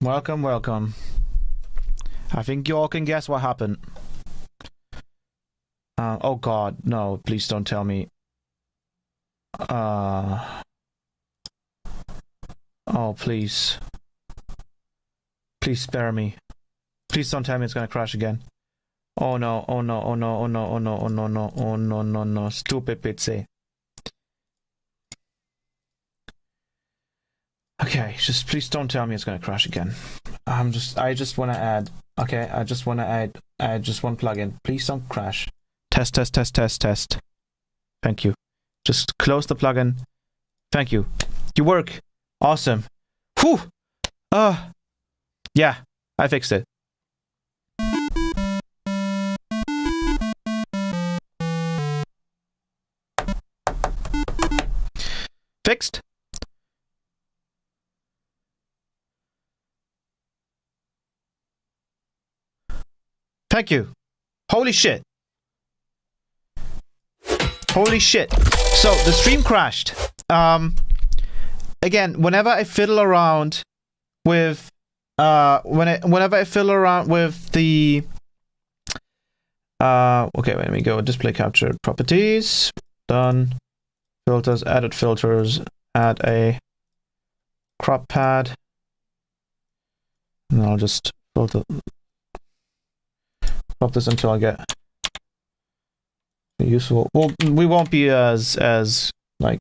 Welcome, welcome. I think you all can guess what happened. Oh god, no, please don't tell me. Oh, please. Please spare me. Please don't tell me it's gonna crash again. Oh no, oh no, oh no, oh no, oh no, oh no, no, oh no, no, no, stupid pizza. Okay, just please don't tell me it's gonna crash again. I just wanna add. Okay, I just wanna add just one plugin. Please don't crash. Test, test, test, test, test. Thank you. Just close the plugin. Thank you. You work. Awesome. Whew. Yeah, I fixed it. Fixed. Thank you. Holy shit. Holy shit. So the stream crashed. Again, whenever I fiddle around with whenever I fiddle around with the okay, let me go display capture properties. Done. Filters, added filters, add a crop pad. And I'll just filter crop this until I get useful. Well, we won't be as like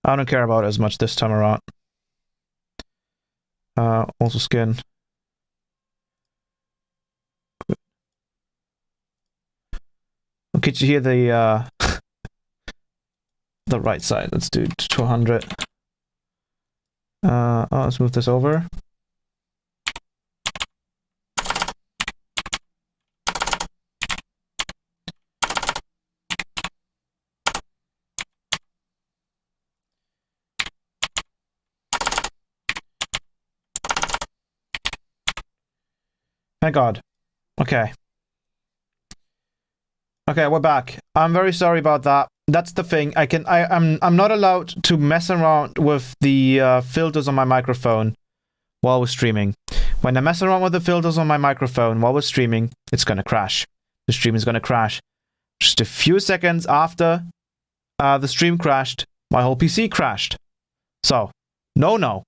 I don't care about it as much this time around. Also skin. Okay, you hear the the right side. Let's do 200. Let's move this over. Thank God. Okay. Okay, we're back. I'm very sorry about that. That's the thing. I'm not allowed to mess around with the filters on my microphone while we're streaming. When I mess around with the filters on my microphone while we're streaming, it's gonna crash. The stream is gonna crash. Just a few seconds after the stream crashed, my whole PC crashed. So, no,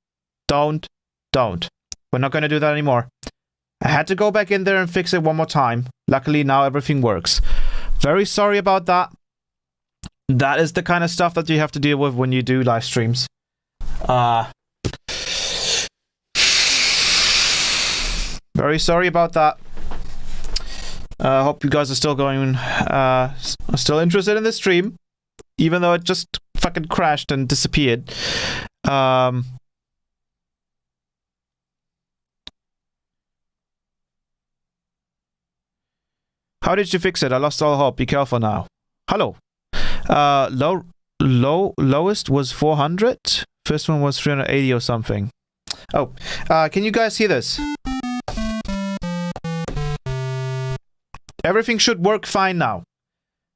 don't. We're not gonna do that anymore. I had to go back in there and fix it one more time. Luckily, now everything works. Very sorry about that. That is the kind of stuff that you have to deal with when you do live streams. Very sorry about that. Hope you guys are still going, still interested in the stream, even though it just fucking crashed and disappeared. How did you fix it? I lost all hope. Be careful now. Hello. Lowest was 400. First one was 380 or something. Oh, can you guys hear this? Everything should work fine now.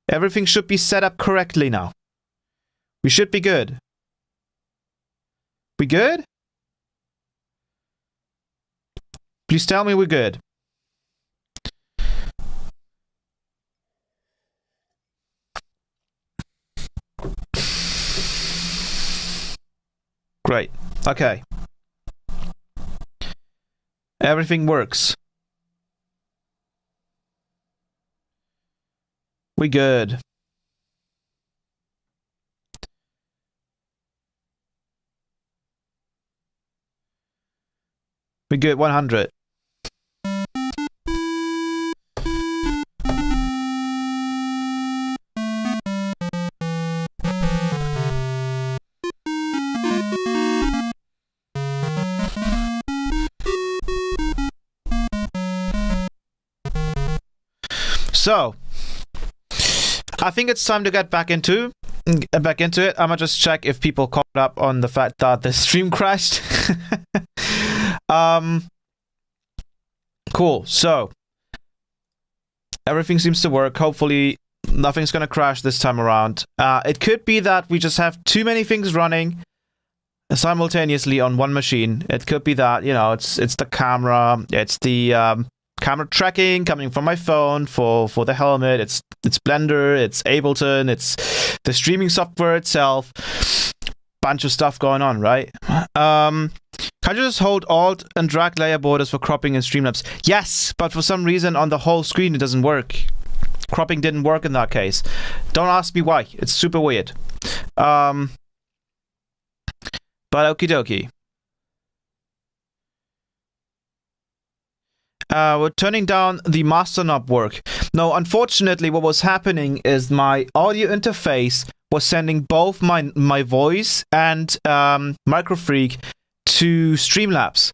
Everything should be set up correctly now. We should be good. We good? Please tell me we're good. Great. Okay. Everything works. We good. We good. 100. So, I think it's time to get back into it. I'm gonna just check if people caught up on the fact that the stream crashed. Cool. So, Everything seems to work. Hopefully, nothing's going to crash this time around. It could be that we just have too many things running simultaneously on one machine. It could be that, it's the camera, it's the camera tracking coming from my phone for the helmet, it's Blender, it's Ableton, it's the streaming software itself. Bunch of stuff going on, right? Can you just hold Alt and drag layer borders for cropping in Streamlabs? Yes, but for some reason on the whole screen it doesn't work. Cropping didn't work in that case. Don't ask me why. It's super weird. But okie dokie. We're turning down the master knob work. No, unfortunately, what was happening is my audio interface was sending both my voice and MICROFREAK to Streamlabs.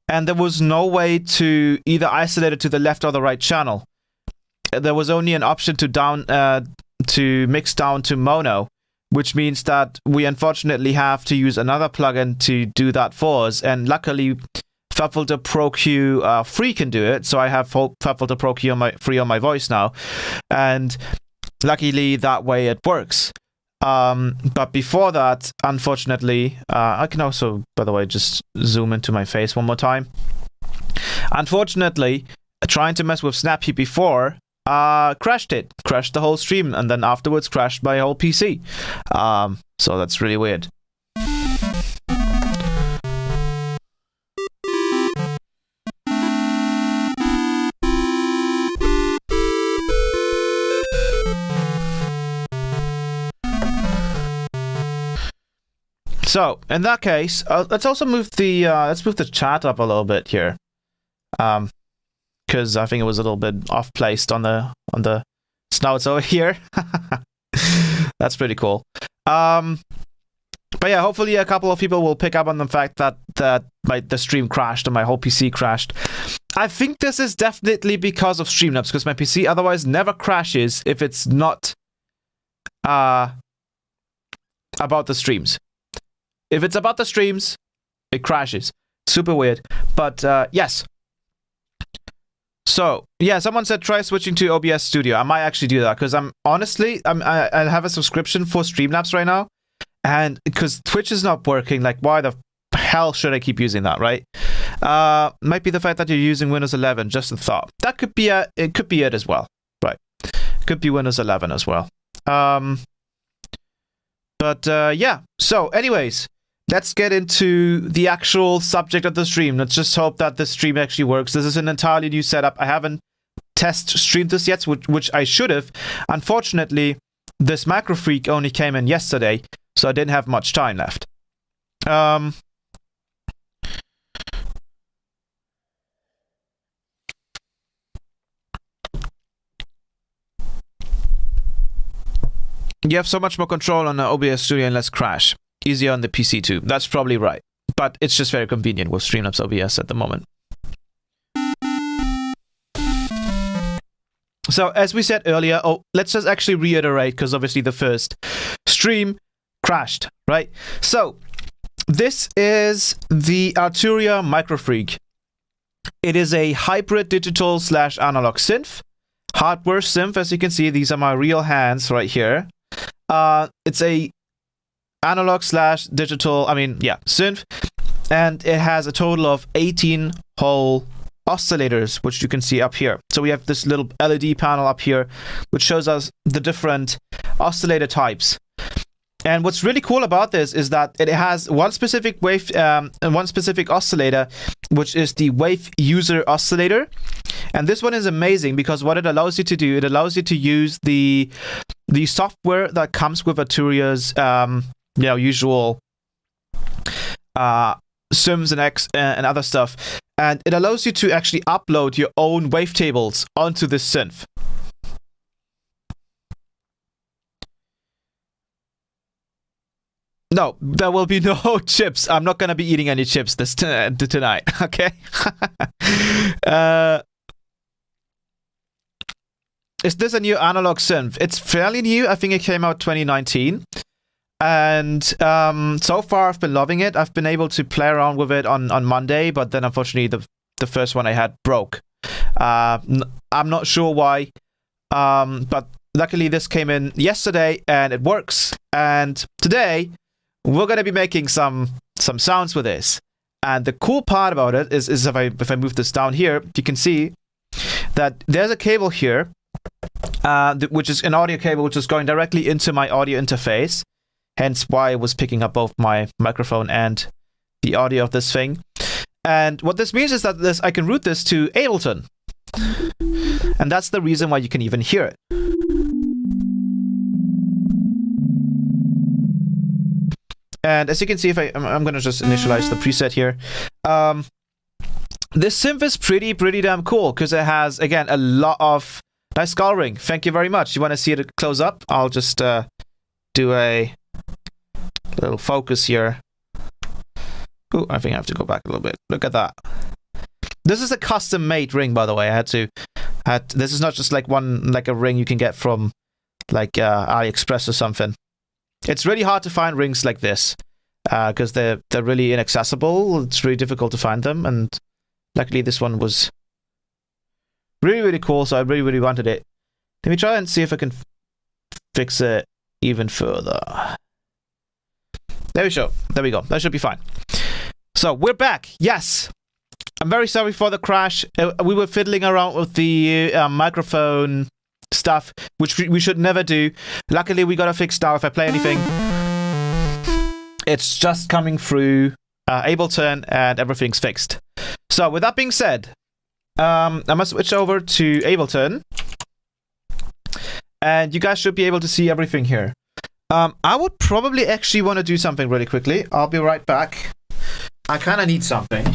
And there was no way to either isolate it to the left or the right channel. There was only an option to mix down to mono, which means that we unfortunately have to use another plugin to do that for us. And luckily, FabFilter Pro Q free can do it, so I have FabFilter Pro Q free on my voice now, and luckily that way it works. But before that, unfortunately, I can also, by the way, just zoom into my face one more time. Unfortunately, trying to mess with Snappy before crashed the whole stream, and then afterwards crashed my whole PC. So that's really weird. So in that case, let's also move the chat up a little bit here, because I think it was a little bit off placed on the snouts over here. That's pretty cool. But yeah, hopefully a couple of people will pick up on the fact that the stream crashed and my whole PC crashed. I think this is definitely because of Streamlabs, because my PC otherwise never crashes if it's not about the streams. If it's about the streams, it crashes. Super weird. But yes. So, yeah, someone said try switching to OBS Studio. I might actually do that, because I have a subscription for Streamlabs right now. And because Twitch is not working, like, why the hell should I keep using that, right? Might be the fact that you're using Windows 11, just a thought. That could be it could be it as well. Right. Could be Windows 11 as well. But yeah. So, anyways, let's get into the actual subject of the stream. Let's just hope that the stream actually works. This is an entirely new setup. I haven't test streamed this yet, which I should have. Unfortunately, this MICROFREAK only came in yesterday, so I didn't have much time left. You have so much more control on the OBS Studio and less crash. Easier on the PC too. That's probably right. But it's just very convenient with Streamlabs OBS at the moment. So, as we said earlier, let's just actually reiterate, because obviously the first stream crashed, right? So, this is the Arturia MICROFREAK. It is a hybrid digital / analog synth. Hardware synth, as you can see, these are my real hands right here. It's a analog / digital, synth, and it has a total of 18 whole oscillators, which you can see up here. So we have this little LED panel up here, which shows us the different oscillator types. And what's really cool about this is that it has one specific one specific oscillator, which is the wave user oscillator. And this one is amazing because what it allows you to do, it allows you to use the software that comes with Arturia's usual sims and other stuff, and it allows you to actually upload your own wavetables onto this synth. No, there will be no chips. I'm not going to be eating any chips tonight, okay? Is this a new analog synth? It's fairly new. I think it came out 2019. And so far, I've been loving it. I've been able to play around with it on Monday, but then unfortunately, the first one I had broke. I'm not sure why, but luckily this came in yesterday and it works. And today we're gonna be making some sounds with this. And the cool part about it is if I move this down here, you can see that there's a cable here, which is an audio cable, which is going directly into my audio interface. Hence why I was picking up both my microphone and the audio of this thing. And what this means is that I can route this to Ableton. And that's the reason why you can even hear it. And as you can see, if I'm going to just initialize the preset here. This synth is pretty damn cool because it has, again, a lot of nice coloring. Thank you very much. You want to see it close up? I'll just do a little focus here. Ooh, I think I have to go back a little bit. Look at that. This is a custom-made ring, by the way. This is not just like a ring you can get from like AliExpress or something. It's really hard to find rings like this because they're really inaccessible. It's really difficult to find them, and luckily this one was really cool. So I really wanted it. Let me try and see if I can fix it even further. There we go. There we go. That should be fine. So we're back. Yes. I'm very sorry for the crash. We were fiddling around with the microphone stuff, which we should never do. Luckily, we got it fixed now. If I play anything, it's just coming through Ableton and everything's fixed. So with that being said, I must switch over to Ableton. And you guys should be able to see everything here. I would probably actually want to do something really quickly. I'll be right back. I kind of need something.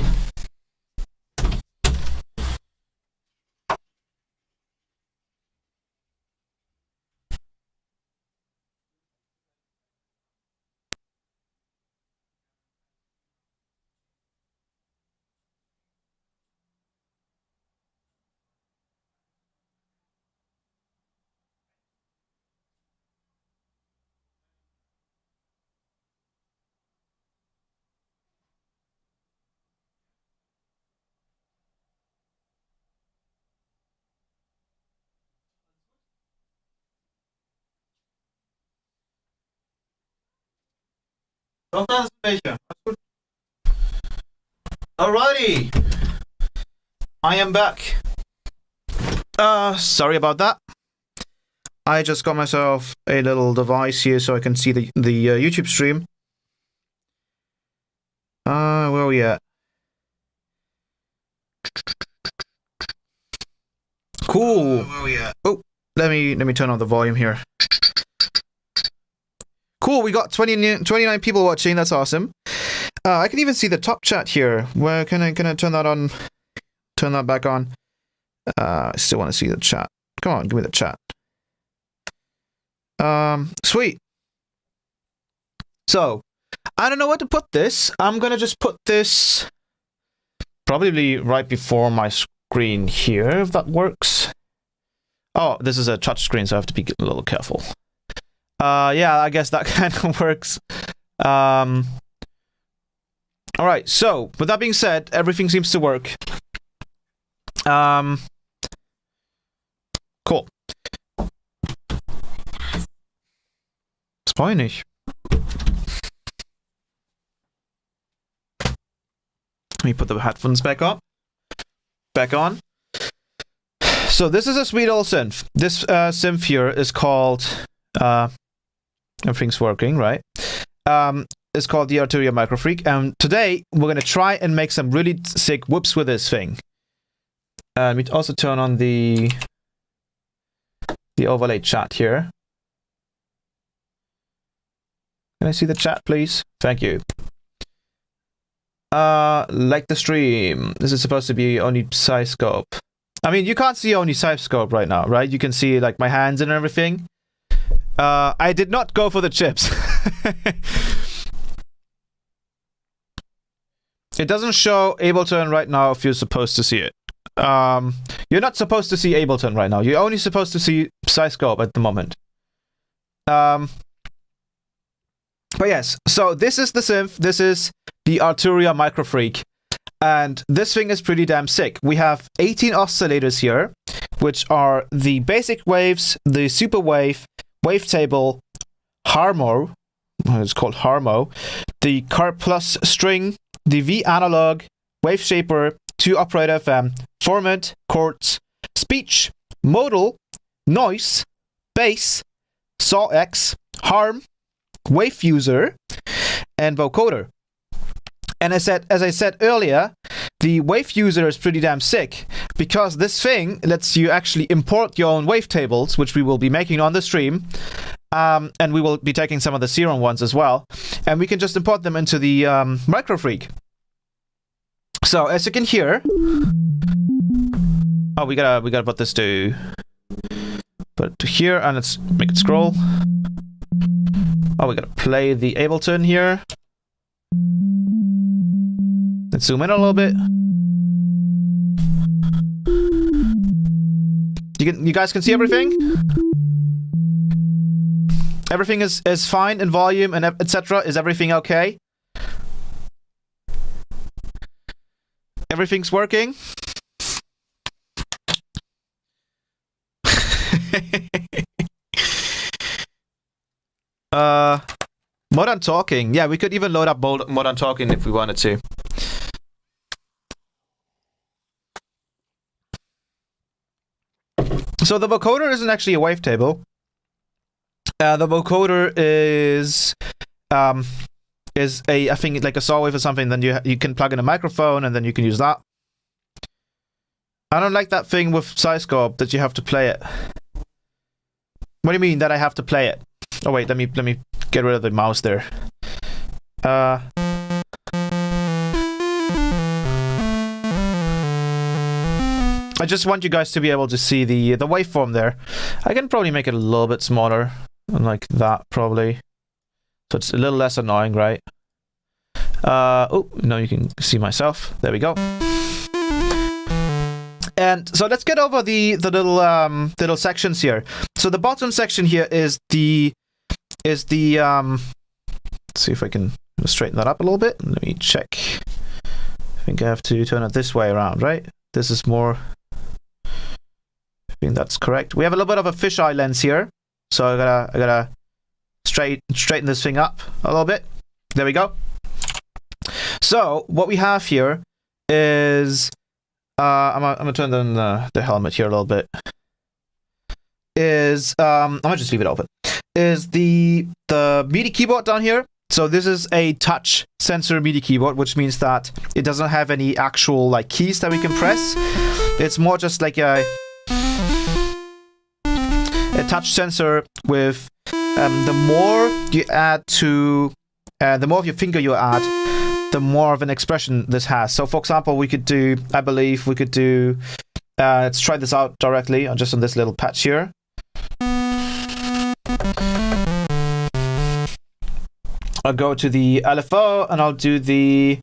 Alrighty, I am back. Sorry about that. I just got myself a little device here so I can see the YouTube stream. Where are we at? Cool. Where are we at? Oh, let me turn on the volume here. Cool, we got 29 people watching. That's awesome. I can even see the top chat here. Where can I turn that on? Turn that back on. I still want to see the chat. Come on, give me the chat. Sweet. So, I don't know where to put this. I'm gonna just put this probably right before my screen here, if that works. Oh, this is a touch screen, so I have to be a little careful. Yeah, I guess that kind of works. Alright, so, with that being said, everything seems to work. Cool. Spoil nicht. Let me put the headphones back on. So this is a sweet old synth. This synth here is called... everything's working, right? It's called the Arturia MICROFREAK. And today, we're going to try and make some really sick whoops with this thing. Let me also turn on the overlay chat here. Can I see the chat, please? Thank you. Like the stream. This is supposed to be only size scope. I mean, you can't see only size scope right now, right? You can see like my hands and everything. I did not go for the chips. It doesn't show Ableton right now if you're supposed to see it. You're not supposed to see Ableton right now. You're only supposed to see SciScope at the moment. But yes, so this is the synth. This is the Arturia MICROFREAK. And this thing is pretty damn sick. We have 18 oscillators here, which are the basic waves, the super wave, wavetable, Harmo, it's called Harmo, the Carp Plus string, the V analog, wave shaper, 2 operator FM, formant, chords, speech, modal, noise, bass, saw X, harm, wave fuser, and vocoder. And as I said earlier, the wave fuser is pretty damn sick because this thing lets you actually import your own wavetables, which we will be making on the stream. And we will be taking some of the Serum ones as well. And we can just import them into the MICROFREAK. So as you can hear, oh, we gotta put this to here, and let's make it scroll. Oh, we gotta play the Ableton here. Let's zoom in a little bit. You guys can see everything? Everything is fine in volume and etc. Is everything okay? Everything's working? Modern Talking. Yeah, we could even load up Modern Talking if we wanted to. So the vocoder isn't actually a wavetable. The vocoder is I think like a saw wave or something. Then you can plug in a microphone and then you can use that. I don't like that thing with Syscope that you have to play it. What do you mean that I have to play it? Oh wait, let me get rid of the mouse there. I just want you guys to be able to see the waveform there. I can probably make it a little bit smaller, like that probably, so it's a little less annoying, right? Oh, now you can see myself. There we go. And so let's get over the little sections here. So the bottom section here is the let's see if I can straighten that up a little bit. Let me check. I think I have to turn it this way around, right? This is more. I think that's correct. We have a little bit of a fisheye lens here, so I gotta straighten this thing up a little bit. There we go. So what we have here is I'm gonna turn down the helmet here a little bit. I'm gonna just leave it open. Is the MIDI keyboard down here? So this is a touch sensor MIDI keyboard, which means that it doesn't have any actual like keys that we can press. It's more just like a touch sensor with the more you add to the more of your finger you add, the more of an expression this has. So for example, we could do, I believe we could do, let's try this out directly on just on this little patch here. I'll go to the LFO and I'll do the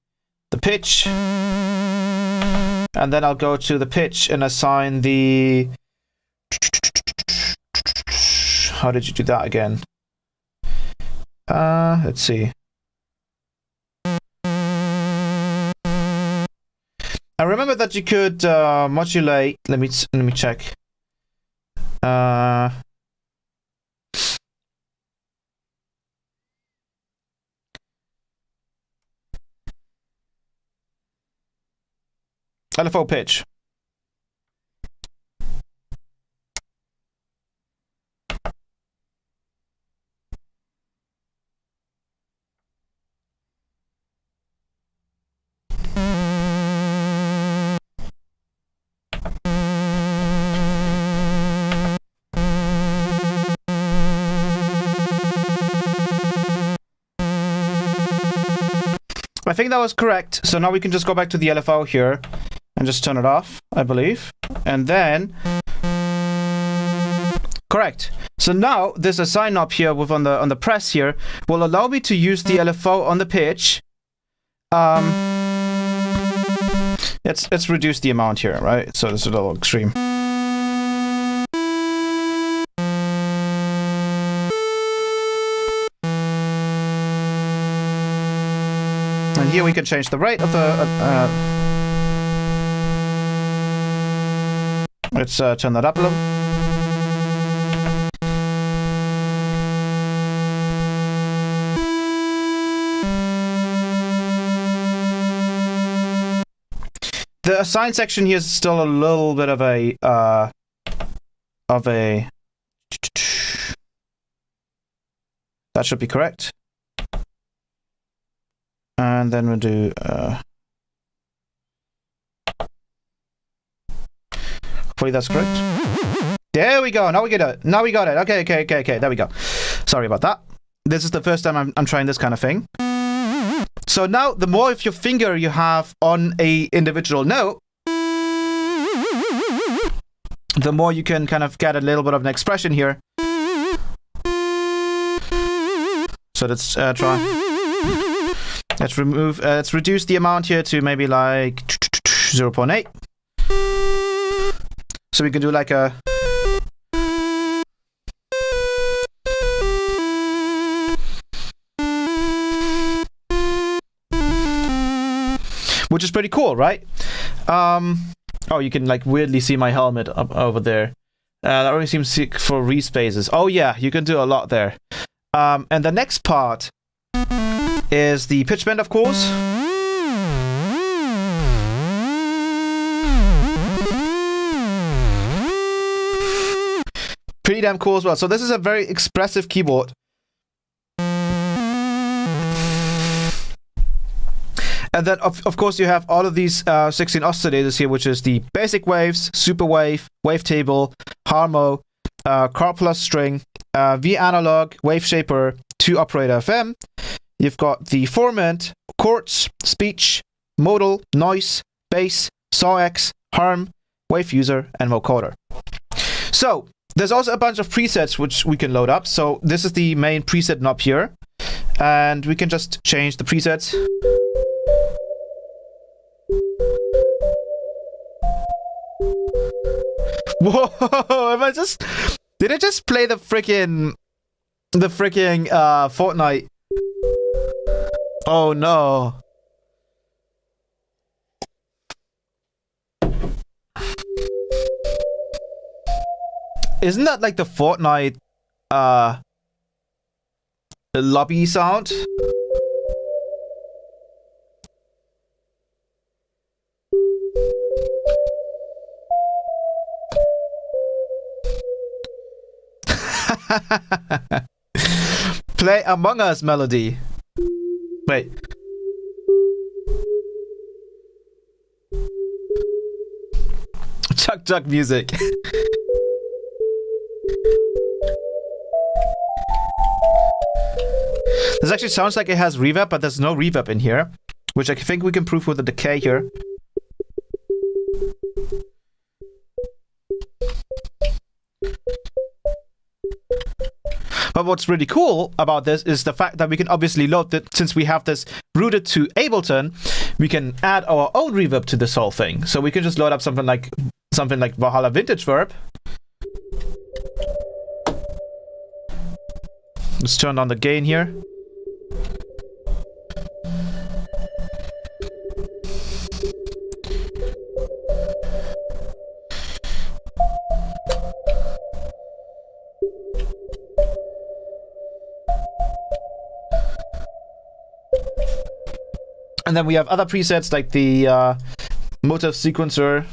pitch, and then I'll go to the pitch and assign the, how did you do that again? Let's see. I remember that you could modulate. Let me check. LFO pitch. I think that was correct. So now we can just go back to the LFO here and just turn it off, I believe. And then correct. So now this assign knob here with on the press here will allow me to use the LFO on the pitch. Let's reduce the amount here, right? So this is a little extreme. And here we can change the rate of the Let's turn that up a little. The assign section here is still a little bit of a that should be correct. And then we'll do hopefully that's correct. There we go. Now we get it. Now we got it. Okay. There we go. Sorry about that. This is the first time I'm trying this kind of thing. So now, the more of your finger you have on a individual note, the more you can kind of get a little bit of an expression here. So let's try. Let's remove. Let's reduce the amount here to maybe like 0.8. So we can do like a. Which is pretty cool, right? Oh, you can like weirdly see my helmet up over there. That only seems for respaces. Oh yeah, you can do a lot there. And the next part is the pitch bend, of course. Pretty damn cool as well. So this is a very expressive keyboard. And then, of course, you have all of these 16 oscillators here, which is the basic waves, super wave, wavetable, harmo, car plus string, V analog, wave shaper, 2 operator FM. You've got the formant, chords, speech, modal, noise, bass, saw-X, harm, wave user, and vocoder. So there's also a bunch of presets which we can load up. So this is the main preset knob here, and we can just change the presets. Whoa! Did I just play the freaking Fortnite? Oh no! Isn't that like the Fortnite lobby sound? Play Among Us melody. Wait. Chuck Chuck music. This actually sounds like it has reverb, but there's no reverb in here, which I think we can prove with the decay here. But what's really cool about this is the fact that we can obviously load that, since we have this routed to Ableton, we can add our own reverb to this whole thing. So we can just load up something like Valhalla Vintage Verb. Let's turn on the gain here. And then we have other presets like the motive sequencer.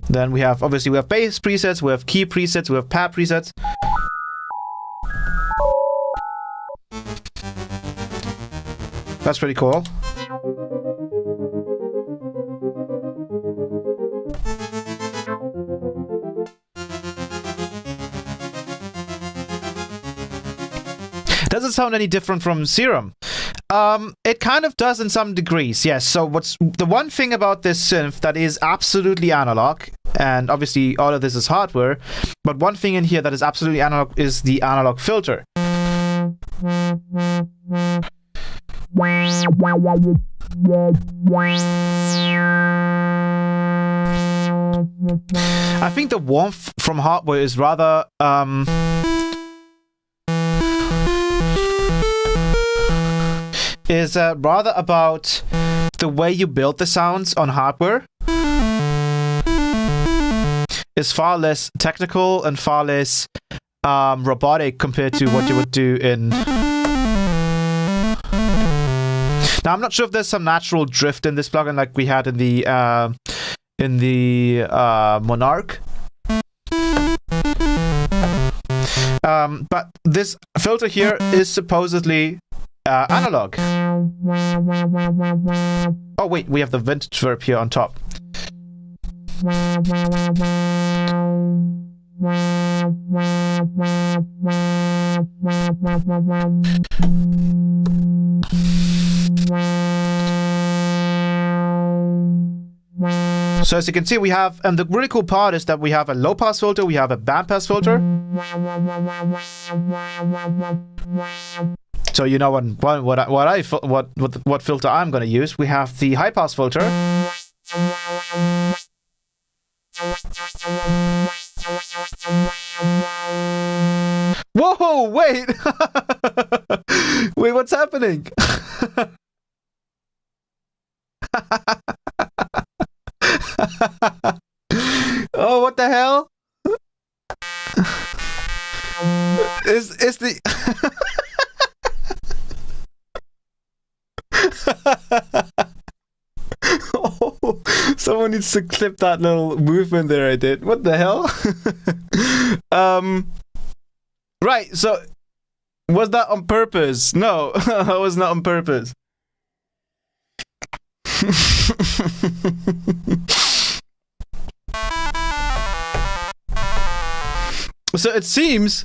Then we have, obviously, we have bass presets, we have key presets, we have pad presets. That's pretty cool. Does it sound any different from Serum? It kind of does in some degrees, yes. So what's the one thing about this synth that is absolutely analog and obviously all of this is hardware. But one thing in here that is absolutely analog is the analog filter. I think the warmth from hardware is rather rather about the way you build the sounds on hardware. Is far less technical and far less robotic compared to what you would do in... Now, I'm not sure if there's some natural drift in this plugin like we had in the Monarch. But this filter here is supposedly analog. Oh wait, we have the vintage verb here on top. So as you can see, we have, and the really cool part is that we have a low pass filter, we have a band pass filter. So you know what filter I'm going to use. We have the high pass filter. Whoa! Wait! Wait, what's happening? Oh, what the hell? Is the oh, someone needs to clip that little movement there I did. What the hell? Right, so was that on purpose? No, that was not on purpose. So it seems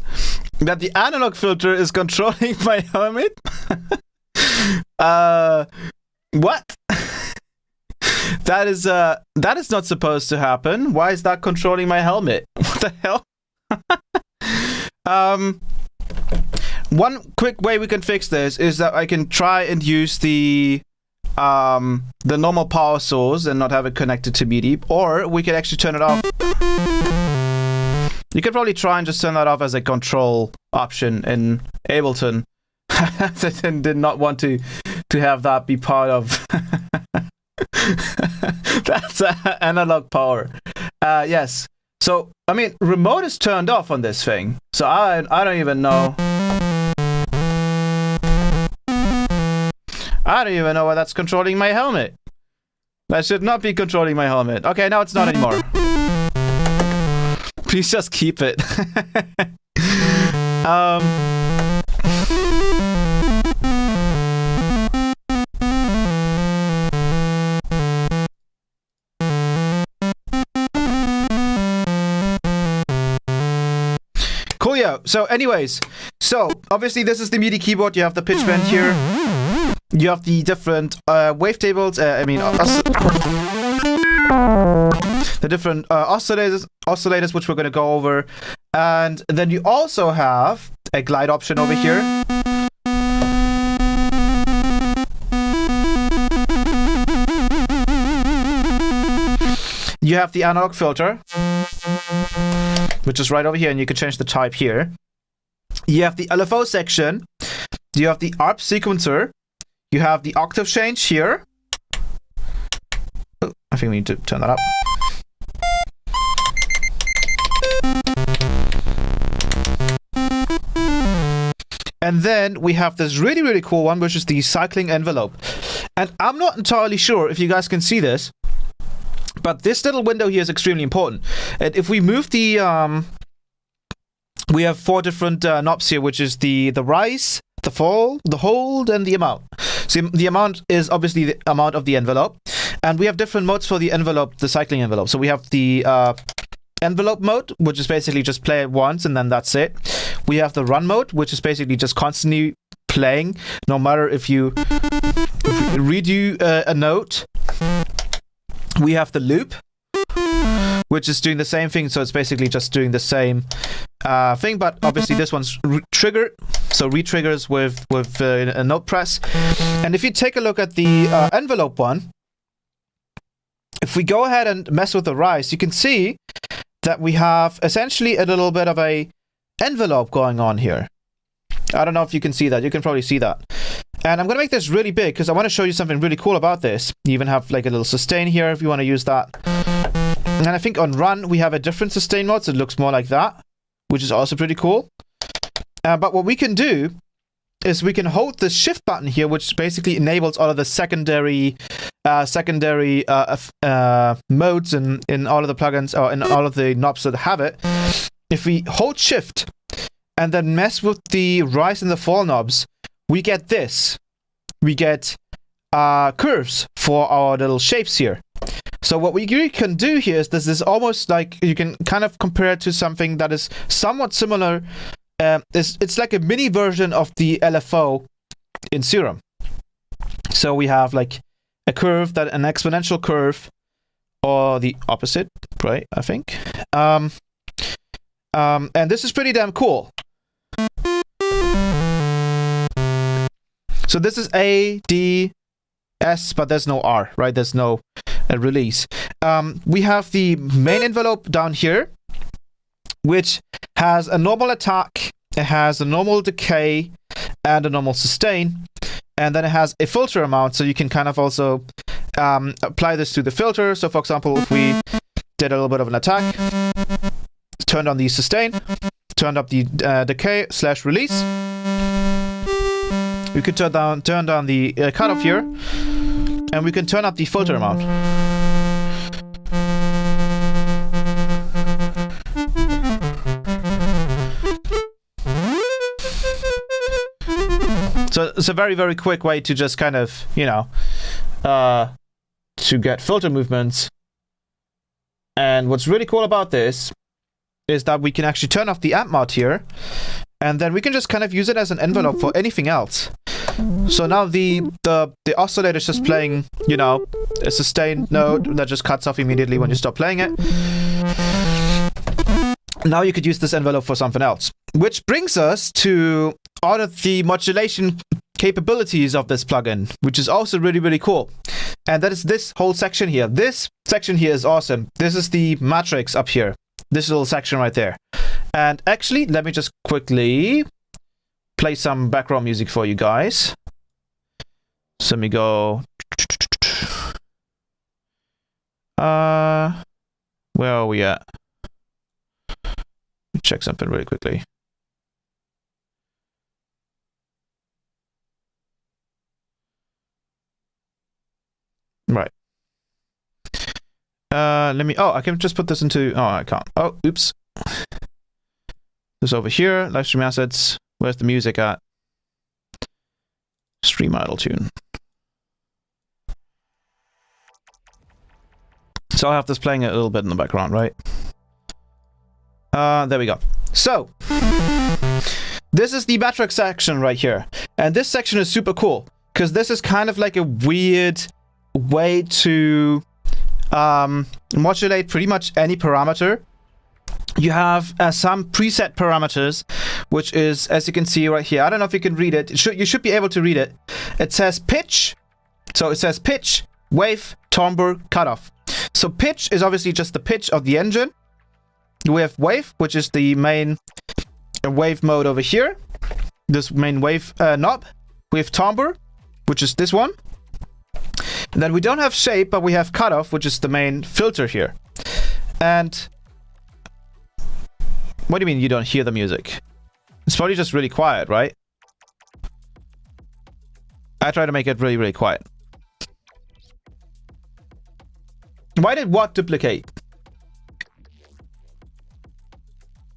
that the analog filter is controlling my helmet. What? That is not supposed to happen. Why is that controlling my helmet? What the hell? One quick way we can fix this is that I can try and use the normal power source and not have it connected to MIDI, or we can actually turn it off. You could probably try and just turn that off as a control option in Ableton. I did not want to have that be part of. That's analog power. Yes. So I mean, remote is turned off on this thing. So I don't even know. I don't even know why that's controlling my helmet. That should not be controlling my helmet. Okay, now it's not anymore. Please just keep it. Coolio. So anyways, so obviously this is the MIDI keyboard. You have the pitch bend here. You have the different wavetables. The different oscillators, which we're going to go over, and then you also have a glide option over here. You have the analog filter, which is right over here, and you can change the type here. You have the LFO section. You have the ARP sequencer. You have the octave change here. Oh, I think we need to turn that up. And then we have this really, really cool one, which is the cycling envelope. And I'm not entirely sure if you guys can see this, but this little window here is extremely important. And if we move the... we have 4 different knobs here, which is the rise, the fall, the hold, and the amount. So the amount is obviously the amount of the envelope. And we have different modes for the envelope, the cycling envelope. So we have the envelope mode, which is basically just play it once and then that's it. We have the run mode, which is basically just constantly playing, no matter if you redo a note. We have the loop, which is doing the same thing. So it's basically just doing the same thing, but obviously this one's triggered, so re-triggers with a note press. And if you take a look at the envelope one, if we go ahead and mess with the rise, you can see that we have essentially a little bit of a envelope going on here. I don't know if you can see that. You can probably see that. And I'm going to make this really big because I want to show you something really cool about this. You even have like a little sustain here if you want to use that. And I think on run, we have a different sustain mode, so it looks more like that, which is also pretty cool. But what we can do is we can hold the shift button here, which basically enables all of the secondary modes in all of the plugins, or in all of the knobs that have it. If we hold shift and then mess with the rise and the fall knobs, we get this. We get curves for our little shapes here. So what we really can do here is this is almost like, you can kind of compare it to something that is somewhat similar. It's like a mini version of the LFO in Serum. So we have like a curve, an exponential curve, or the opposite, right? I think. And this is pretty damn cool. So this is A, D, S, but there's no R, right? There's no release. We have the main envelope down here, which has a normal attack, it has a normal decay, and a normal sustain. And then it has a filter amount, so you can kind of also apply this to the filter. So for example, if we did a little bit of an attack, turned on the sustain, turned up the decay / release, we could turn down the cutoff here, and we can turn up the filter amount. So it's a very, very quick way to just kind of, you know, to get filter movements. And what's really cool about this is that we can actually turn off the amp mod here, and then we can just kind of use it as an envelope for anything else. So now the oscillator is just playing, you know, a sustained note that just cuts off immediately when you stop playing it. Now you could use this envelope for something else. Which brings us to all of the modulation capabilities of this plugin, which is also really, really cool. And that is this whole section here. This section here is awesome. This is the matrix up here. This little section right there. And actually, let me just quickly play some background music for you guys. So let me go. Where are we at? Let me check something really quickly. Right. Let me. Oh, I can just put this into. Oh, I can't. Oh, oops. This over here. Live stream assets. Where's the music at? Stream idle tune. So I'll have this playing a little bit in the background, right? There we go. So this is the matrix section right here, and this section is super cool because this is kind of like a weird way to modulate pretty much any parameter. You have some preset parameters, which is, as you can see right here, I don't know if you can read it. You should be able to read it. It says pitch. So it says pitch, wave, timbre, cutoff. So pitch is obviously just the pitch of the engine. We have wave, which is the main wave mode over here. This main wave knob. We have timbre, which is this one. And then we don't have shape, but we have cutoff, which is the main filter here. And what do you mean you don't hear the music? It's probably just really quiet, right? I try to make it really, really quiet. Why did what duplicate?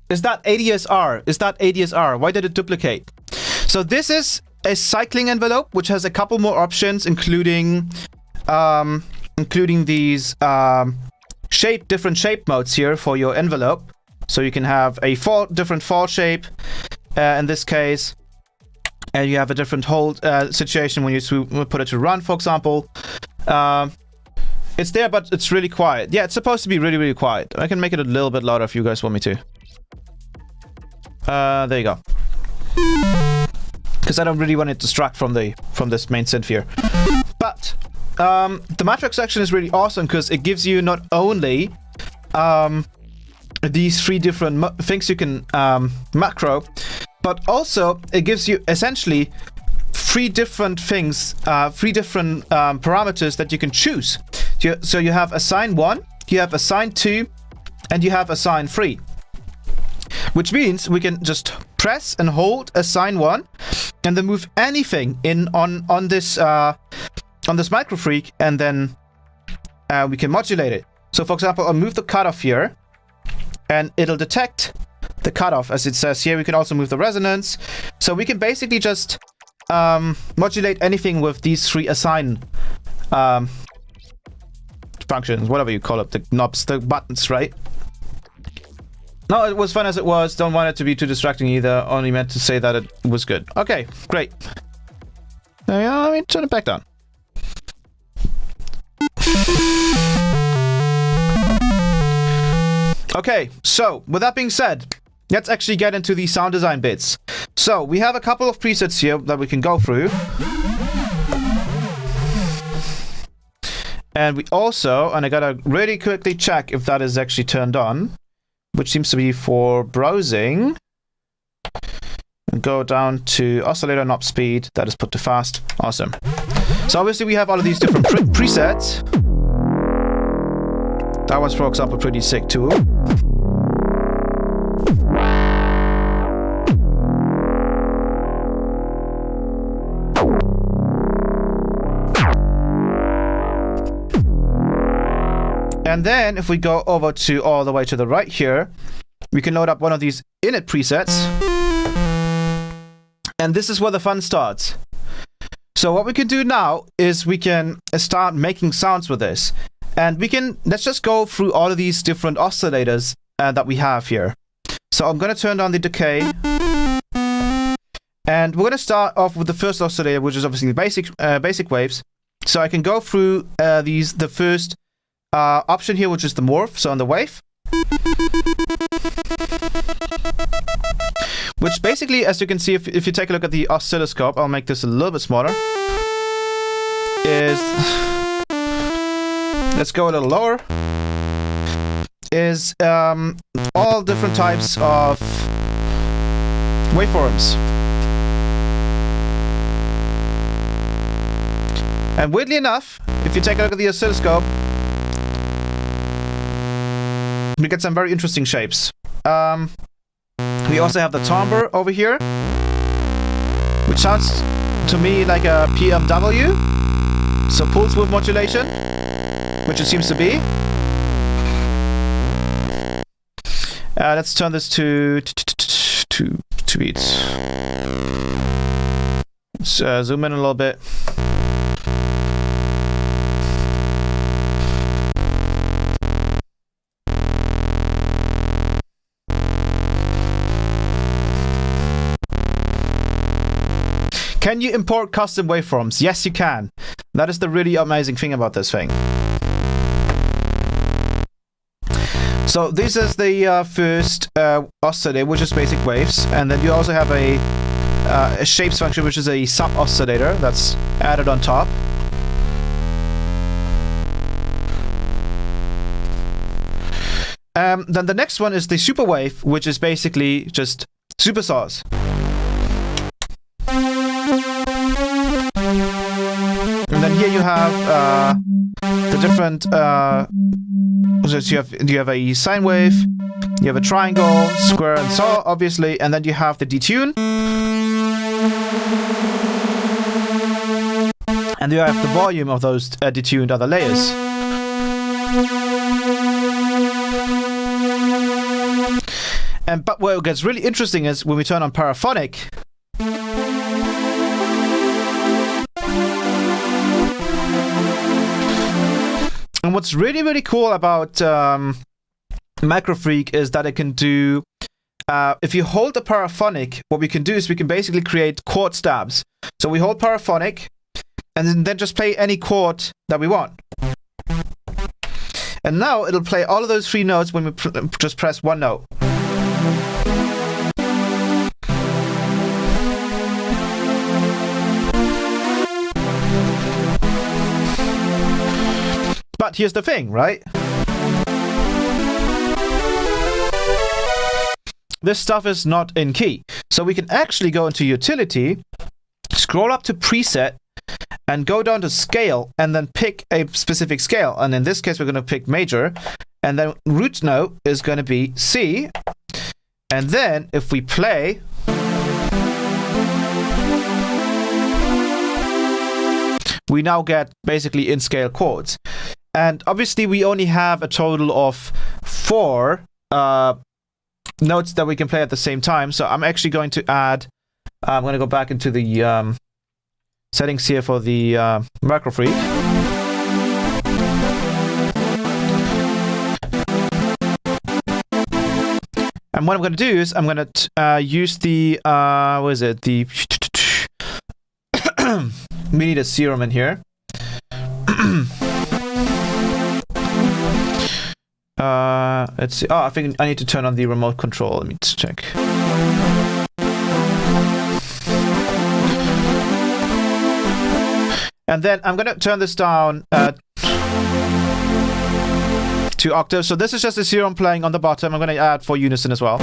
Is that ADSR? Is that ADSR? Why did it duplicate? So this is a cycling envelope, which has a couple more options, including these different shape modes here for your envelope. So you can have a different fall shape in this case, and you have a different hold situation when you put it to run, for example. It's there, but it's really quiet. Yeah, it's supposed to be really, really quiet. I can make it a little bit louder if you guys want me to. There you go. Because I don't really want it to distract from this main synth here. But the matrix section is really awesome because it gives you not only these 3 different things you can macro, but also it gives you essentially 3 different things, 3 different parameters that you can choose. So you have assign 1, you have assign 2, and you have assign 3. Which means we can just press and hold assign 1 and then move anything in on this MICROFREAK, and then we can modulate it. So for example, I'll move the cutoff here and it'll detect the cutoff as it says here. We can also move the resonance. So we can basically just modulate anything with these 3 assign functions, whatever you call it, the knobs, the buttons, right? No, it was fun as it was. Don't want it to be too distracting either. Only meant to say that it was good. Okay, great. Let me turn it back down. Okay, so with that being said, let's actually get into the sound design bits. So we have a couple of presets here that we can go through. And we also, and I gotta really quickly check if that is actually turned on, which seems to be for browsing. And go down to oscillator knob speed. That is put to fast. Awesome. So obviously we have all of these different presets. That one's, for example, pretty sick too. And then if we go over to all the way to the right here, we can load up one of these init presets. And this is where the fun starts. So what we can do now is we can start making sounds with this. And let's just go through all of these different oscillators that we have here. So I'm going to turn down the decay. And we're going to start off with the first oscillator, which is obviously the basic waves. So I can go through the first option here, which is the morph, so on the wave. Which basically, as you can see, if you take a look at the oscilloscope, I'll make this a little bit smaller, is, let's go a little lower, is all different types of waveforms. And weirdly enough, if you take a look at the oscilloscope, we get some very interesting shapes. We also have the timbre over here, which sounds to me like a PMW, so pulse width modulation, which it seems to be. Let's turn this to 2 beats. Let's zoom in a little bit. Can you import custom waveforms? Yes, you can. That is the really amazing thing about this thing. So this is the first oscillator, which is basic waves, and then you also have a shapes function, which is a sub oscillator that's added on top. Then the next one is the super wave, which is basically just supersaws. And then here you have the different. So you have a sine wave, you have a triangle, square, and saw, obviously, and then you have the detune, and you have the volume of those detuned other layers. But where it gets really interesting is when we turn on paraphonic. And what's really, really cool about MICROFREAK is that it can do, if you hold the paraphonic, what we can do is we can basically create chord stabs. So we hold paraphonic, and then just play any chord that we want. And now it'll play all of those 3 notes when we just press one note. But here's the thing, right? This stuff is not in key. So we can actually go into Utility, scroll up to Preset, and go down to Scale, and then pick a specific scale. And in this case, we're going to pick major. And then root note is going to be C. And then if we play, we now get basically in scale chords. And obviously, we only have a total of 4 notes that we can play at the same time. So I'm actually going to add, I'm going to go back into the settings here for the MICROFREAK. And what I'm going to do is I'm going to use the, what is it? The, we need a serum in here. Let's see. Oh, I think I need to turn on the remote control. Let me check. And then I'm going to turn this down to octaves. So this is just a serum playing on the bottom. I'm going to add for unison as well.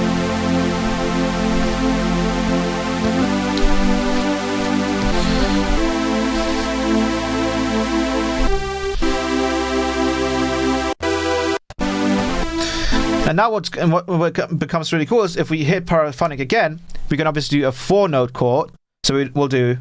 And now what becomes really cool is if we hit paraphonic again, we can obviously do a 4-note chord. So we'll do.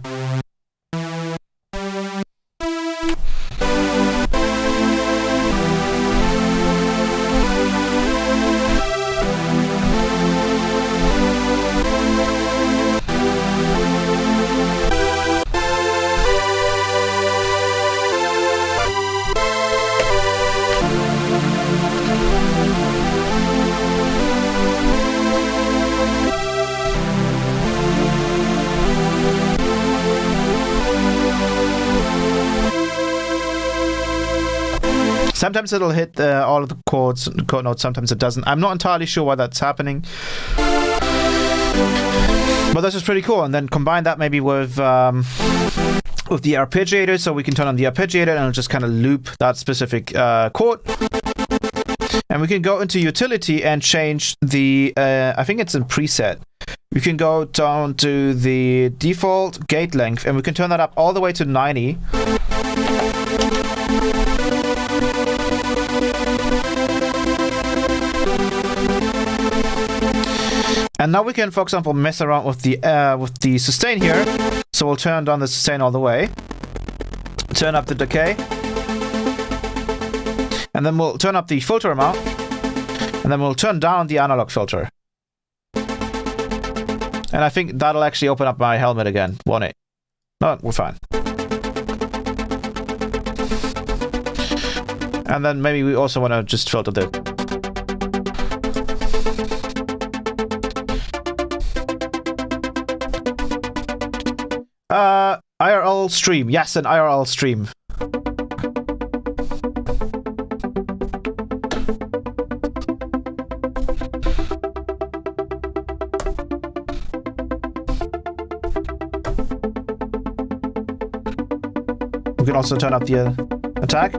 Sometimes it'll hit all of the chord notes, sometimes it doesn't. I'm not entirely sure why that's happening. But this is pretty cool. And then combine that maybe with the arpeggiator, so we can turn on the arpeggiator and it'll just kind of loop that specific chord. And we can go into Utility and change the, I think it's in Preset. We can go down to the default gate length and we can turn that up all the way to 90. And now we can, for example, mess around with the sustain here. So we'll turn down the sustain all the way. Turn up the decay. And then we'll turn up the filter amount. And then we'll turn down the analog filter. And I think that'll actually open up my helmet again, won't it? No, we're fine. And then maybe we also want to just filter the... IRL stream. Yes, an IRL stream. We can also turn up the attack.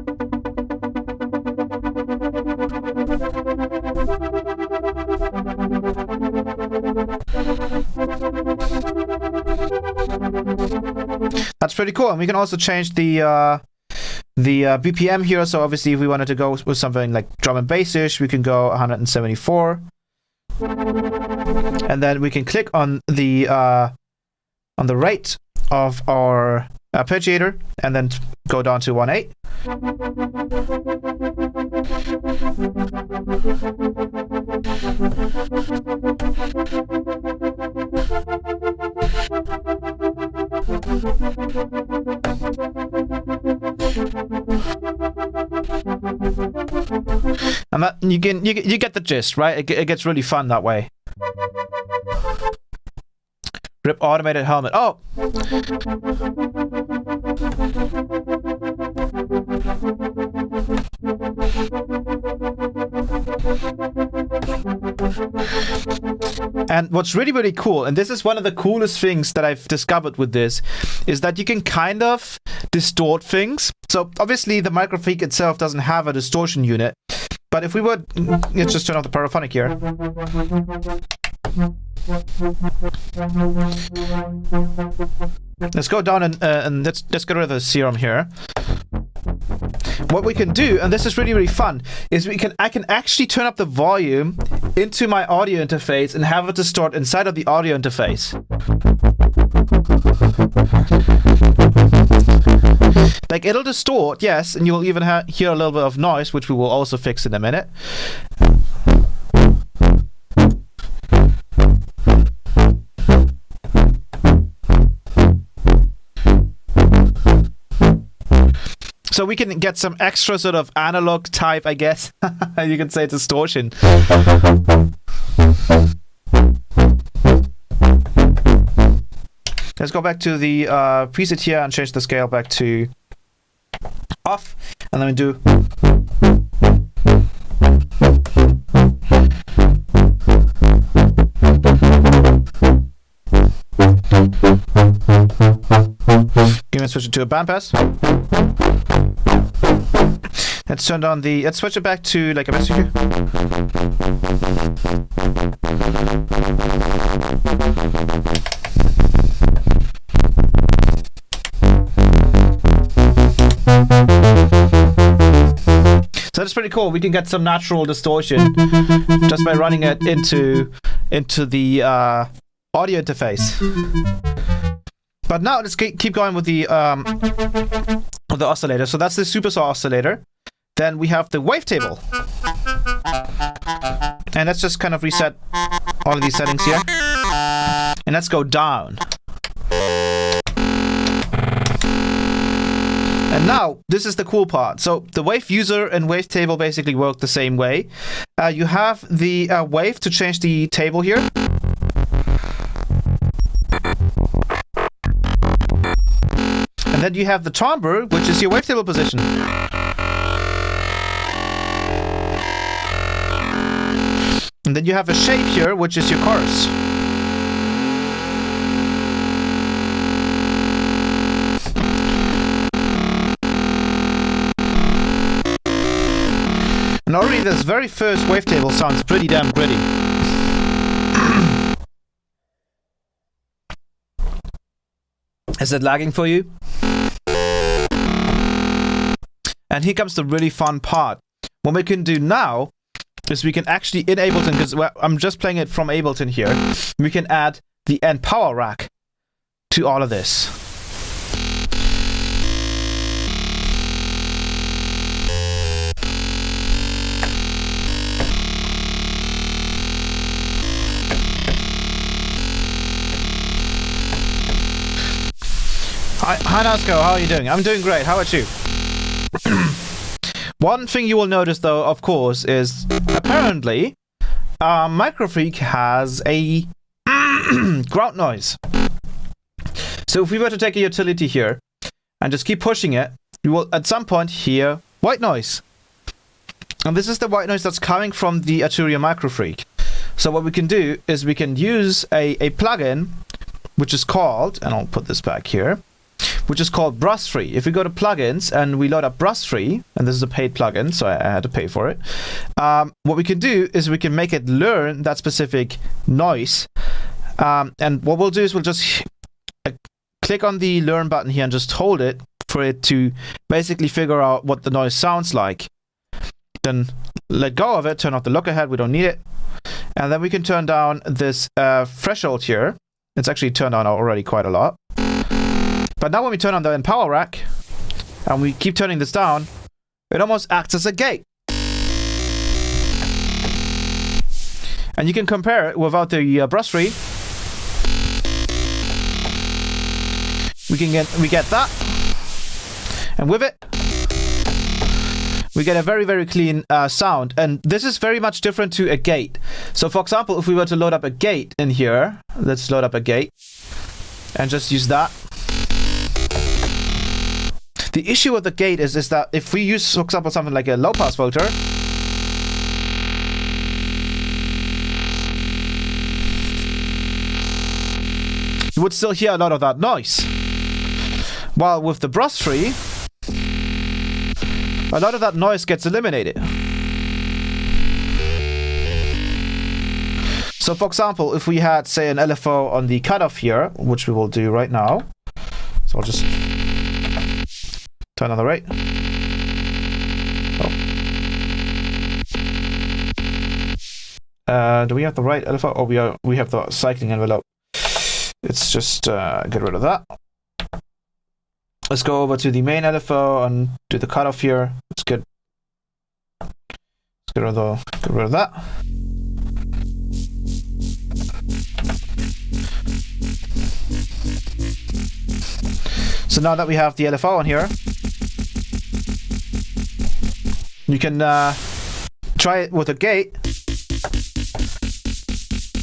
That's pretty cool. And we can also change the BPM here. So obviously if we wanted to go with something like drum and bass-ish, we can go 174. And then we can click on the rate of our arpeggiator and then go down to 1.8. And that, you get the gist, right? It gets really fun that way. Rip automated helmet. Oh! And what's really, really cool, and this is one of the coolest things that I've discovered with this, is that you can kind of distort things. So obviously the MICROFREAK itself doesn't have a distortion unit, but if we would, let's just turn off the paraphonic here. Let's go down and let's get rid of the serum here. What we can do, and this is really, really fun, is I can actually turn up the volume into my audio interface and have it distort inside of the audio interface. Like, it'll distort, yes, and you'll even hear a little bit of noise, which we will also fix in a minute. So we can get some extra sort of analog type, I guess, you can say, distortion. Let's go back to the preset here and change the scale back to off, and then we do. Give me switch it to a bandpass. Let's turn on the. Let's switch it back to like a message here. So that's pretty cool. We can get some natural distortion just by running it into the audio interface. But now let's keep going with the oscillator. So that's the supersaw oscillator. Then we have the wavetable. And let's just kind of reset all of these settings here. And let's go down. And now, this is the cool part. So the wave user and wavetable basically work the same way. You have the wave to change the table here. And then you have the timbre, which is your wavetable position. And then you have a shape here, which is your chorus. And already this very first wavetable sounds pretty damn gritty. Is it lagging for you? And here comes the really fun part. What we can do now is we can actually, in Ableton, because I'm just playing it from Ableton here, we can add the end power rack to all of this. Hi Nasco, how are you doing? I'm doing great, how about you? One thing you will notice though, of course, is apparently MICROFREAK has a ground noise. So if we were to take a utility here and just keep pushing it, you will at some point hear white noise. And this is the white noise that's coming from the Arturia MICROFREAK. So what we can do is we can use a plugin which is called, and I'll put this back here, which is called Brusfree. If we go to plugins and we load up Brusfree, and this is a paid plugin, so I had to pay for it, what we can do is we can make it learn that specific noise. And what we'll do is we'll just click on the learn button here and just hold it for it to basically figure out what the noise sounds like. Then let go of it, turn off the look ahead, we don't need it. And then we can turn down this threshold here. It's actually turned on already quite a lot. But now when we turn on the end power rack, and we keep turning this down, it almost acts as a gate. And you can compare it without the Brusfree. We get that. And with it, we get a very, very clean sound. And this is very much different to a gate. So for example, if we were to load up a gate in here, let's load up a gate and just use that. The issue with the gate is that if we use, for example, something like a low-pass filter, you would still hear a lot of that noise. While with the brush-free, a lot of that noise gets eliminated. So for example, if we had, say, an LFO on the cutoff here, which we will do right now. So I'll just turn on the rate. Oh. Do we have the right LFO? Oh, we have the cycling envelope. Let's just get rid of that. Let's go over to the main LFO and do the cutoff here. Let's get rid of that. So now that we have the LFO on here, you can try it with a gate,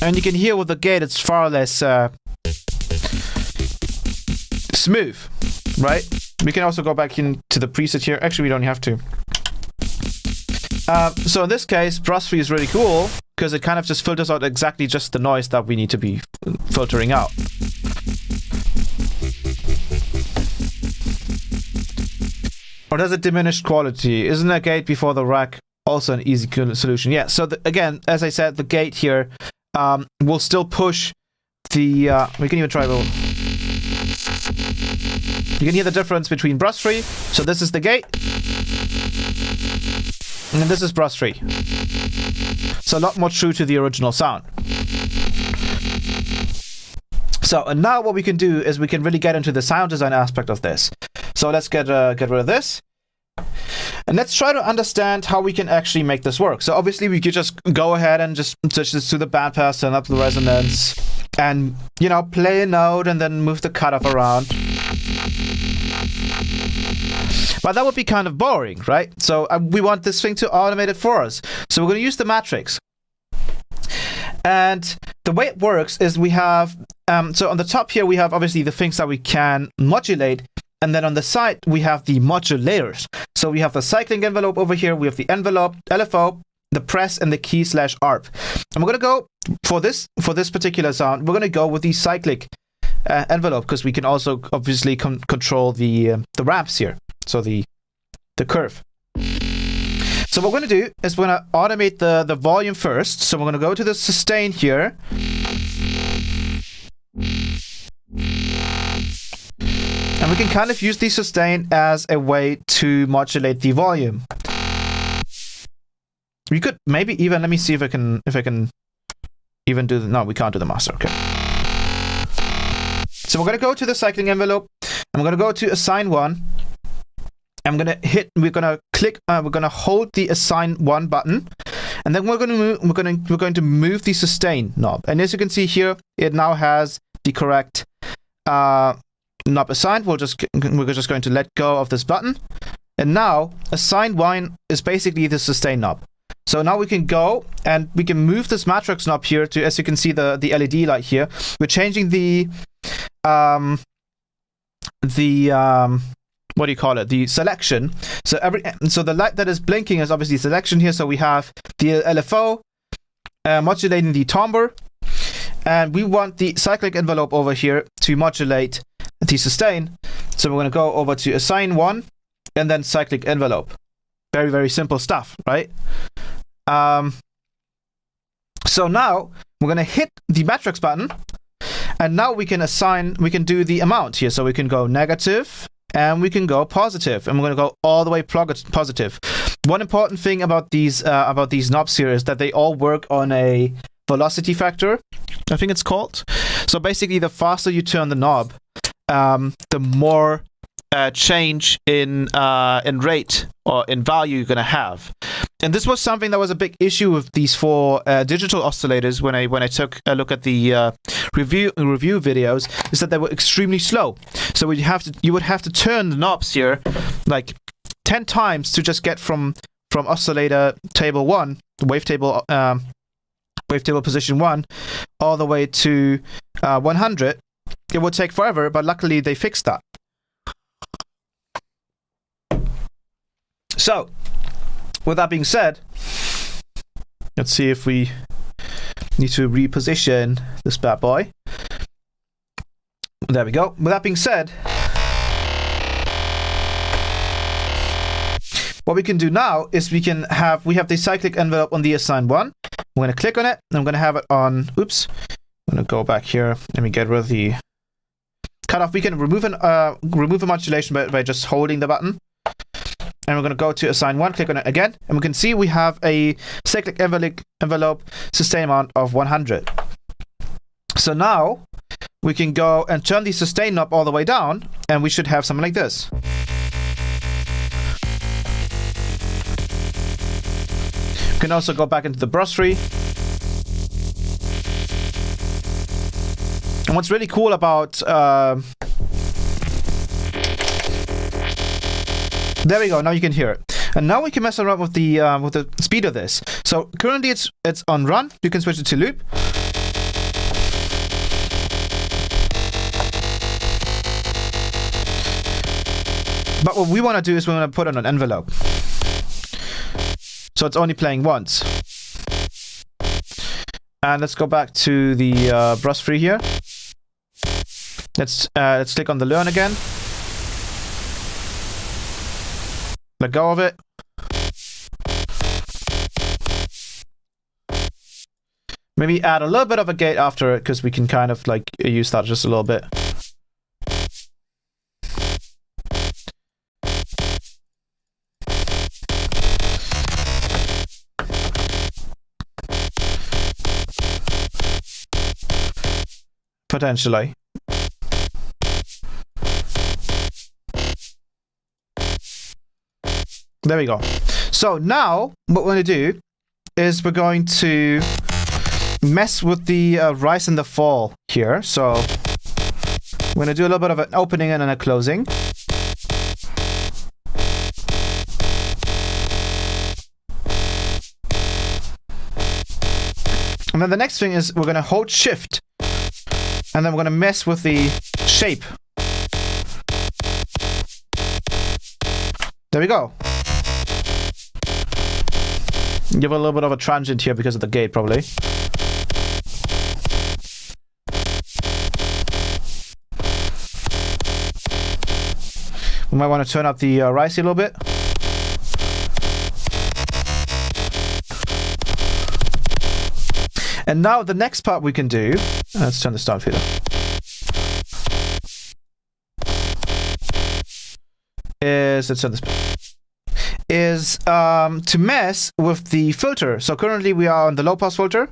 and you can hear with the gate it's far less smooth, right? We can also go back into the preset here. Actually, we don't have to. So in this case, brush-free is really cool because it kind of just filters out exactly just the noise that we need to be filtering out. Or does it diminish quality? Isn't a gate before the rack also an easy solution? Yeah, so again, as I said, the gate here will still push the... we can even try the... You can hear the difference between brush-free. So this is the gate. And this is brush-free. So a lot more true to the original sound. So, and now what we can do is we can really get into the sound design aspect of this. So let's get rid of this. And let's try to understand how we can actually make this work. So obviously we could just go ahead and just switch this to the bandpass, turn up the resonance, and, you know, play a note and then move the cutoff around. But that would be kind of boring, right? So we want this thing to automate it for us. So we're going to use the matrix. And the way it works is we have, so on the top here, we have obviously the things that we can modulate. And then on the side, we have the modulators. So we have the cycling envelope over here. We have the envelope, LFO, the press, and the key / ARP. And we're going to go for this particular sound. We're going to go with the cyclic envelope because we can also obviously control the ramps here. So the curve. So what we're going to do is we're going to automate the volume first. So we're going to go to the sustain here. And we can kind of use the sustain as a way to modulate the volume. We could maybe even, let me see if I can even do the, no, we can't do the master, okay. So we're going to go to the cycling envelope, and we're going to go to assign one. I'm going to hit, we're going to click, we're going to hold the assign one button, and then we're going to move the sustain knob. And as you can see here, it now has the correct knob assigned. We're just going to let go of this button, and now assign one is basically the sustain knob. So now we can go and we can move this matrix knob here to, as you can see, the LED light here. We're changing the what do you call it? The selection. So the light that is blinking is obviously selection here. So we have the LFO modulating the timbre, and we want the cyclic envelope over here to modulate the sustain. So we're going to go over to assign one and then cyclic envelope. Very, very simple stuff, right? So now we're going to hit the matrix button, and now we can do the amount here. So we can go negative and we can go positive, and we're going to go all the way positive. One important thing about these knobs here is that they all work on a velocity factor, I think it's called. So basically, the faster you turn the knob, the more change in rate or in value you're going to have. And this was something that was a big issue with these four digital oscillators when I took a look at the review videos, is that they were extremely slow. So you would have to turn the knobs here like 10 times to just get from oscillator table 1, wavetable position 1, all the way to 100. It would take forever, but luckily they fixed that. So, with that being said, let's see if we need to reposition this bad boy. There we go. With that being said, what we can do now is we have the cyclic envelope on the assigned one. I'm going to click on it, and I'm going to have it on, oops, I'm going to go back here. Let me get rid of the cutoff. We can remove a modulation by just holding the button. And we're going to go to assign one, click on it again, and we can see we have a cyclic envelope sustain amount of 100. So now we can go and turn the sustain knob all the way down, and we should have something like this. We can also go back into the brush tree. And what's really cool about there we go. Now you can hear it, and now we can mess around with the speed of this. So currently it's on run. You can switch it to loop. But what we want to do is we want to put it on an envelope, so it's only playing once. And let's go back to the brush tree here. Let's click on the learn again. Let go of it. Maybe add a little bit of a gate after it, because we can kind of like use that just a little bit. Potentially. There we go. So now what we're going to do is we're going to mess with the rise and the fall here. So we're going to do a little bit of an opening and then a closing. And then the next thing is we're going to hold shift, and then we're going to mess with the shape. There we go. Give it a little bit of a transient here because of the gate, probably. We might want to turn up the rise a little bit. And now the next part we can do, let's turn the start fader, let's turn this, is to mess with the filter. So currently we are on the low pass filter,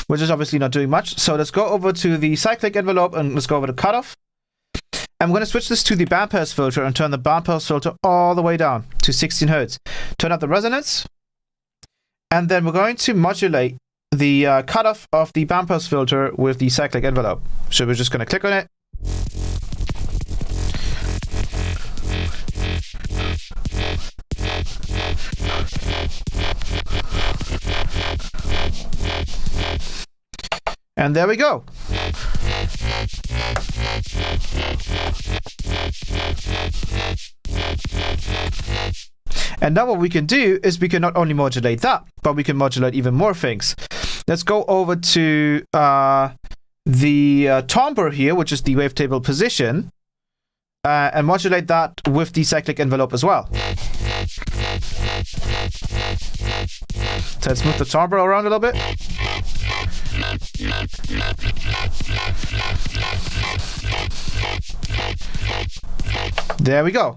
which is obviously not doing much. So let's go over to the cyclic envelope and let's go over to cutoff. I'm going to switch this to the bandpass filter and turn the bandpass filter all the way down to 16 Hertz. Turn up the resonance. And then we're going to modulate the cutoff of the bandpass filter with the cyclic envelope. So we're just going to click on it. And there we go. And now what we can do is we can not only modulate that, but we can modulate even more things. Let's go over to the timbre here, which is the wavetable position, and modulate that with the cyclic envelope as well. So let's move the timbre around a little bit. There we go.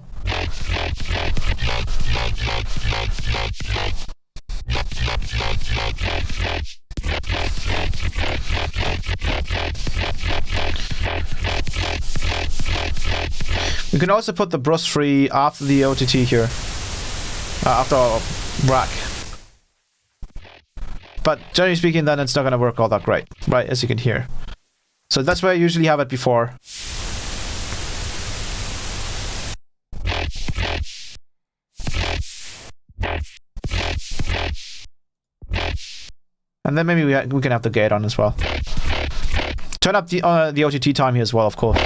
We can also put the brush free after the OTT here, after our rack. But generally speaking, then it's not going to work all that great, right, as you can hear. So that's where I usually have it before. And then maybe we can have the gate on as well. Turn up the OTT time here as well, of course.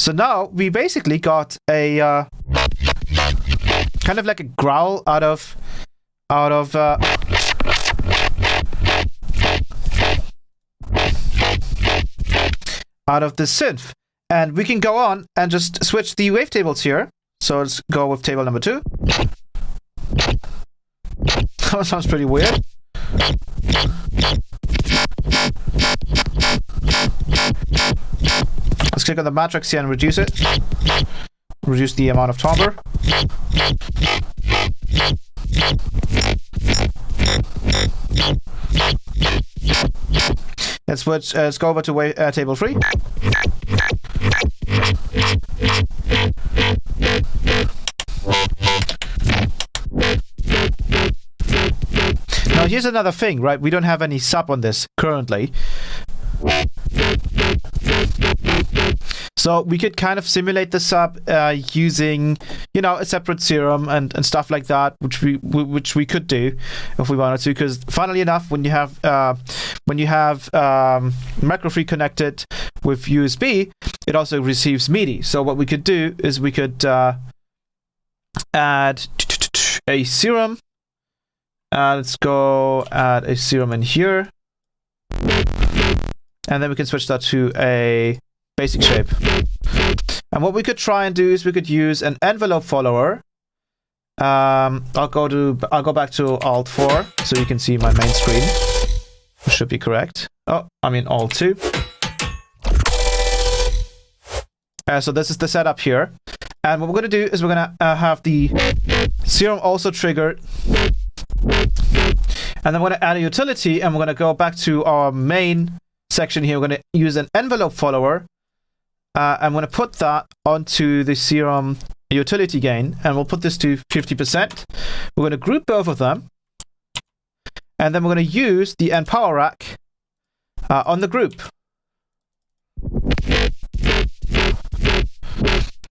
So now we basically got a kind of like a growl out of the synth. And we can go on and just switch the wavetables here. So let's go with table number 2. That sounds pretty weird. Let's click on the matrix here and reduce it. Reduce the amount of timbre. Let's go over to table 3. Now here's another thing, right? We don't have any sub on this currently. So we could kind of simulate the sub using, you know, a separate serum and stuff like that, which we could do if we wanted to. Because funnily enough, when you have MICROFREAK connected with USB, it also receives MIDI. So what we could do is we could add a serum. Let's go add a serum in here, and then we can switch that to a basic shape. And what we could try and do is we could use an envelope follower. I'll go back to Alt 4 so you can see my main screen. It should be correct. Oh, I mean Alt 2. So this is the setup here. And what we're going to do is we're going to have the serum also triggered. And then we're going to add a utility, and we're going to go back to our main section here. We're going to use an envelope follower. I'm going to put that onto the serum utility gain, and we'll put this to 50%. We're going to group both of them, and then we're going to use the end power rack on the group.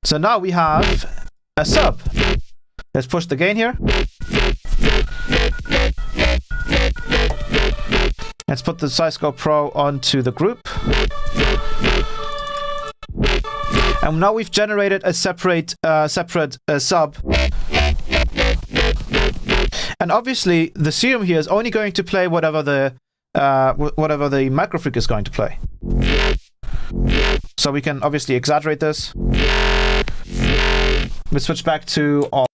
So now we have a sub. Let's push the gain here. Let's put the Syscope Pro onto the group. And now we've generated a separate sub. And obviously the serum here is only going to play whatever the MICROFREAK is going to play. So we can obviously exaggerate this. We switch back to all.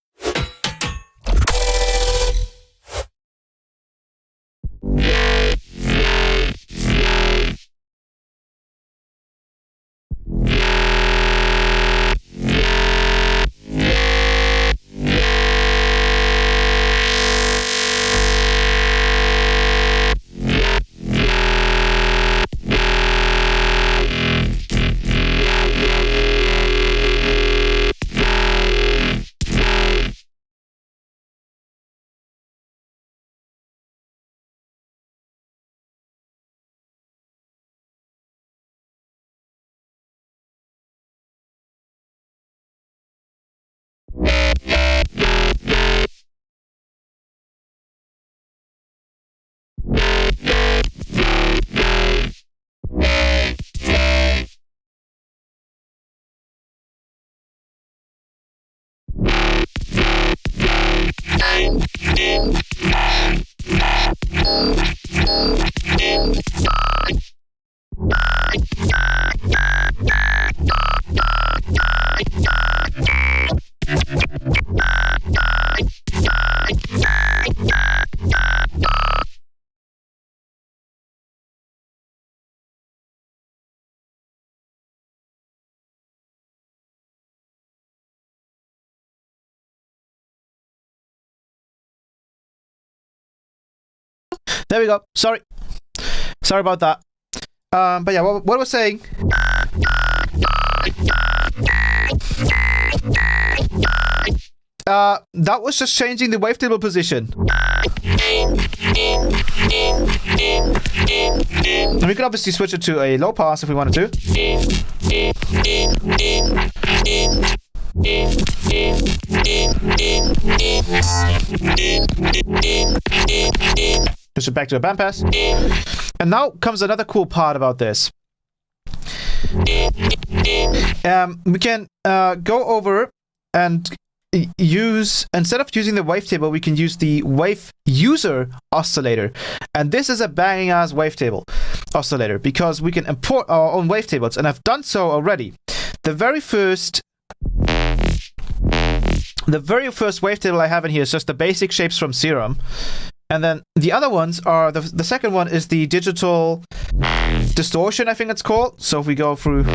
There we go. Sorry about that. But yeah, what I was saying. That was just changing the wavetable position. And we could obviously switch it to a low pass if we wanted to. Push it back to a bandpass. And now comes another cool part about this. we can go over and use, instead of using the wavetable, we can use the wave user oscillator. And this is a banging ass wavetable oscillator because we can import our own wavetables, and I've done so already. The very first wavetable I have in here is just the basic shapes from Serum. And then the other ones are, the second one is the digital distortion, I think it's called. So if we go through...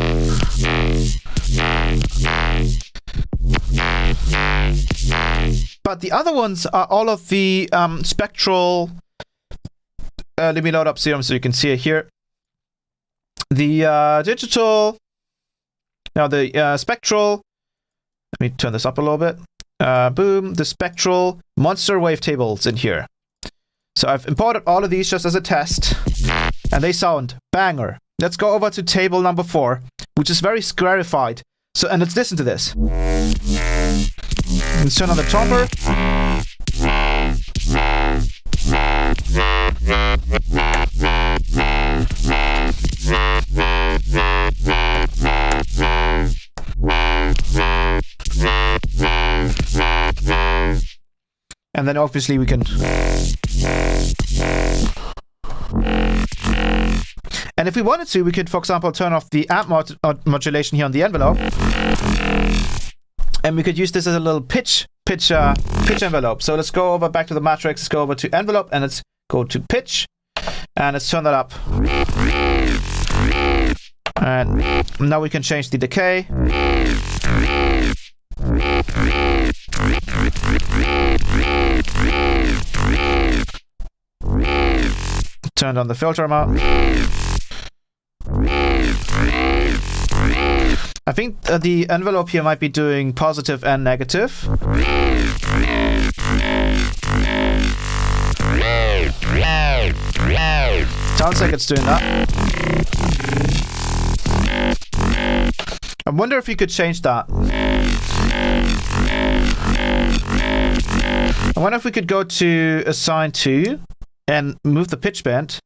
But the other ones are all of the spectral... let me load up Serum so you can see it here. The digital... Now the spectral... Let me turn this up a little bit. Boom. The spectral monster wavetables in here. So I've imported all of these just as a test. And they sound banger. Let's go over to table number 4, which is very scarified. So, and let's listen to this. Let's turn on the topper. And then obviously we can... And if we wanted to, we could, for example, turn off the amp modulation here on the envelope. And we could use this as a little pitch envelope. So let's go over back to the matrix, let's go over to envelope, and let's go to pitch. And let's turn that up. And now we can change the decay. Turned on the filter amount. I think the envelope here might be doing positive and negative. Sounds like it's doing that. I wonder if you could change that. I wonder if we could go to assign to and move the pitch bend.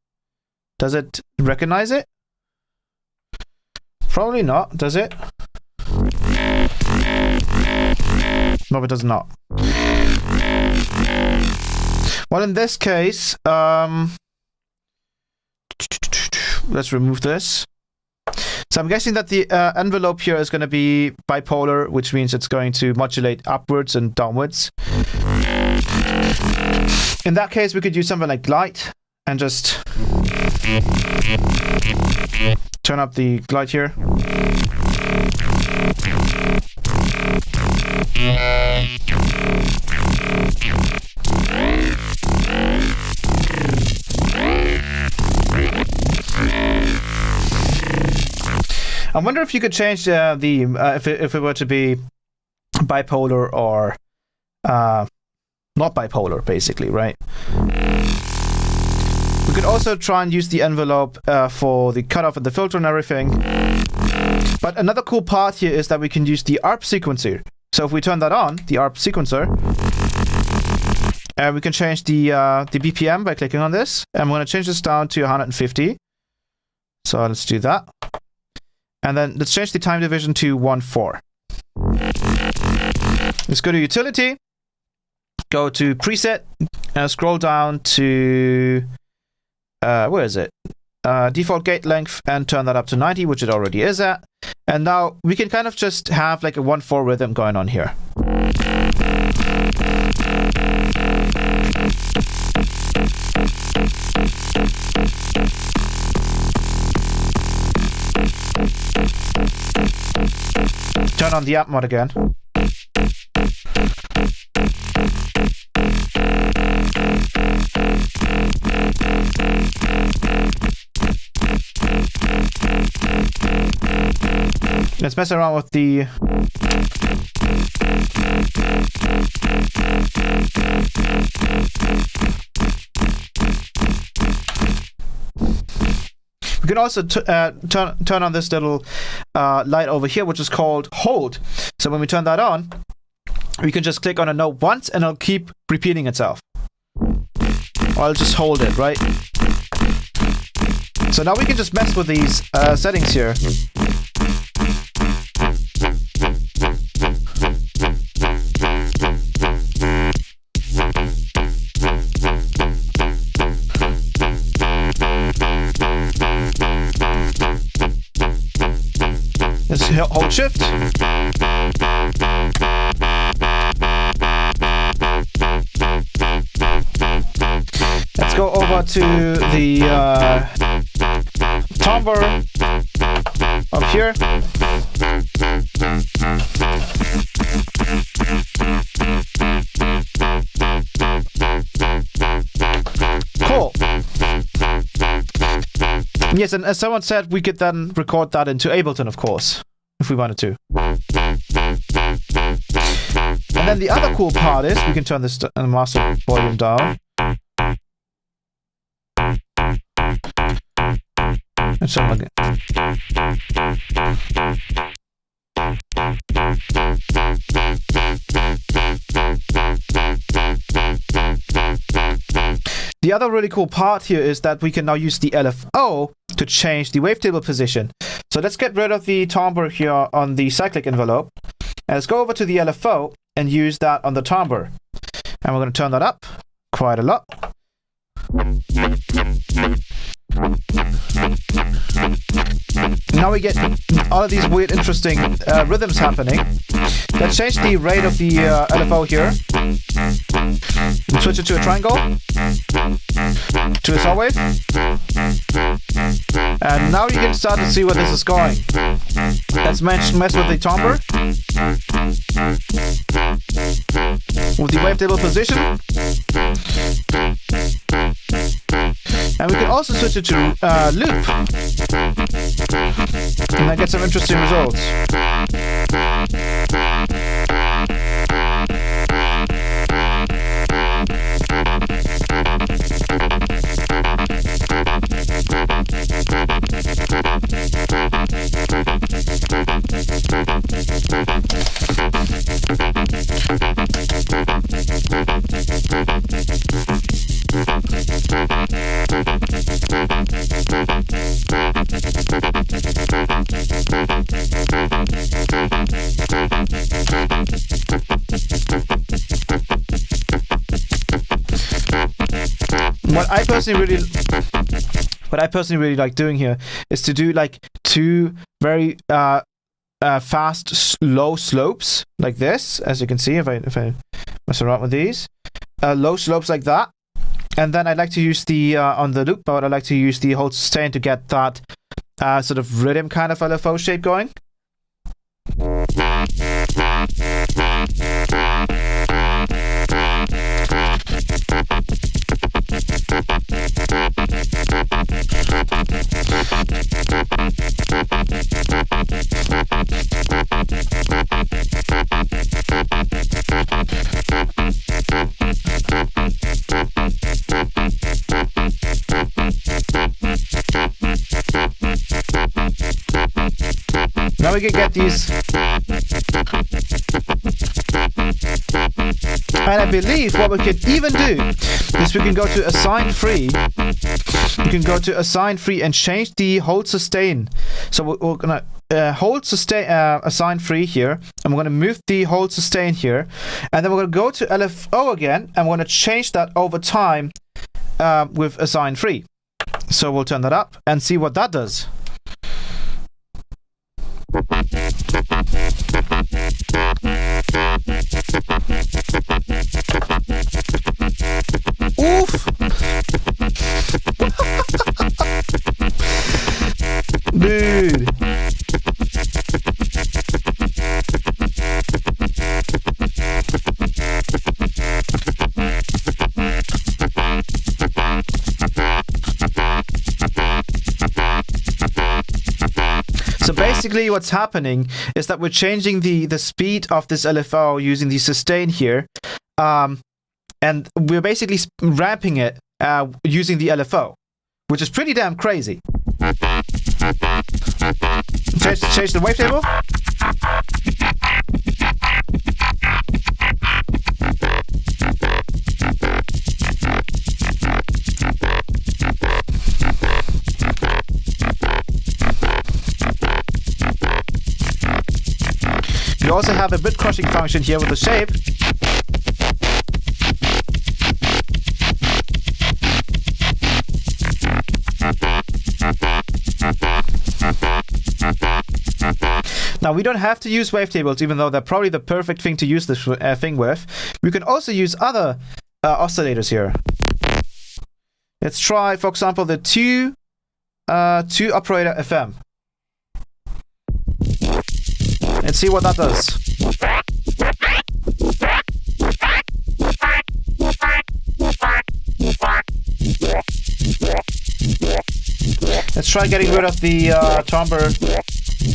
Does it recognize it? Probably not, does it? No, it does not. Well, in this case, let's remove this. So I'm guessing that the envelope here is going to be bipolar, which means it's going to modulate upwards and downwards. In that case, we could use something like glide and just turn up the glide here. I wonder if you could change if it were to be bipolar or not bipolar, basically, right? We could also try and use the envelope for the cutoff and the filter and everything. But another cool part here is that we can use the ARP sequencer. So if we turn that on, the ARP sequencer, we can change the BPM by clicking on this. I'm going to change this down to 150. So let's do that. And then let's change the time division to 1/4. Let's go to utility, go to preset, and scroll down to where is it? Default gate length, and turn that up to 90, which it already is at. And now we can kind of just have like a 1/4 rhythm going on here. Turn on the amp mod again. Let's mess around with the we can also turn on this little light over here, which is called hold. So when we turn that on, we can just click on a note once and it'll keep repeating itself. Or I'll just hold it, right? So now we can just mess with these settings here. No, hold shift. Let's go over to the timbre up here. Cool. Yes, and as someone said, we could then record that into Ableton, of course, if we wanted to. And then the other cool part is we can turn this master volume down. And something like that. The other really cool part here is that we can now use the LFO to change the wavetable position. So let's get rid of the timbre here on the cyclic envelope. And let's go over to the LFO and use that on the timbre. And we're going to turn that up quite a lot. Now we get all of these weird, interesting rhythms happening. Let's change the rate of the LFO here. Switch it to a triangle, to a saw wave, and now you can start to see where this is going. Let's mess with the timbre, with the wavetable position, and we can also switch it to loop, and then get some interesting results. What I personally really like doing here is to do like two very fast, low slopes like this, as you can see if I mess around with these. Low slopes like that. And then I like to use the, on the loop mode, I like to use the hold sustain to get that sort of rhythm kind of LFO shape going. Now we can get these. And I believe what we could even do is we can go to assign free. You can go to assign free and change the hold sustain. So we're gonna hold sustain assign free here, and we're gonna move the hold sustain here, and then we're gonna go to LFO again, and we're gonna change that over time with assign free. So we'll turn that up and see what that does. Oof! Dude! So basically what's happening is that we're changing the speed of this LFO using the sustain here. And we're basically ramping it using the LFO, which is pretty damn crazy. Change the wavetable. You also have a bit crushing function here with the shape. Now, we don't have to use wavetables, even though they're probably the perfect thing to use this thing with. We can also use other oscillators here. Let's try, for example, the two operator FM. Let's see what that does. Let's try getting rid of the timbre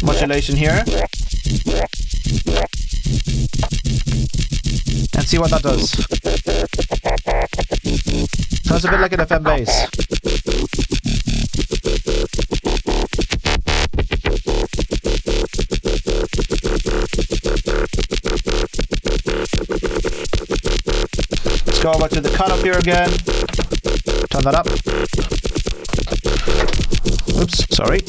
modulation here. And see what that does. Sounds a bit like an FM bass. Let's go over to the cut up here again. Turn that up. Oops, sorry.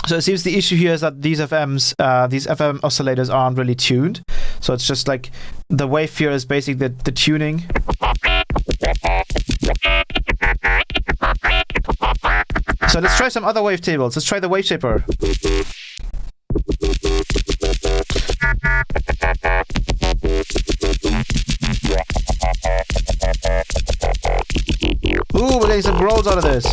So it seems the issue here is that these FM oscillators aren't really tuned. So it's just like the wave here is basically the tuning. So let's try some other wavetables. Let's try the wave shaper. Ooh, we're getting some growls out of this.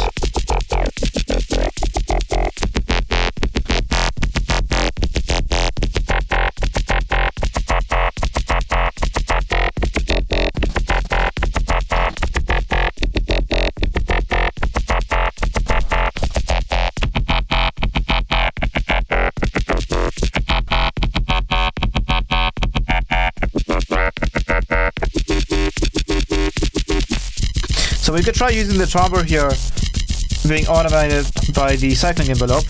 So we could try using the timbre here, being automated by the cycling envelope.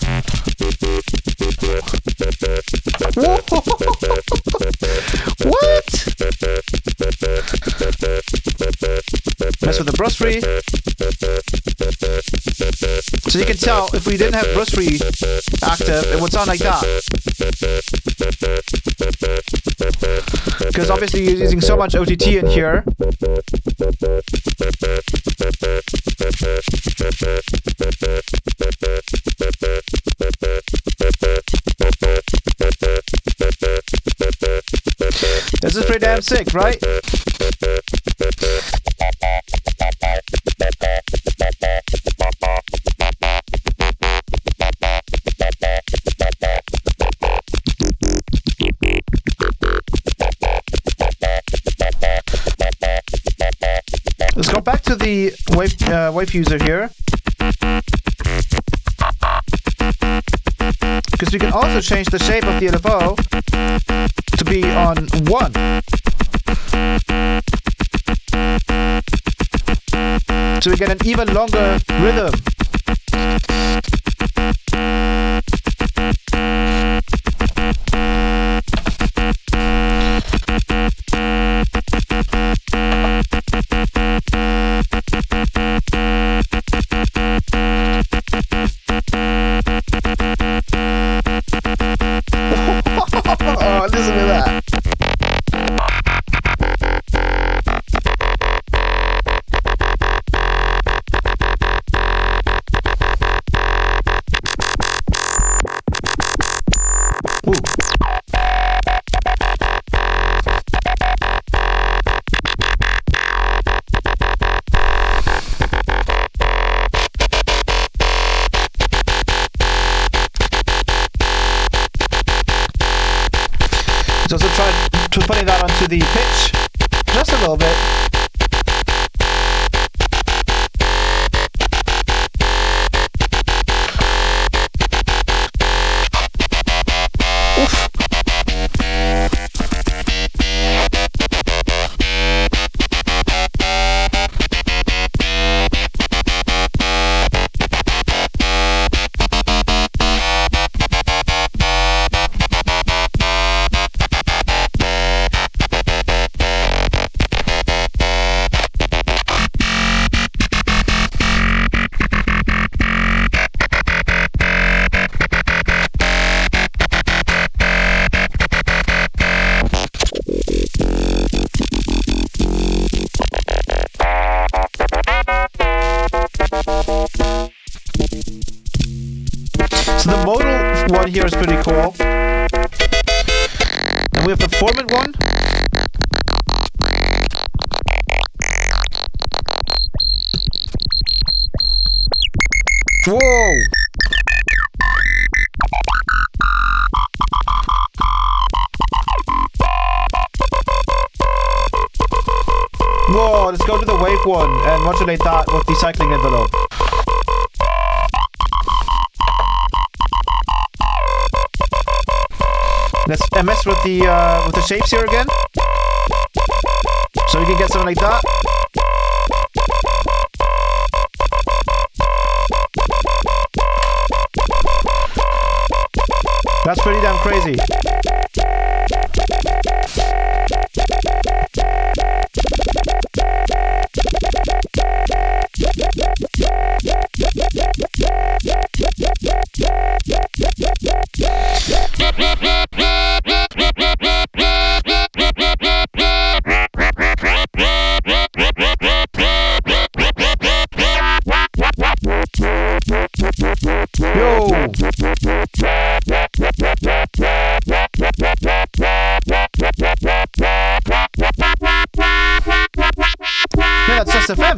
What? Mess with the brusserie. So you can tell if we didn't have brusserie active, it would sound like that. Because obviously you're using so much OTT in here. This is pretty damn sick, right? Let's go back to the wave user here. Because we can also change the shape of the LFO to be on 1. So we get an even longer rhythm. Oh, listen to that. Ooh. Let's also try to putting that onto the pitch just a little bit. Oof. So the modal one here is pretty cool. And we have the format one. Whoa! Whoa, let's go to the wave one and modulate that with the cycling envelope. Let's mess with the shapes here again. So we can get something like that. That's pretty damn crazy. Yeah, that's just FM.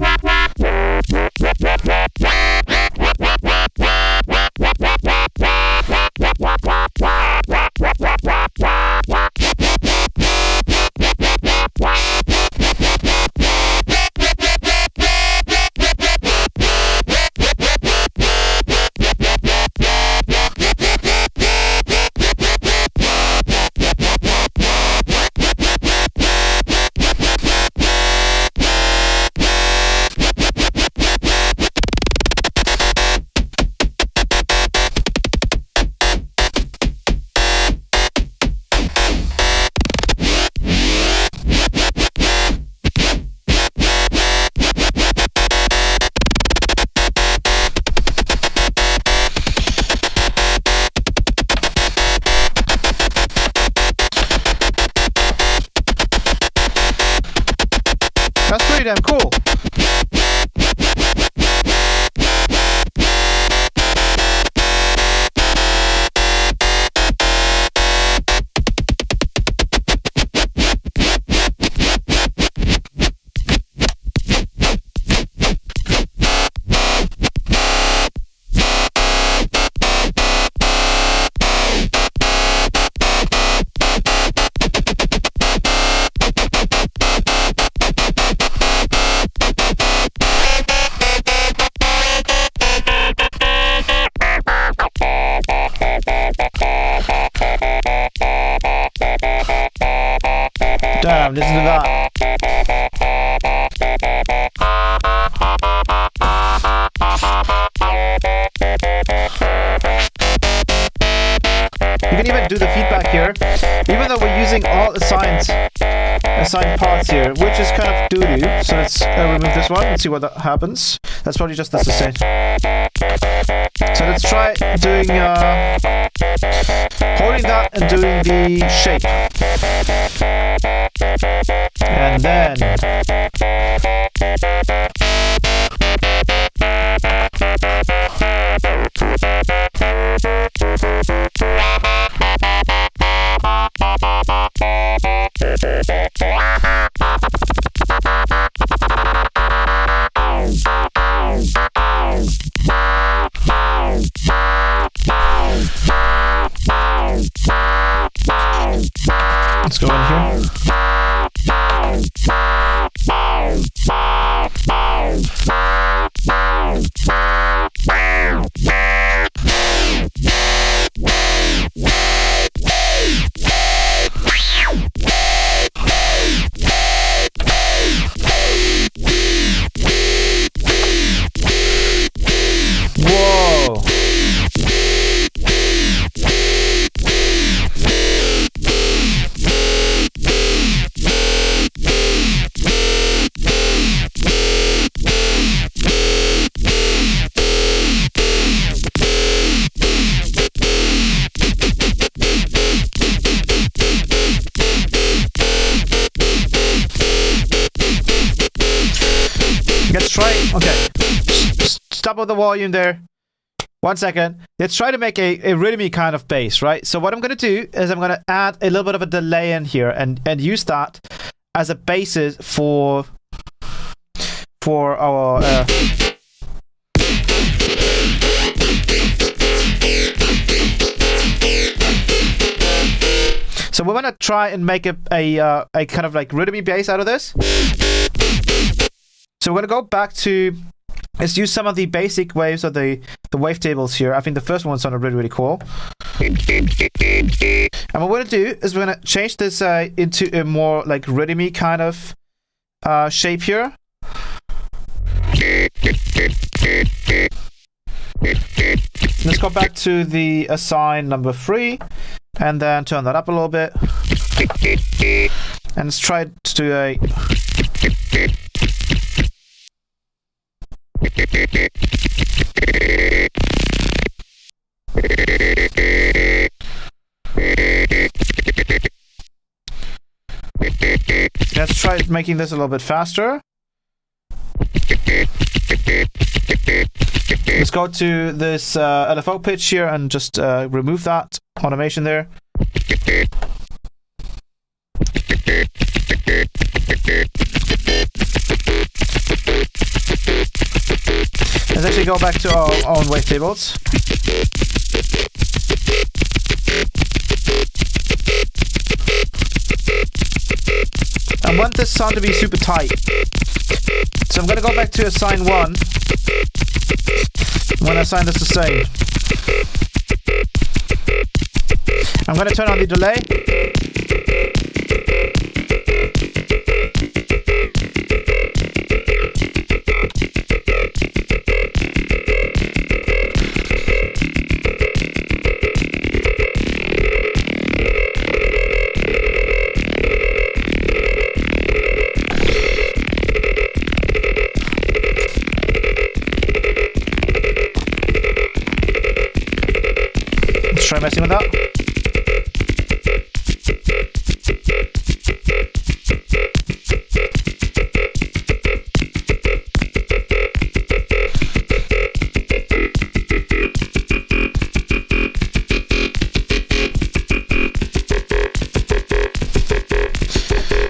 That's pretty damn cool. Damn, listen to that. You can even do the feedback here, even though we're using all assigned parts here, which is kind of doo-doo. So let's remove this one and see what that happens. That's probably just the sustain. So let's try doing holding that and doing the shape. And then let's go in here. Whoa. Let's try. Okay. Stop with the volume there. 1 second. Let's try to make a rhythmy kind of bass, right? So what I'm going to do is I'm going to add a little bit of a delay in here and use that as a basis for our... So we're going to try and make a kind of like rhythmy bass out of this. So we're going to go back to... Let's use some of the basic waves of the wavetables here. I think the first one sounded really, really cool. And what we're going to do is we're going to change this into a more like rhythmy kind of shape here. Let's go back to the assign number 3 and then turn that up a little bit. And let's try to do a... Let's try making this a little bit faster. Let's go to this LFO pitch here and just remove that automation there. Let's actually go back to our own wavetables. I want this sound to be super tight. So I'm going to go back to assign 1. I'm going to assign this the same. I'm going to turn on the delay. Try messing with that.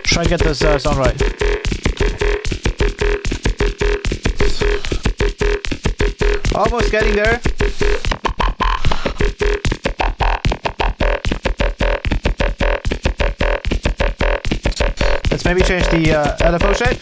Try to get this sound right. Almost getting there. Let's maybe change the LFO shape.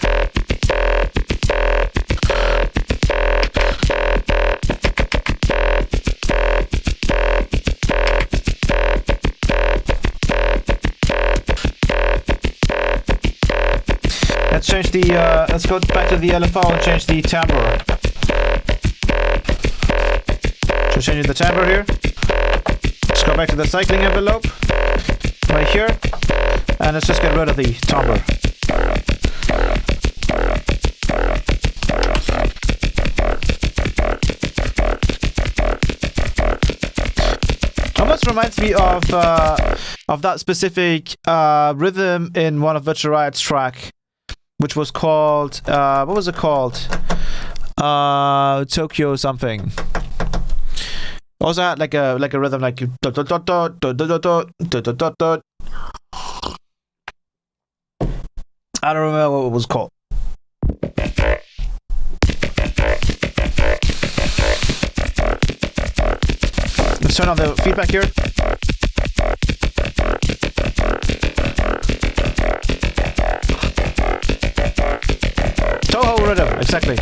Let's change the, let's go back to the LFO and change the timbre. So changing the timbre here. Let's go back to the cycling envelope right here. And let's just get rid of the timbre. Almost reminds me of that specific rhythm in one of Virtual Riot's track, which was called what was it called? Tokyo something. Also had like a rhythm like dot dot dot dot dot dot dot dot dot dot. I don't remember what it was called. Let's turn on the feedback here. Toho rhythm, exactly.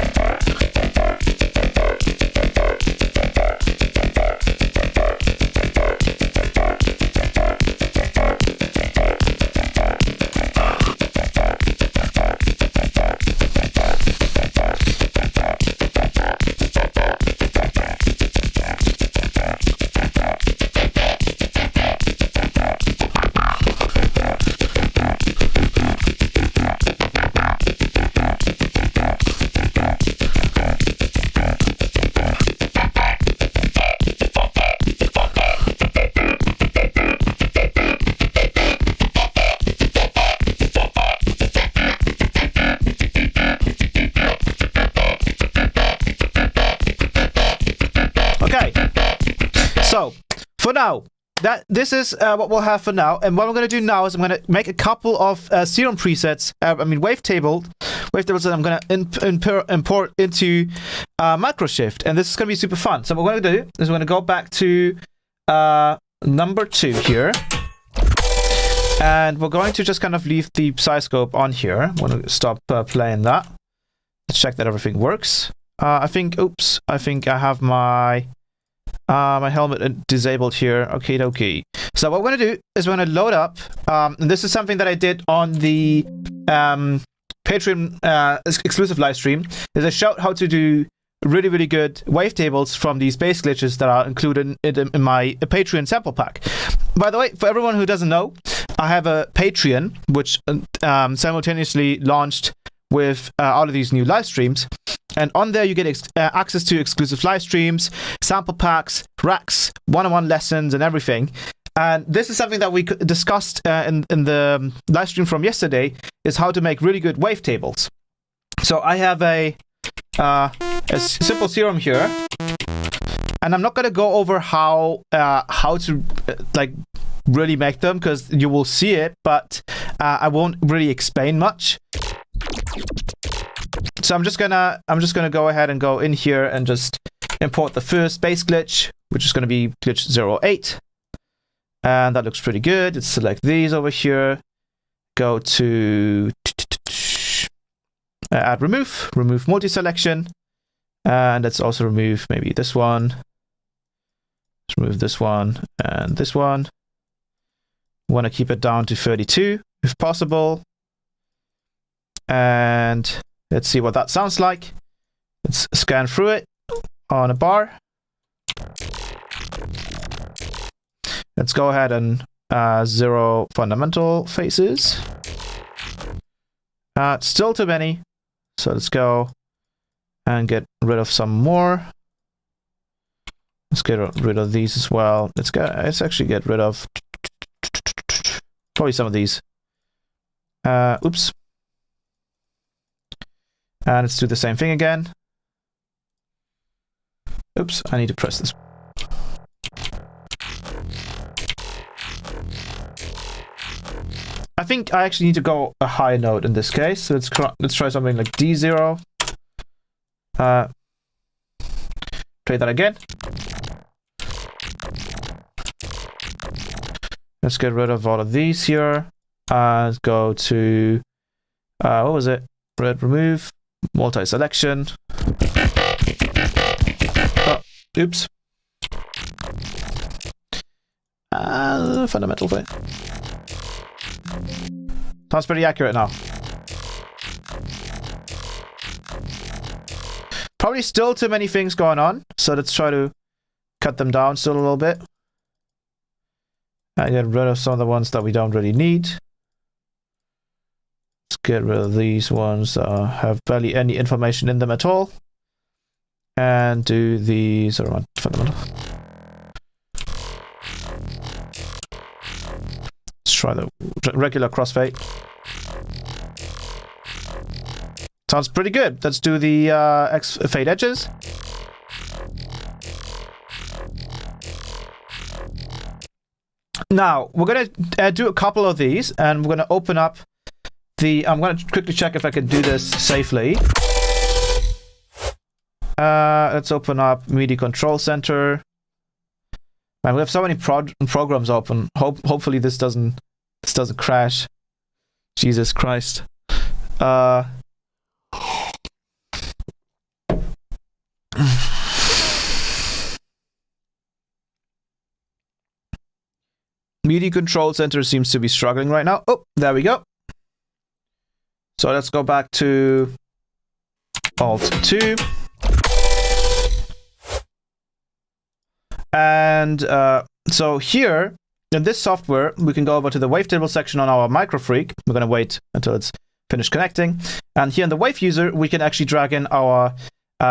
Okay, so for now, this is what we'll have for now. And what I'm going to do now is I'm going to make a couple of serum presets. Wavetables that I'm going to import into Microshift. And this is going to be super fun. So what we're going to do is we're going to go back to number 2 here. And we're going to just kind of leave the size scope on here. I'm going to stop playing that. Let's check that everything works. I think I have my my helmet disabled here. Okay. So what we're going to do is we're going to load up. And this is something that I did on the Patreon exclusive live stream. Is I showed how to do really good wavetables from these base glitches that are included in my Patreon sample pack. By the way, for everyone who doesn't know, I have a Patreon which simultaneously launched with all of these new live streams. And on there, you get access to exclusive live streams, sample packs, racks, one-on-one lessons, and everything. And this is something that we discussed in the live stream from yesterday, is how to make really good wavetables. So I have a simple serum here, and I'm not going to go over how to like really make them, because you will see it, but I won't really explain much. So I'm just gonna go ahead and go in here and just import the first base glitch, which is going to be glitch 08. And that looks pretty good. Let's select these over here. Go to add remove multi-selection. And let's also remove maybe this one. Let's remove this one and this one. Want to keep it down to 32 if possible. And let's see what that sounds like. Let's scan through it on a bar. Let's go ahead and zero fundamental faces. Still too many. So let's go and get rid of some more. Let's get rid of these as well. Let's actually get rid of probably some of these. Oops. And let's do the same thing again. Oops, I need to press this. I think I actually need to go a higher note in this case. So let's try something like D0. Play that again. Let's get rid of all of these here. Let's go to what was it? Red remove. Multi-selection. Oh, oops. Fundamental thing. Sounds pretty accurate now. Probably still too many things going on, so let's try to cut them down still a little bit. And get rid of some of the ones that we don't really need. Let's get rid of these ones that have barely any information in them at all. And do these around fundamental. Let's try the regular crossfade. Sounds pretty good. Let's do the fade edges. Now, we're going to do a couple of these, and we're going to open up the... I'm going to quickly check if I can do this safely. Let's open up MIDI Control Center. Man, we have so many programs open. Hopefully this doesn't crash. Jesus Christ. MIDI Control Center seems to be struggling right now. Oh, there we go. So let's go back to Alt-2. And so here, in this software, we can go over to the wavetable section on our MicroFreak. We're going to wait until it's finished connecting. And here in the wave user, we can actually drag in our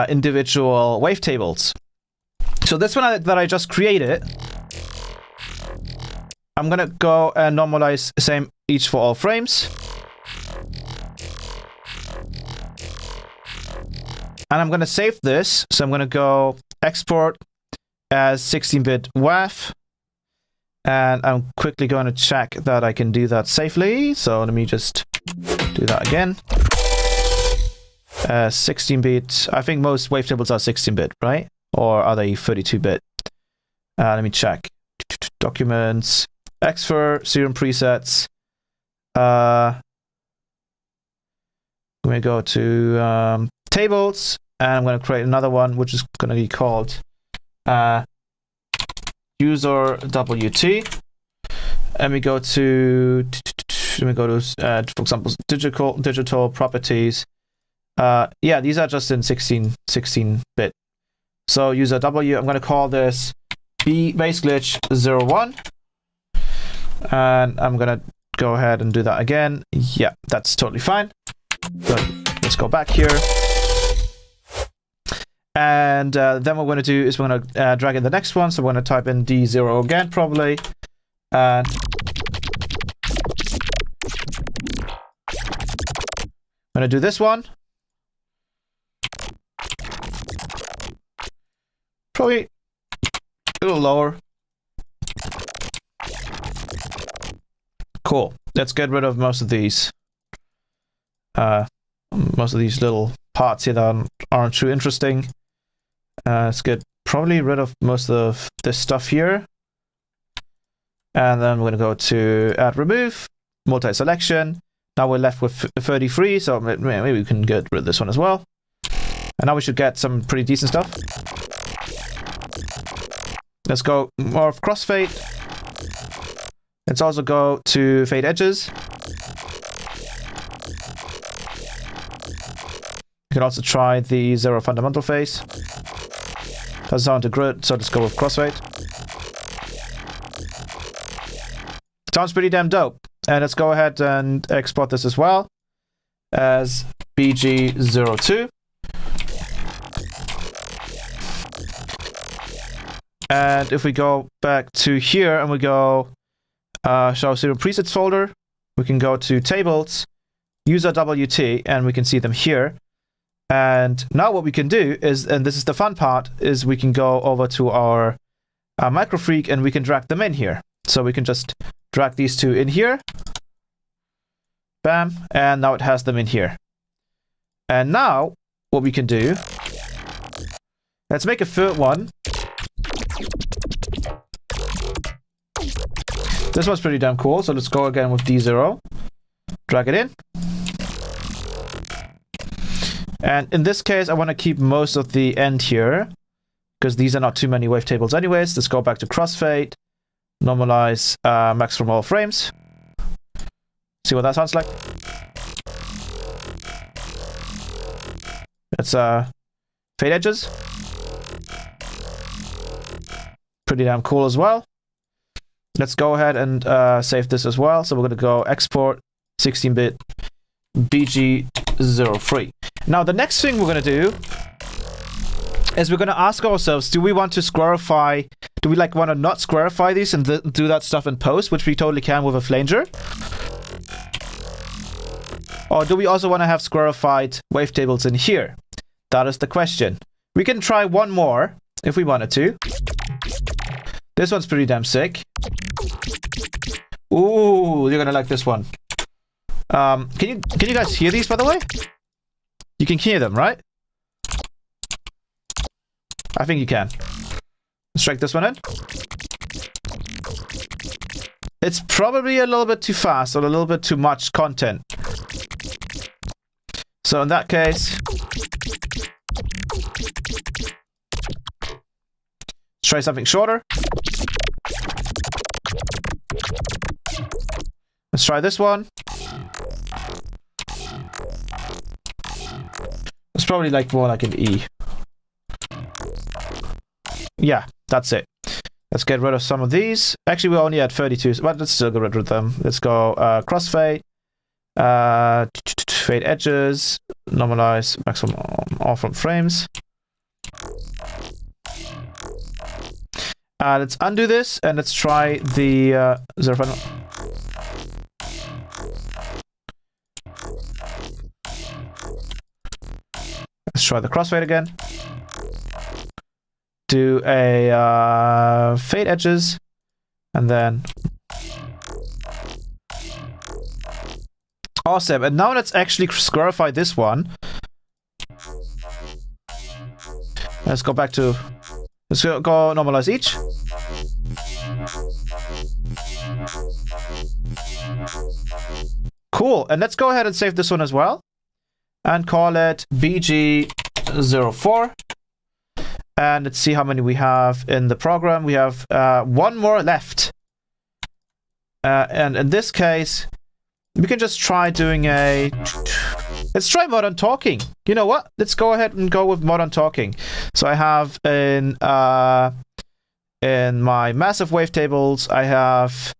individual wavetables. So this one that I just created, I'm going to go and normalize same each for all frames. And I'm going to save this. So I'm going to go export as 16-bit WAV. And I'm quickly going to check that I can do that safely. So let me just do that again. 16-bit. I think most wavetables are 16-bit, right? Or are they 32-bit? Let me check. Documents. Xfer, Serum presets. I'm going to go to tables. And I'm going to create another one, which is going to be called user WT. And we go to, for example, digital properties. Yeah, these are just in 16-bit. So user W, I'm going to call this base glitch 01. And I'm going to go ahead and do that again. Yeah, that's totally fine. So let's go back here. And then what we're going to do is we're going to drag in the next one. So we're going to type in D0 again, probably. And I'm going to do this one. Probably a little lower. Cool. Let's get rid of most of these. Most of these little parts here that aren't too interesting. Let's get probably rid of most of this stuff here. And then we're going to go to add remove, multi-selection. Now we're left with 33, so maybe we can get rid of this one as well. And now we should get some pretty decent stuff. Let's go more of crossfade. Let's also go to fade edges. You can also try the zero fundamental phase. Doesn't sound too good, so let's go with crossfade. Sounds pretty damn dope. And let's go ahead and export this as well as BG02. And if we go back to here and we go show Serum presets folder, we can go to tables, user WT, and we can see them here. And now what we can do is, and this is the fun part, is we can go over to our MICROFREAK and we can drag them in here. So we can just drag these two in here. Bam. And now it has them in here. And now what we can do, let's make a third one. This one's pretty damn cool. So let's go again with D0. Drag it in. And in this case, I want to keep most of the end here, because these are not too many wavetables anyways. Let's go back to crossfade, normalize max from all frames. See what that sounds like. Let's fade edges. Pretty damn cool as well. Let's go ahead and save this as well. So we're going to go export 16-bit BG03. Now, the next thing we're going to do is we're going to ask ourselves, do we want to squarify, do we want to not squarify these and do that stuff in post, which we totally can with a flanger? Or do we also want to have squarified wavetables in here? That is the question. We can try one more if we wanted to. This one's pretty damn sick. Ooh, you're going to like this one. Can you guys hear these, by the way? You can hear them, right? I think you can. Let's drag this one in. It's probably a little bit too fast or a little bit too much content. So in that case, let's try something shorter. Let's try this one. It's probably more like an E. Yeah, that's it. Let's get rid of some of these. Actually, we only had 32, but let's still get rid of them. Let's go crossfade, fade edges, normalize maximum all front frames. Let's undo this and let's try the zero final. Let's try the crossfade again. do a fade edges, and then awesome. And now let's actually squarify this one. Let's go back to, let's go normalize each. Cool, and let's go ahead and save this one as well and call it BG04. And let's see how many we have in the program. We have one more left. And in this case, we can just try doing a... Let's try modern talking. You know what? Let's go ahead and go with modern talking. So I have in my massive wavetables, I have...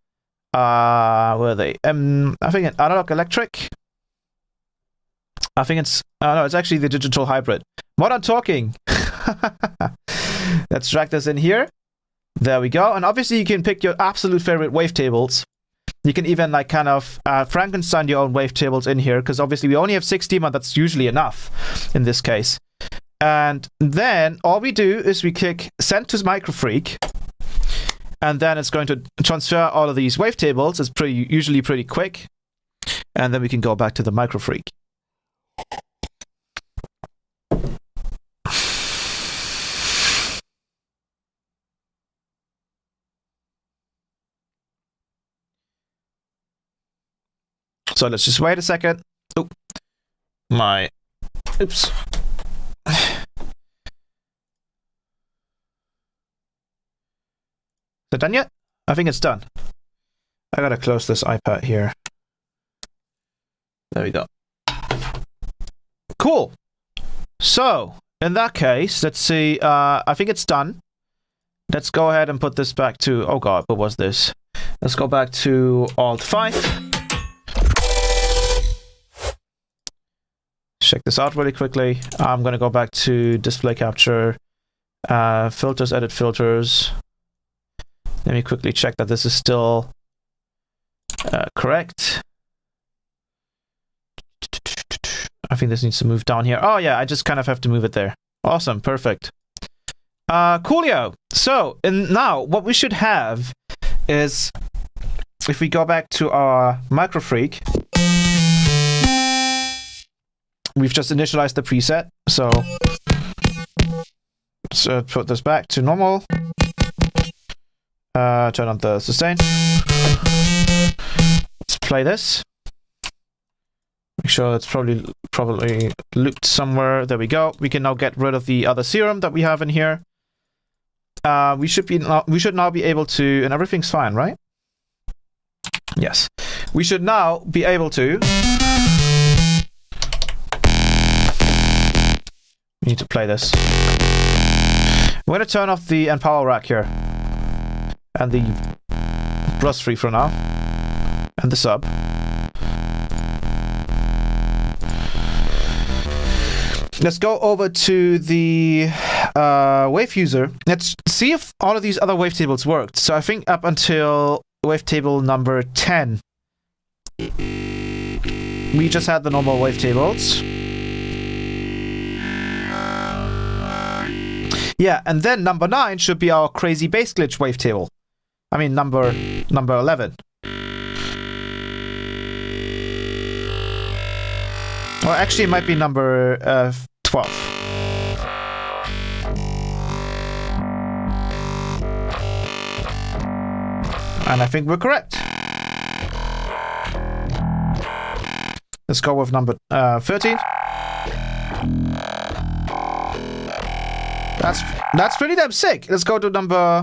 where are they? I think an analog electric. I think it's... no, it's actually the digital hybrid. Modern talking. Let's drag this in here. There we go. And obviously you can pick your absolute favorite wavetables. You can even like kind of Frankenstein your own wavetables in here, because obviously we only have 16, but that's usually enough in this case. And then all we do is we click send to MicroFreak, and then it's going to transfer all of these wavetables. It's usually pretty quick. And then we can go back to the MicroFreak. So let's just wait a second. Oh, oops. Is it done yet? I think it's done. I gotta close this iPad here. There we go. Cool. So, in that case, let's see. I think it's done. Let's go ahead and put this back to... Oh god, what was this? Let's go back to Alt-5. Check this out really quickly. I'm going to go back to display capture, filters, edit filters. Let me quickly check that this is still correct. I think this needs to move down here. Oh yeah, I just kind of have to move it there. Awesome, perfect. Coolio. So, now what we should have is, if we go back to our MicroFreak, we've just initialized the preset, so let's put this back to normal. Turn on the sustain. Let's play this. Make sure it's probably looped somewhere. There we go. We can now get rid of the other serum that we have in here. We should now be able to, and everything's fine, right? Yes. We should now be able to. We need to play this. I'm going to turn off the power rack here. And the brush free for now. And the sub. Let's go over to the wave user. Let's see if all of these other wavetables worked. So I think up until wavetable number 10, we just had the normal wavetables. Yeah, and then number 9 should be our crazy bass glitch wavetable. I mean, number 11. Or actually, it might be number 12. And I think we're correct. Let's go with number 13. That's pretty damn sick. Let's go to number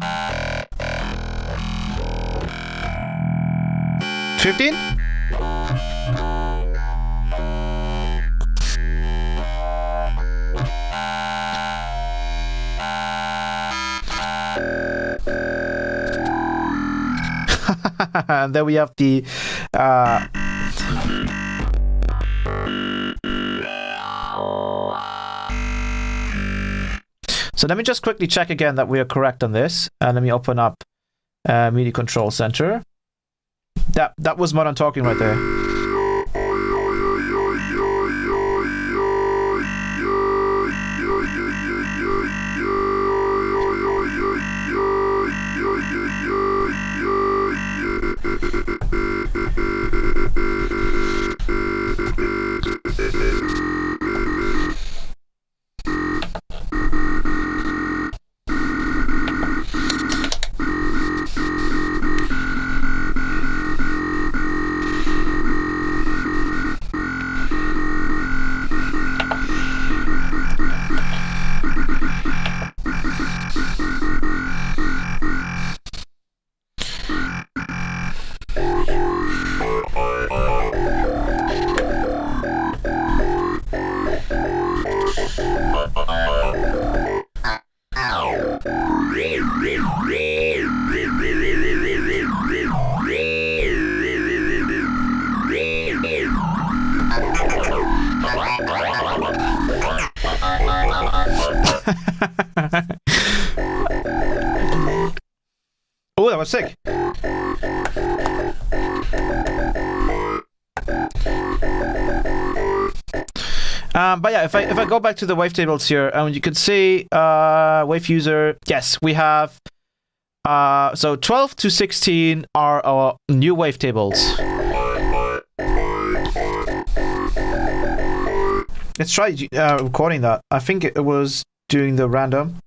15. And then we have the so let me just quickly check again that we are correct on this, and let me open up MIDI Control Center. That was modern talking right there. Oh, that was sick. But yeah, if I go back to the wavetables here, you can see wave user. Yes, we have. So 12 to 16 are our new wavetables. Let's try recording that. I think it was doing the random.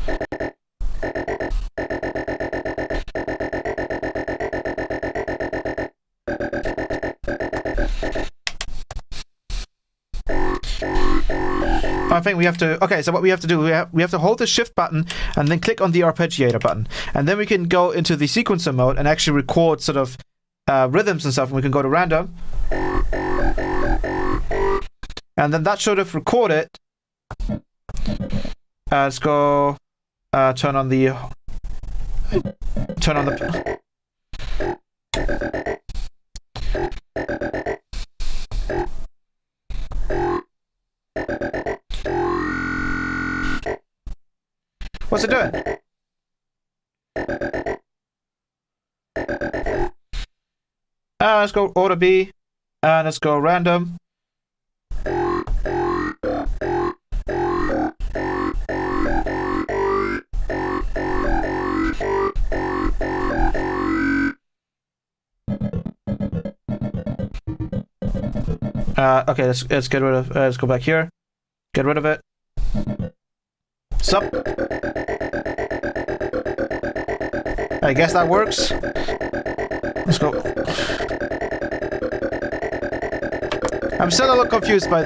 I think we have to. Okay, so what we have to do, we have to hold the shift button and then click on the arpeggiator button, and then we can go into the sequencer mode and actually record sort of rhythms and stuff. And we can go to random, and then that should have recorded. Let's go turn on the. What's it doing? Let's go order B, and let's go random. Okay, let's get rid of. Let's go back here. Get rid of it. Sup? I guess that works. Let's go. I'm still a little confused by.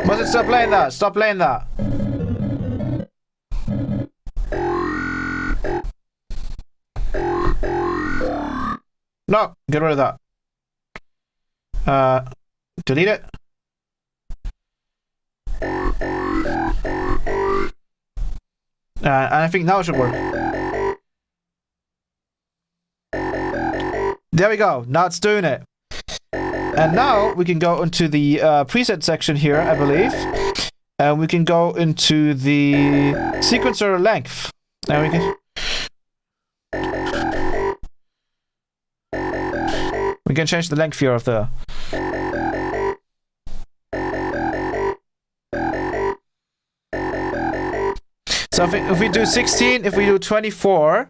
Was it stop playing that? Stop playing that. No, get rid of that. Delete it. And I think now it should work. There we go. Now it's doing it. And now we can go into the preset section here, I believe. And we can go into the sequencer length. And we can change the length here of the. So if we do 16, if we do 24,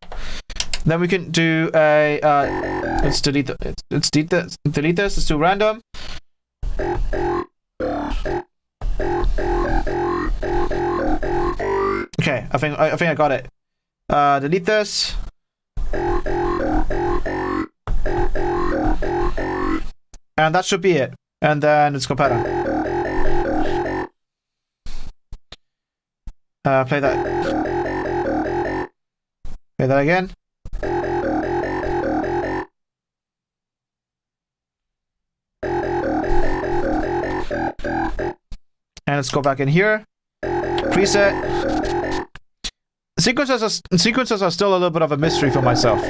then we can do a. Let's delete the. Let's delete this. Let's do random. Okay, I think I got it. Delete this. And that should be it. And then let's go pattern. Play that. Play that again. And let's go back in here. Preset. Sequences are still a little bit of a mystery for myself.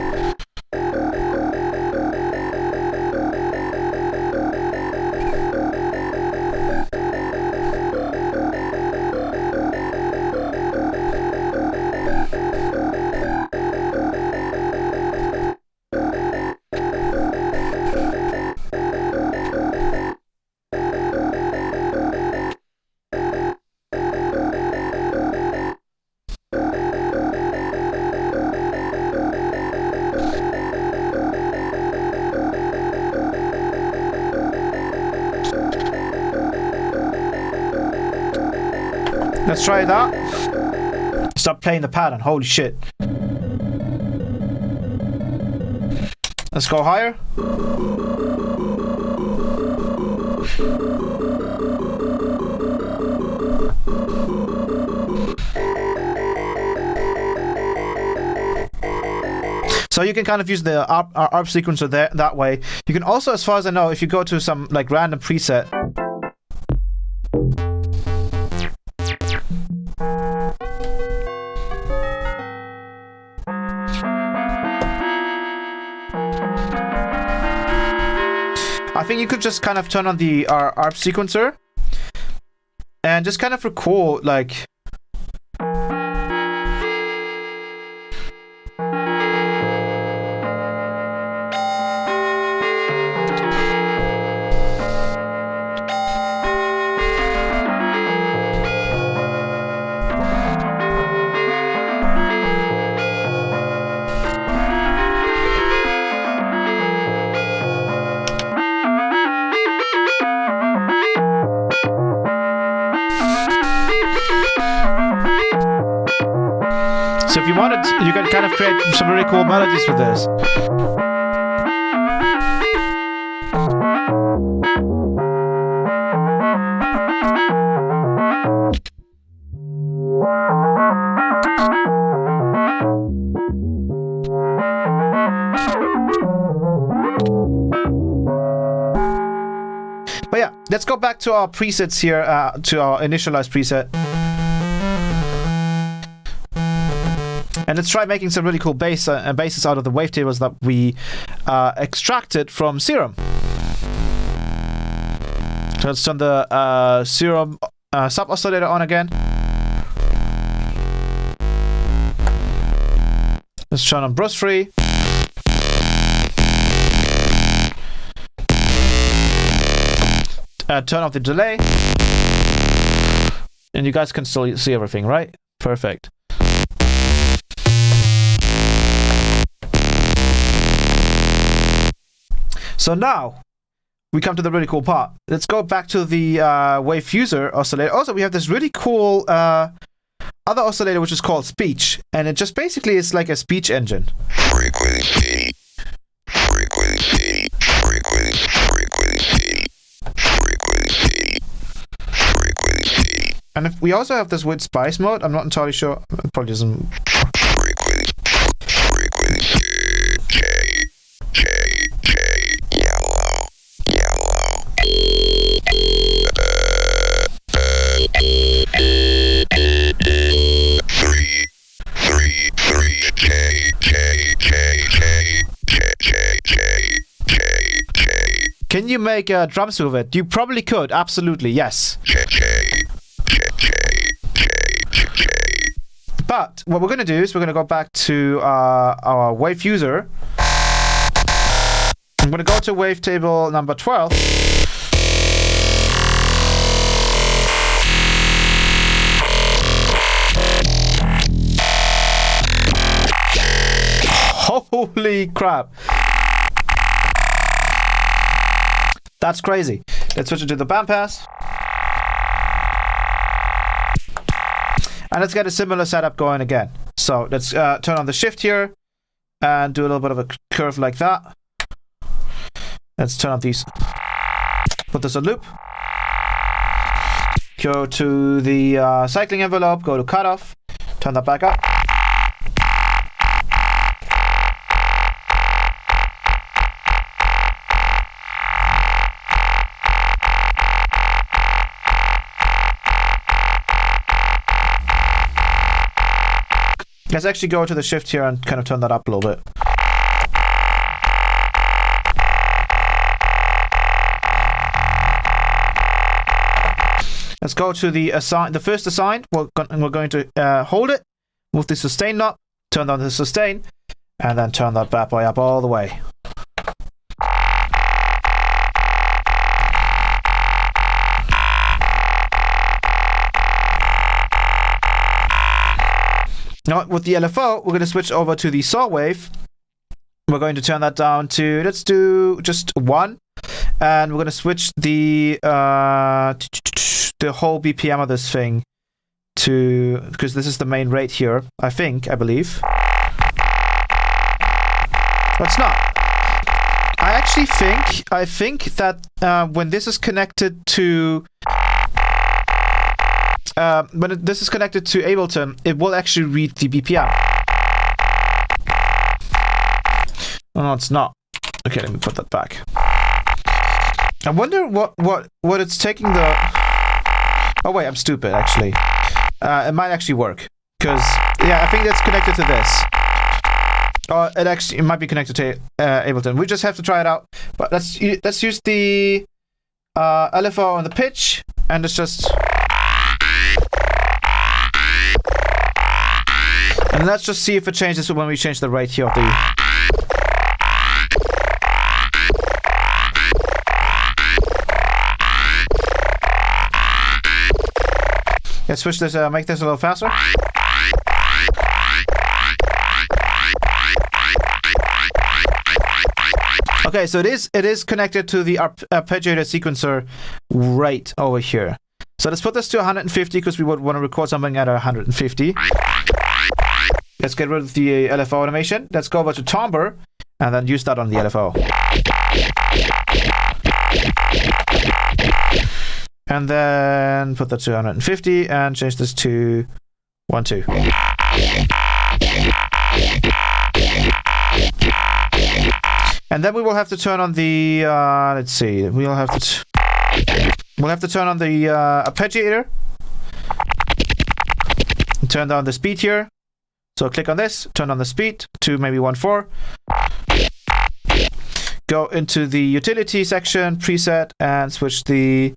Let's try that. Stop playing the pattern. Holy shit. Let's go higher. So you can kind of use the ARP sequencer there that way. You can also, as far as I know, if you go to some like random preset. I think you could just kind of turn on the ARP sequencer and just kind of record like. So if you wanted, you can kind of create some really cool melodies with this. But yeah, let's go back to our presets here, to our initialized preset. And let's try making some really cool basses out of the wavetables that we extracted from Serum. So let's turn the Serum sub-oscillator on again. Let's turn on burst free. Turn off the delay. And you guys can still see everything, right? Perfect. So now we come to the really cool part. Let's go back to the wave fuser oscillator. Also, we have this really cool other oscillator which is called speech, and it just basically is like a speech engine. Frequency, frequency, frequency, frequency, frequency, frequency. And if we also have this with spice mode. I'm not entirely sure. It probably doesn't. Frequency, frequency, J, J, J, yellow, yellow. 3, 3, 3, J, J, J, J, J, J, J, J, J. Can you make drums with it? You probably could. Absolutely, yes. J, J, J, J, J, J, J. But what we're going to do is we're going to go back to our wave fuser. I'm going to go to wavetable number 12. Holy crap. That's crazy. Let's switch it to the bandpass. And let's get a similar setup going again. So let's turn on the shift here and do a little bit of a curve like that. Let's turn on these. Put this on loop. Go to the cycling envelope, go to cutoff, turn that back up. Let's actually go to the shift here and kind of turn that up a little bit. Let's go to the first assign. We're going to hold it, move the sustain knob, turn on the sustain, and then turn that bad boy up all the way. Now with the LFO, we're going to switch over to the saw wave. We're going to turn that down to, let's do just 1. And we're going to switch the whole BPM of this thing to, because this is the main rate here, I believe. That's not. I think that when this is connected to this is connected to Ableton, it will actually read the BPM. Oh, no, it's not. Okay, let me put that back. I wonder what it's taking the... Oh wait, I'm stupid actually. It might actually work. Because, yeah, I think that's connected to this. Or it might be connected to Ableton. We just have to try it out. But let's use the LFO on the pitch, and it's just... And let's just see if it changes when we change the rate here of the... Let's switch this, make this a little faster. Okay, so it is connected to the arpeggiator sequencer rate over here. So let's put this to 150 because we would want to record something at 150. Let's get rid of the LFO animation. Let's go over to timbre and then use that on the LFO. And then put that to 150 and change this to 1-2. And then we will have to turn on the let's see, we'll have to turn on the arpeggiator. Turn down the speed here. So click on this, turn on the speed to maybe 1.4. Go into the utility section, preset, and switch the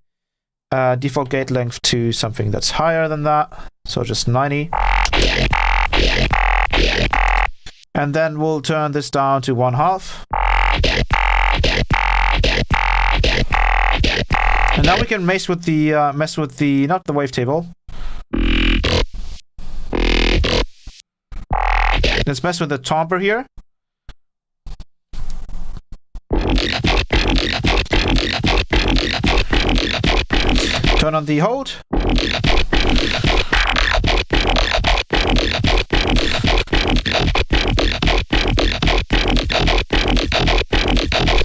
default gate length to something that's higher than that. So just 90. And then we'll turn this down to 1/2. And now we can mess with the not the wavetable. Let's mess with the timbre here. Turn on the hold.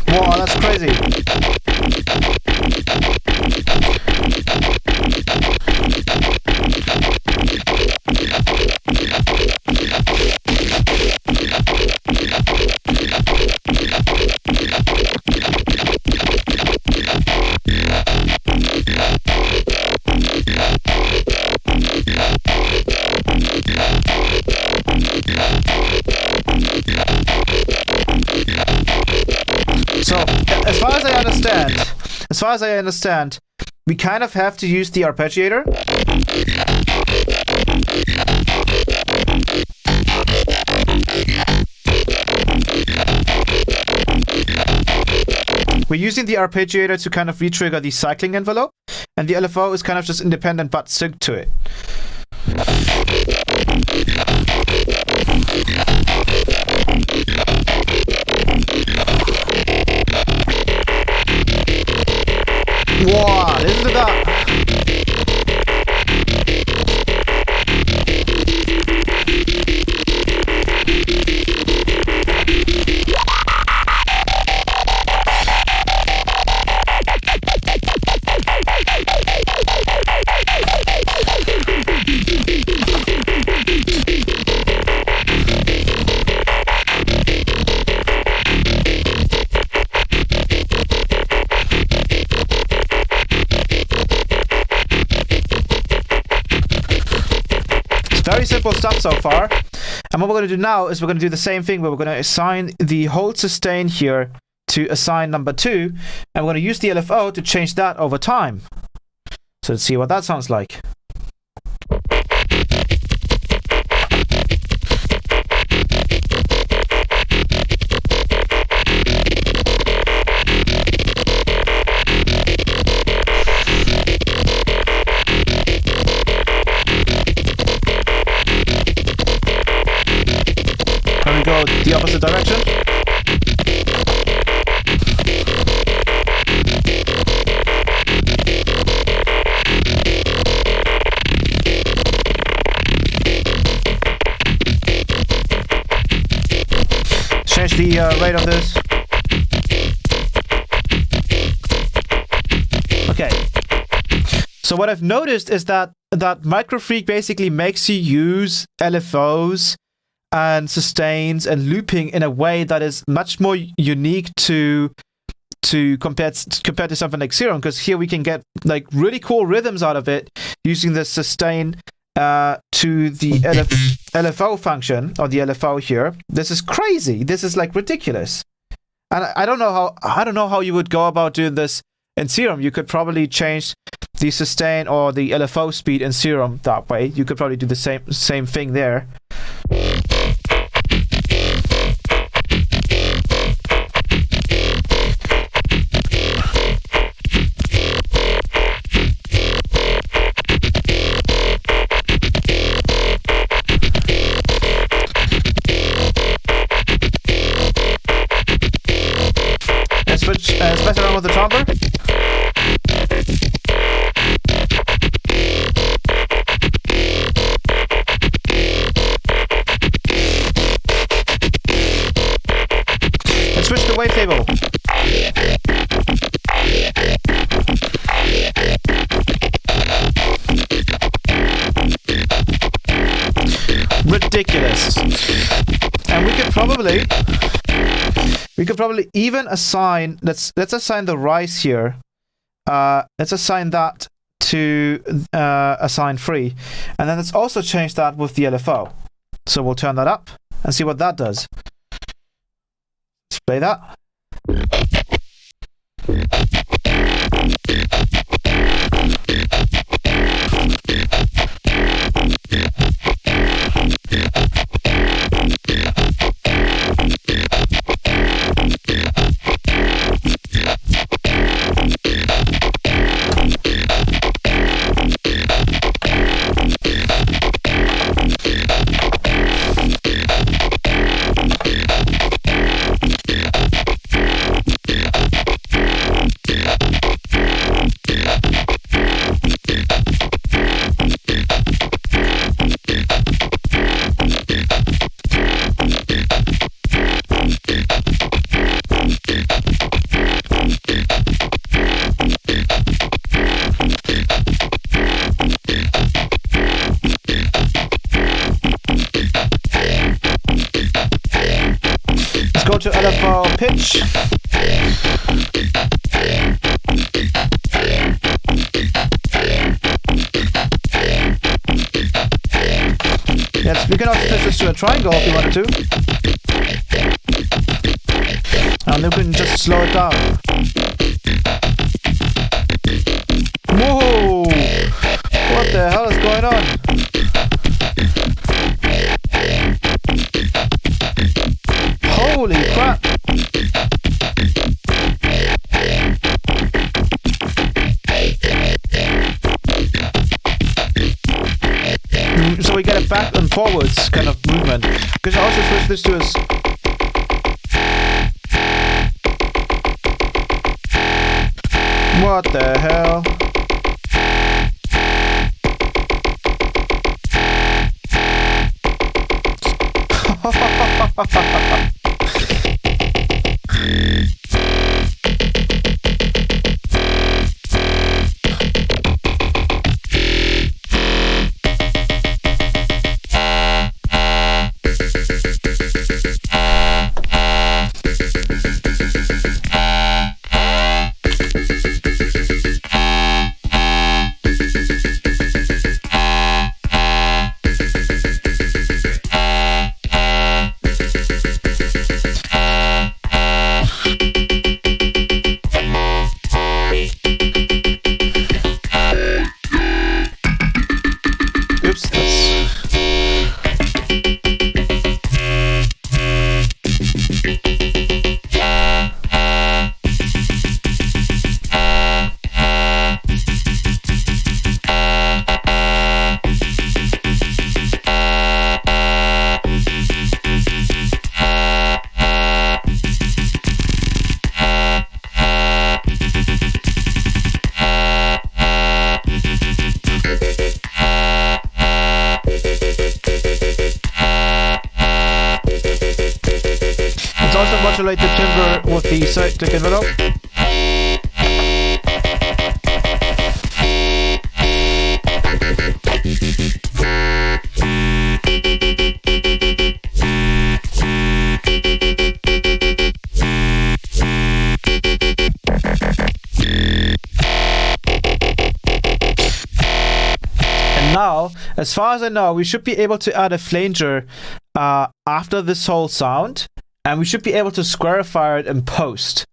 Wow, that's crazy. So, as far as I understand, we kind of have to use the arpeggiator. We're using the arpeggiator to kind of retrigger the cycling envelope, and the LFO is kind of just independent but synced to it. Wow, listen to that. Very simple stuff so far. And what we're going to do now is we're going to do the same thing, where we're going to assign the hold sustain here to assign number 2, and we're going to use the LFO to change that over time. So let's see what that sounds like. Go the opposite direction. Change the rate on this. Okay. So what I've noticed is that MicroFreak basically makes you use LFOs and sustains and looping in a way that is much more unique to compared to something like Serum, because here we can get like really cool rhythms out of it using the sustain to the LFO function, or the LFO here. This is crazy. This is like ridiculous. And I don't know how you would go about doing this in Serum. You could probably change the sustain or the LFO speed in Serum that way. You could probably do the same thing there. Let's mess around with the timbre. Let's switch the wavetable. Ridiculous. And we could probably even assign, let's assign the rise here. Let's assign that to assign 3. And then let's also change that with the LFO. So we'll turn that up and see what that does. Let's play that. Go to LFO pitch. Yes, we can also switch this to a triangle if you wanted to. And then we can just slow it down. Whoa! What the hell is going on? Holy crap! So we get a back and forwards kind of movement. Because I also switch this to a... What the hell? Modulate the timbre with the cyclic envelope. As far as I know, we should be able to add a flanger after this whole sound, and we should be able to squarify it in post.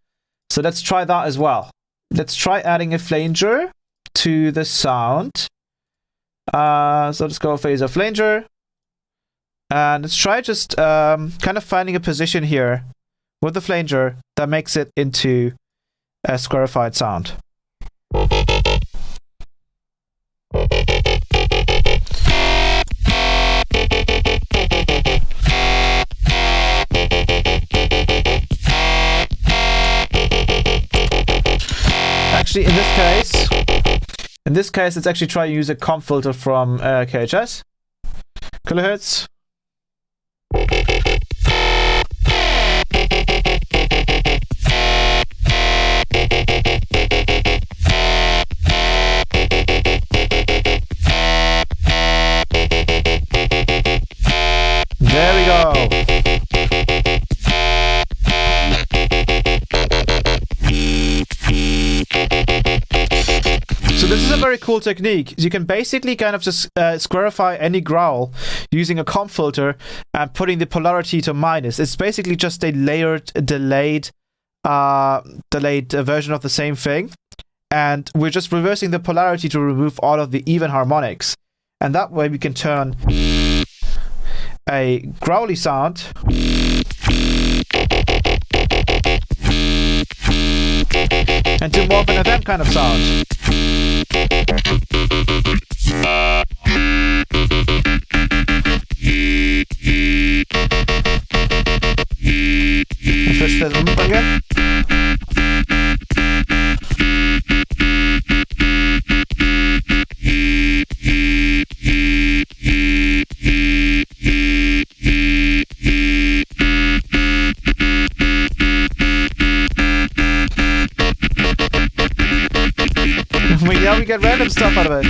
So let's try that as well. Let's try adding a flanger to the sound. So let's go phaser flanger. And let's try just kind of finding a position here with the flanger that makes it into a squarified sound. Actually, in this case, let's actually try to use a comp filter from KHS. Kilohertz. There we go. So this is a very cool technique. You can basically kind of just squarify any growl using a comp filter and putting the polarity to minus. It's basically just a layered, delayed version of the same thing. And we're just reversing the polarity to remove all of the even harmonics. And that way we can turn a growly sound into more of an FM kind of sound. Let's switch the loop again. Yeah, we get random stuff out of it.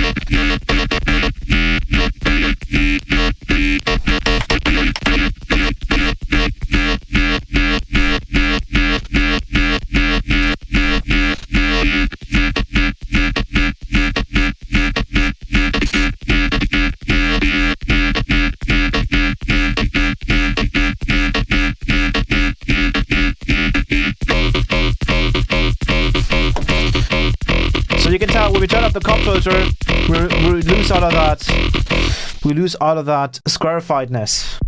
You can tell when we turn off the comp filter, we lose all of that. We lose all of that squarifiedness.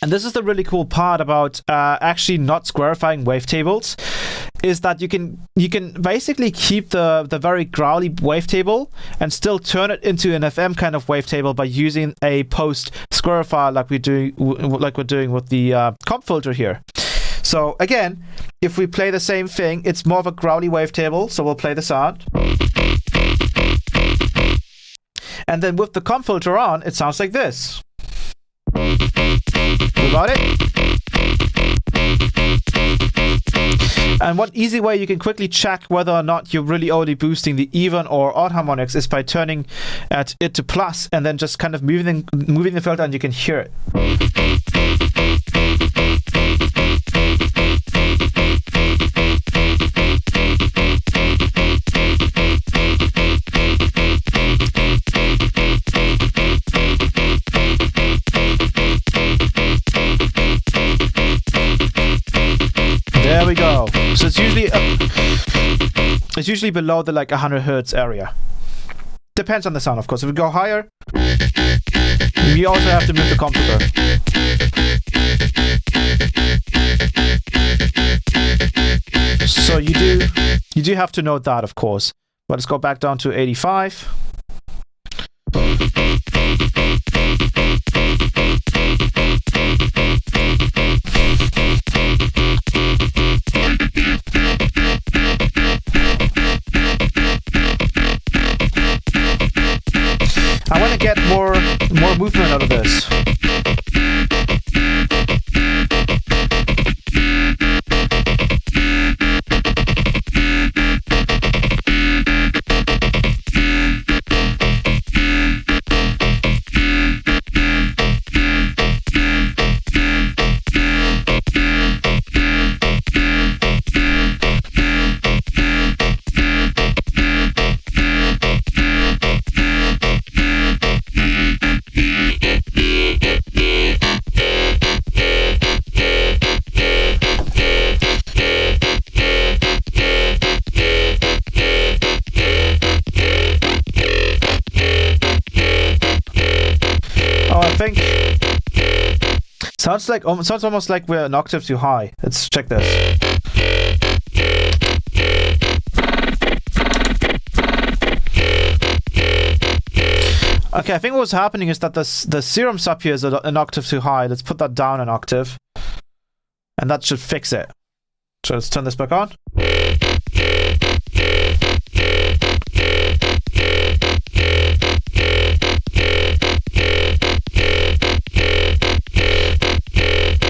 And this is the really cool part about actually not squarifying wavetables, is that you can basically keep the very growly wavetable and still turn it into an FM kind of wavetable by using a post squarifier like we're doing with the comp filter here. So again, if we play the same thing, it's more of a growly wavetable. So we'll play the sound. And then with the comp filter on, it sounds like this. You got it? And one easy way you can quickly check whether or not you're really only boosting the even or odd harmonics is by turning it to plus and then just kind of moving the filter, and you can hear it. There we go. So it's usually below the like 100 hertz area. Depends on the sound, of course. If we go higher, we also have to move the comp filter. So you do have to note that, of course. But let's go back down to 85. I want to get more movement out of this. think sounds almost like we're an octave too high. Let's check this. Okay, I think what's happening is that the serum sub here is an octave too high. Let's put that down an octave, and that should fix it. So let's turn this back on.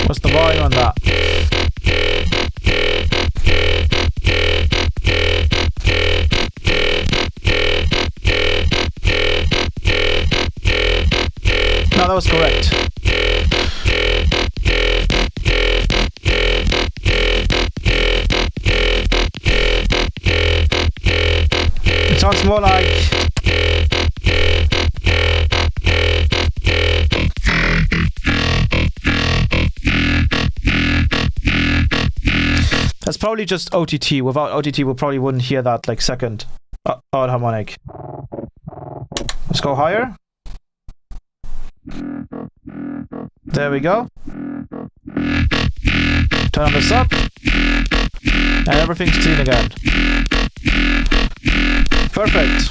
What's the volume on that? No, that was correct. It sounds more like... That's probably just OTT. Without OTT, we probably wouldn't hear that like second odd harmonic. Let's go higher. There we go. Turn this up. And everything's clean again. Perfect.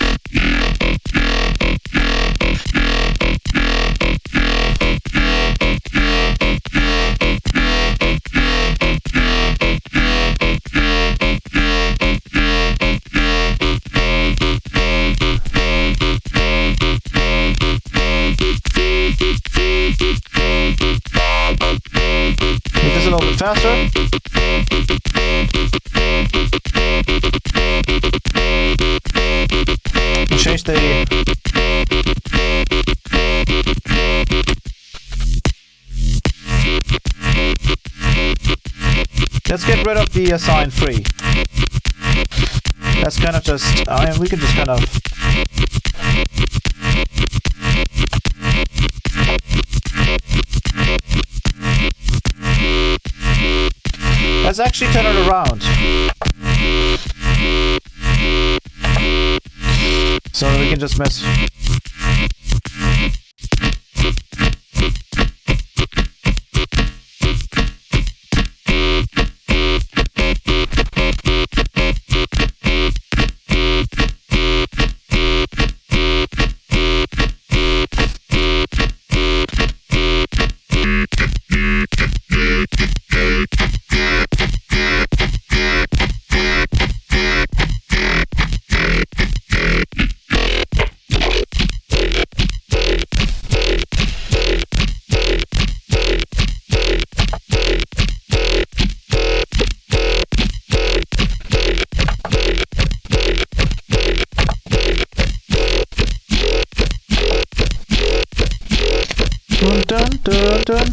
Make this a little bit faster. Change the... Let's get rid of the assign free. That's kind of just... I mean, we can just kind of... Let's actually turn it around. So we can just mess. Dun, dun, dun.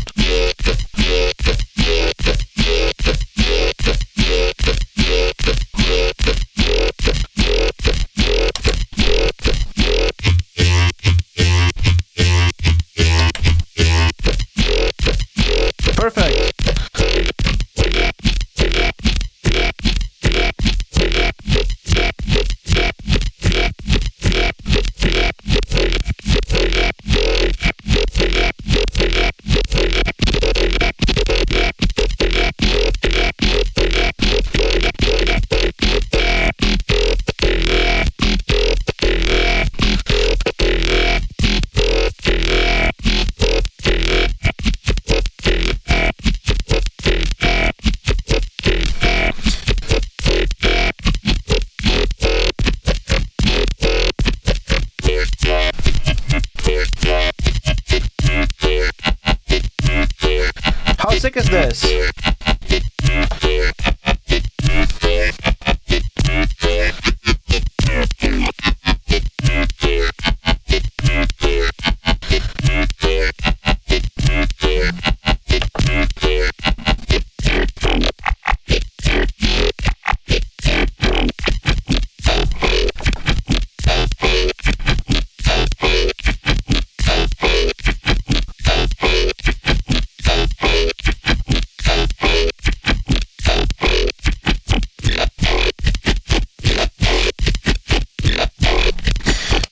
Perfect. How sick is this?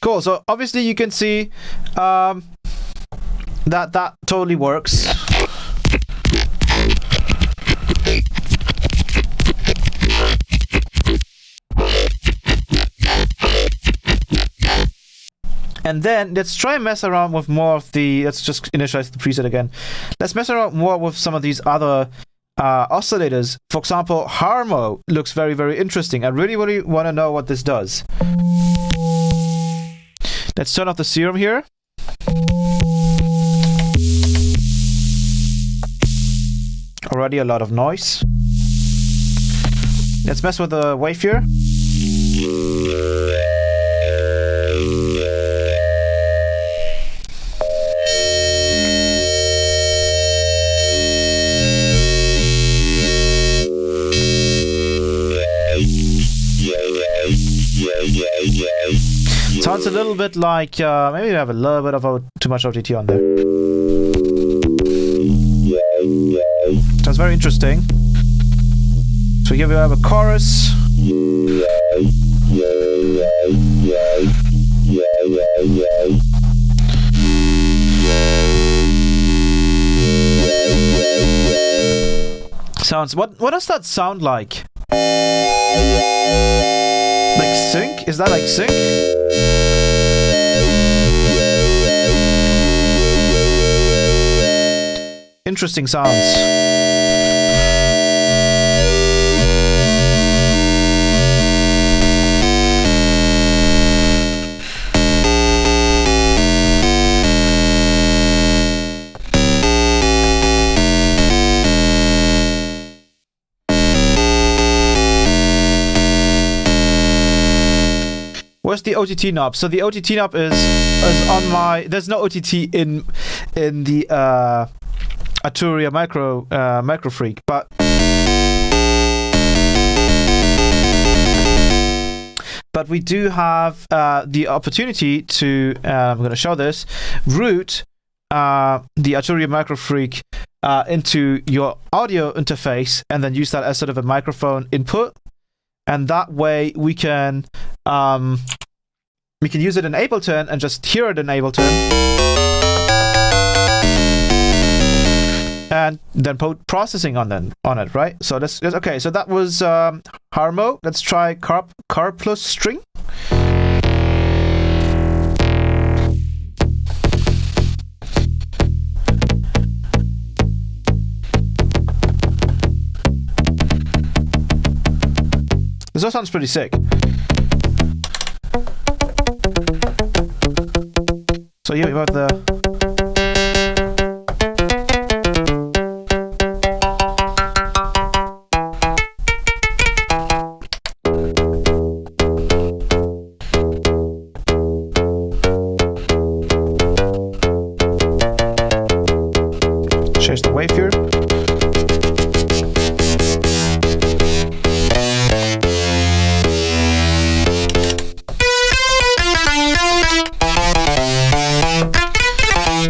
Cool, so obviously you can see that totally works. And then let's try and mess around with more of the, let's just initialize the preset again. Let's mess around more with some of these other oscillators. For example, Harmo looks very, very interesting. I really, really want to know what this does. Let's turn off the serum here. Already a lot of noise. Let's mess with the wave here. Sounds a little bit like maybe we have a little bit of too much OTT on there. That's very interesting. So here we have a chorus. Sounds. What does that sound like? Like sync? Is that like sync? Interesting sounds. Where's the OTT knob? So the OTT knob is on my. There's no OTT in the Arturia MicroFreak, but we do have the opportunity to. I'm going to show this. Route the Arturia MicroFreak into your audio interface, and then use that as sort of a microphone input, and that way we can use it in Ableton and just hear it in Ableton, and then processing on it, right? So let's okay. So that was Harmo. Let's try car plus string. This all sounds pretty sick. So here we have the. Change the wave here.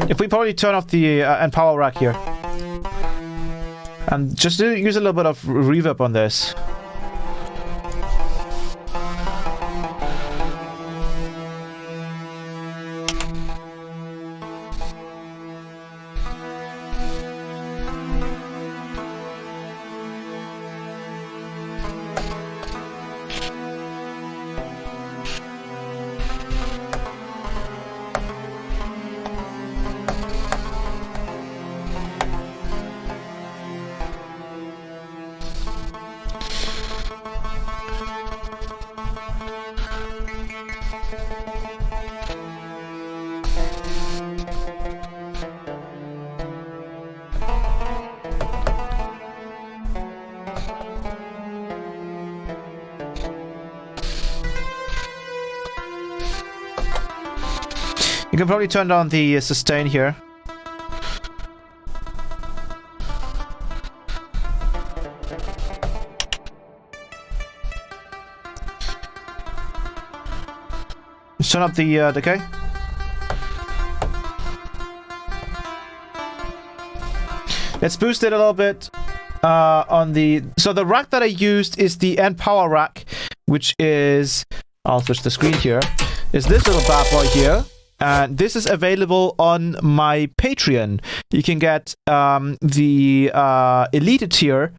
If we probably turn off the and power rack here, and just use a little bit of reverb on this. You can probably turn down the sustain here. Let's turn up the decay. Let's boost it a little bit on the... So the rack that I used is the end power rack, which is... I'll switch the screen here. Is this little bad boy here. And this is available on my Patreon. You can get the Elite tier,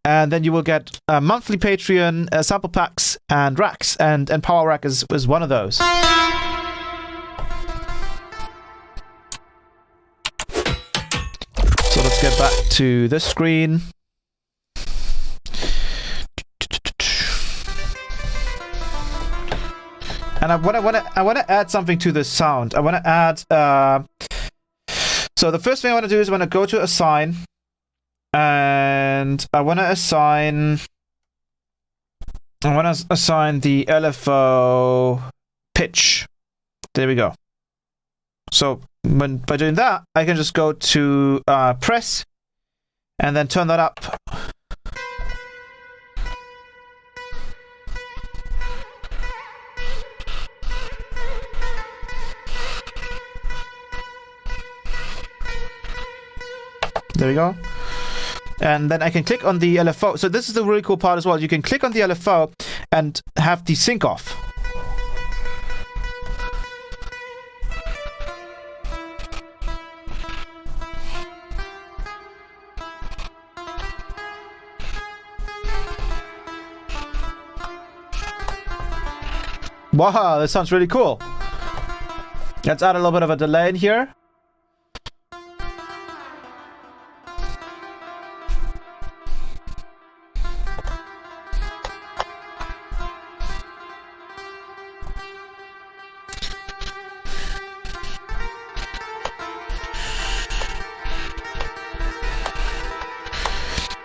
and then you will get monthly Patreon sample packs and racks, and Power Rack is one of those. So let's get back to this screen. And I want to add something to this sound. I want to add. So the first thing I want to do is I want to go to assign, and I want to assign the LFO pitch. There we go. So by doing that, I can just go to press, and then turn that up. There we go. And then I can click on the LFO. So this is the really cool part as well. You can click on the LFO and have the sync off. Wow, that sounds really cool. Let's add a little bit of a delay in here.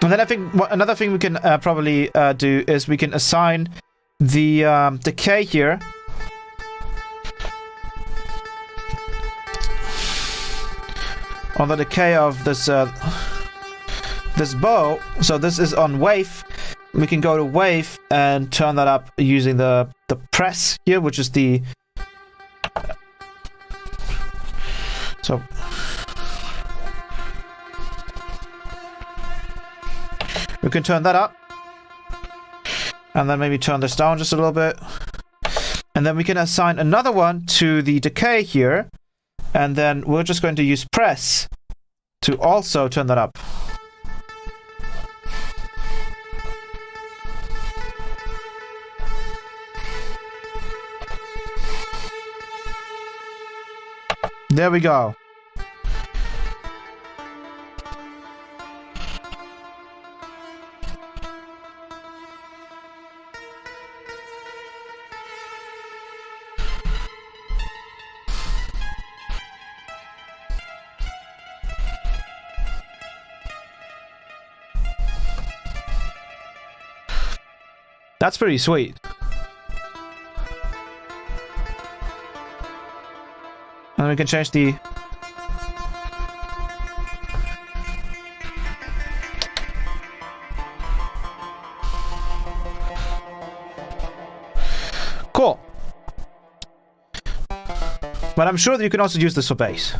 And then I think another thing we can probably do is we can assign the decay here. On the decay of this this bow. So this is on wave. We can go to wave and turn that up using the press here, which is the so. We can turn that up, and then maybe turn this down just a little bit, and then we can assign another one to the decay here, and then we're just going to use press to also turn that up. There we go. That's pretty sweet. And then we can change the cool. But I'm sure that you can also use this for bass.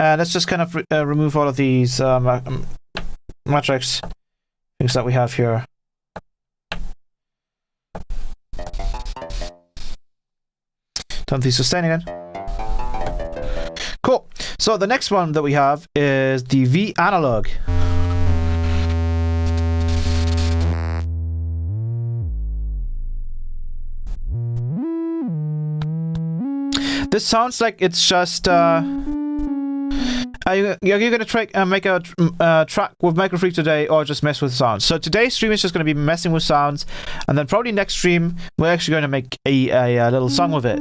Let's just kind of remove all of these matrix things that we have here. Turn the sustain again. Cool. So the next one that we have is the V analog. This sounds like it's just are you going to make a track with MICROFREAK today, or just mess with sounds? So today's stream is just going to be messing with sounds, and then probably next stream we're actually going to make a little song with it.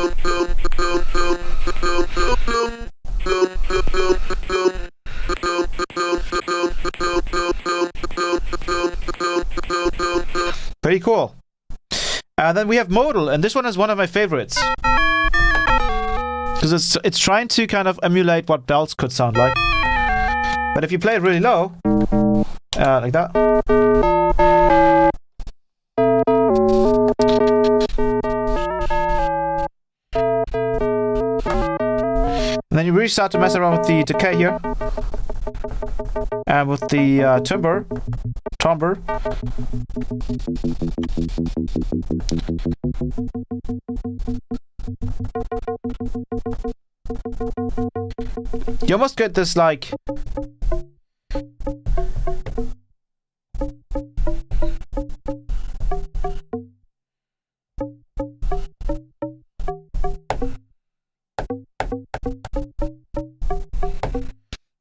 cool. Then we have modal, and this one is one of my favorites. Because it's trying to kind of emulate what bells could sound like. But if you play it really low, like that. And then you really start to mess around with the decay here. And with the timbre. You almost get this like...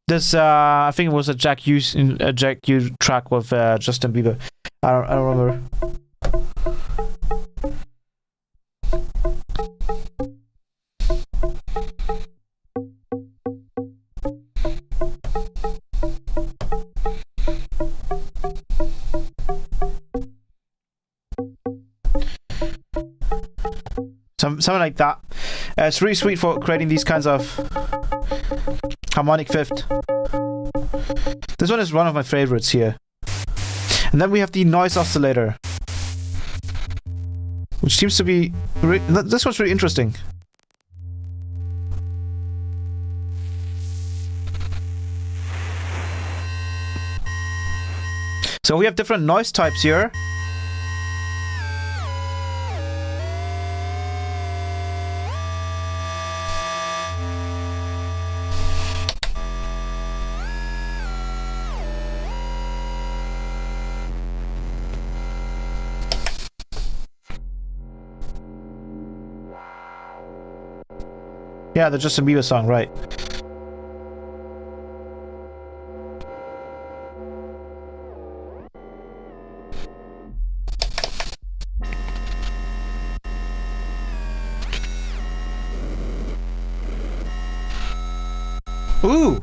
This, I think it was a Jack U track with Justin Bieber. I don't remember. Something like that. It's really sweet for creating these kinds of harmonic fifth. This one is one of my favorites here. And then we have the noise oscillator, which seems to be... This one's really interesting. So we have different noise types here. Yeah, the Justin Bieber song, right. Ooh!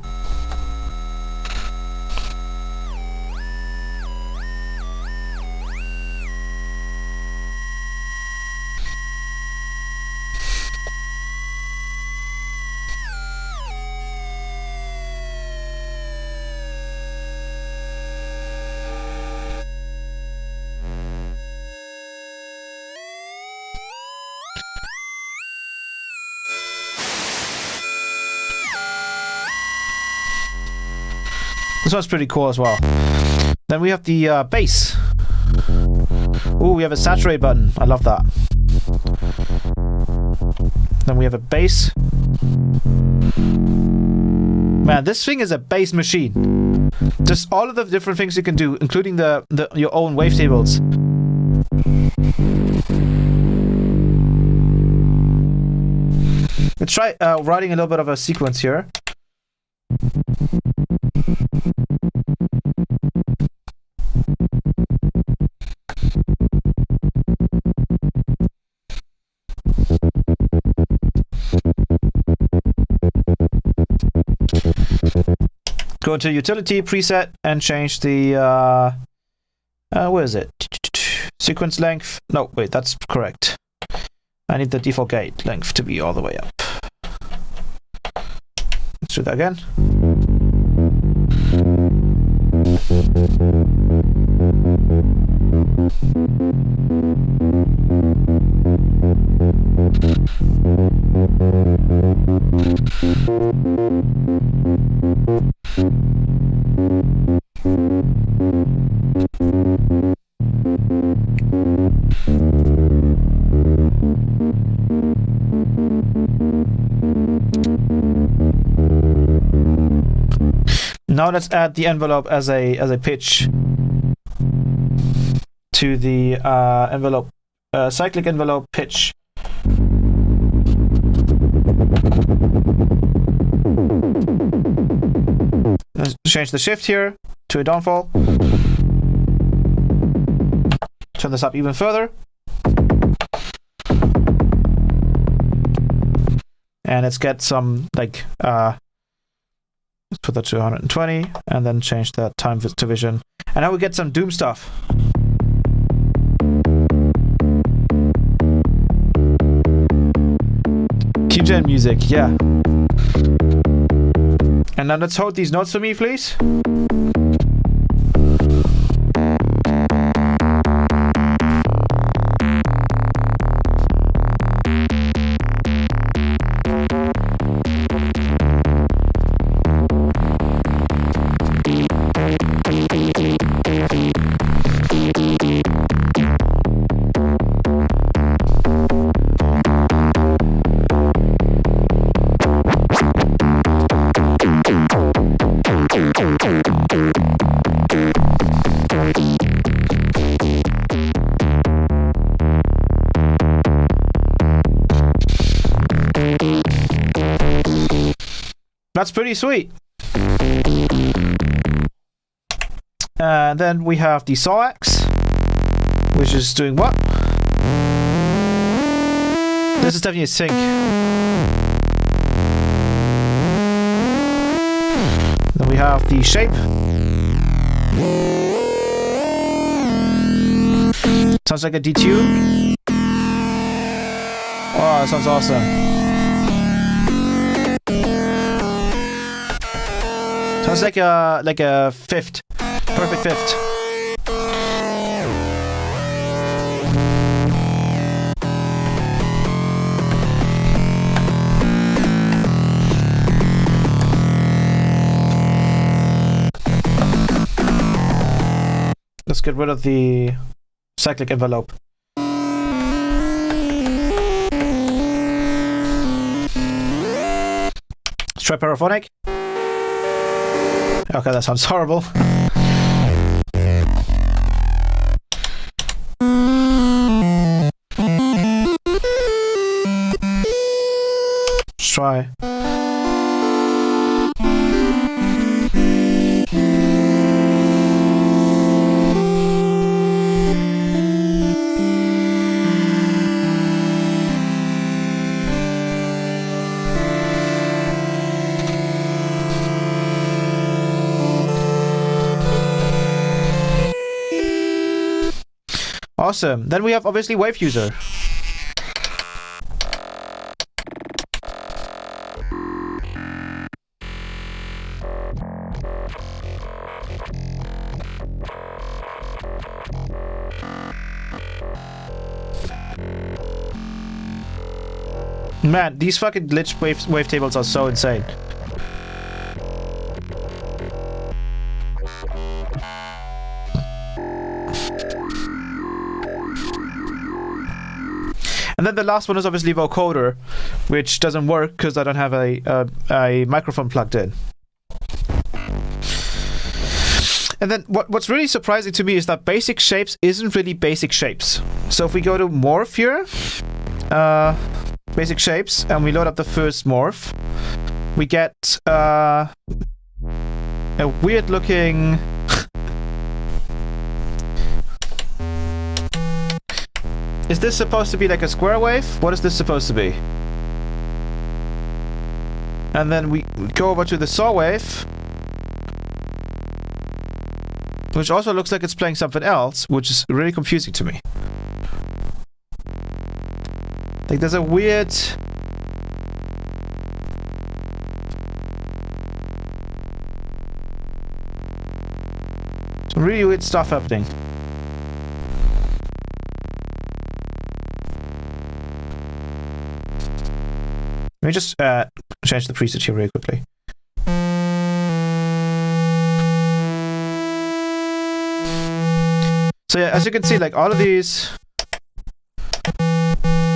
This one's pretty cool as well. Then we have the bass. Ooh, we have a saturate button. I love that. Then we have a bass. Man, this thing is a bass machine. Just all of the different things you can do, including your own wavetables. Let's try writing a little bit of a sequence here. Go into utility preset and change the where is it? Sequence length. No, wait, that's correct. I need the default gate length to be all the way up. Let's do that again. Now let's add the envelope as a pitch to the envelope, cyclic envelope pitch. Let's change the shift here to a downfall. Turn this up even further. And let's get some like let's put that to 120 and then change that time to vision. And now we get some doom stuff. Imogen music, yeah. And now let's hold these notes for me, please. That's pretty sweet. And then we have the saw axe, which is doing what? This is definitely a sync. Then we have the shape. Sounds like a detune. Oh, that sounds awesome. Sounds like a fifth. Perfect fifth. Let's get rid of the cyclic envelope. Let's try paraphonic. Okay, that sounds horrible. Let's try. Awesome. Then we have obviously Wave User. Man, these fucking glitch wavetables are so insane. And then the last one is obviously vocoder, which doesn't work because I don't have a microphone plugged in. And then what's really surprising to me is that basic shapes isn't really basic shapes. So if we go to morph here, basic shapes, and we load up the first morph, we get a weird looking Is this supposed to be like a square wave? What is this supposed to be? And then we go over to the saw wave, which also looks like it's playing something else, which is really confusing to me. Like there's a weird... some really weird stuff happening. Let me just change the preset here really quickly. So yeah, as you can see, like all of these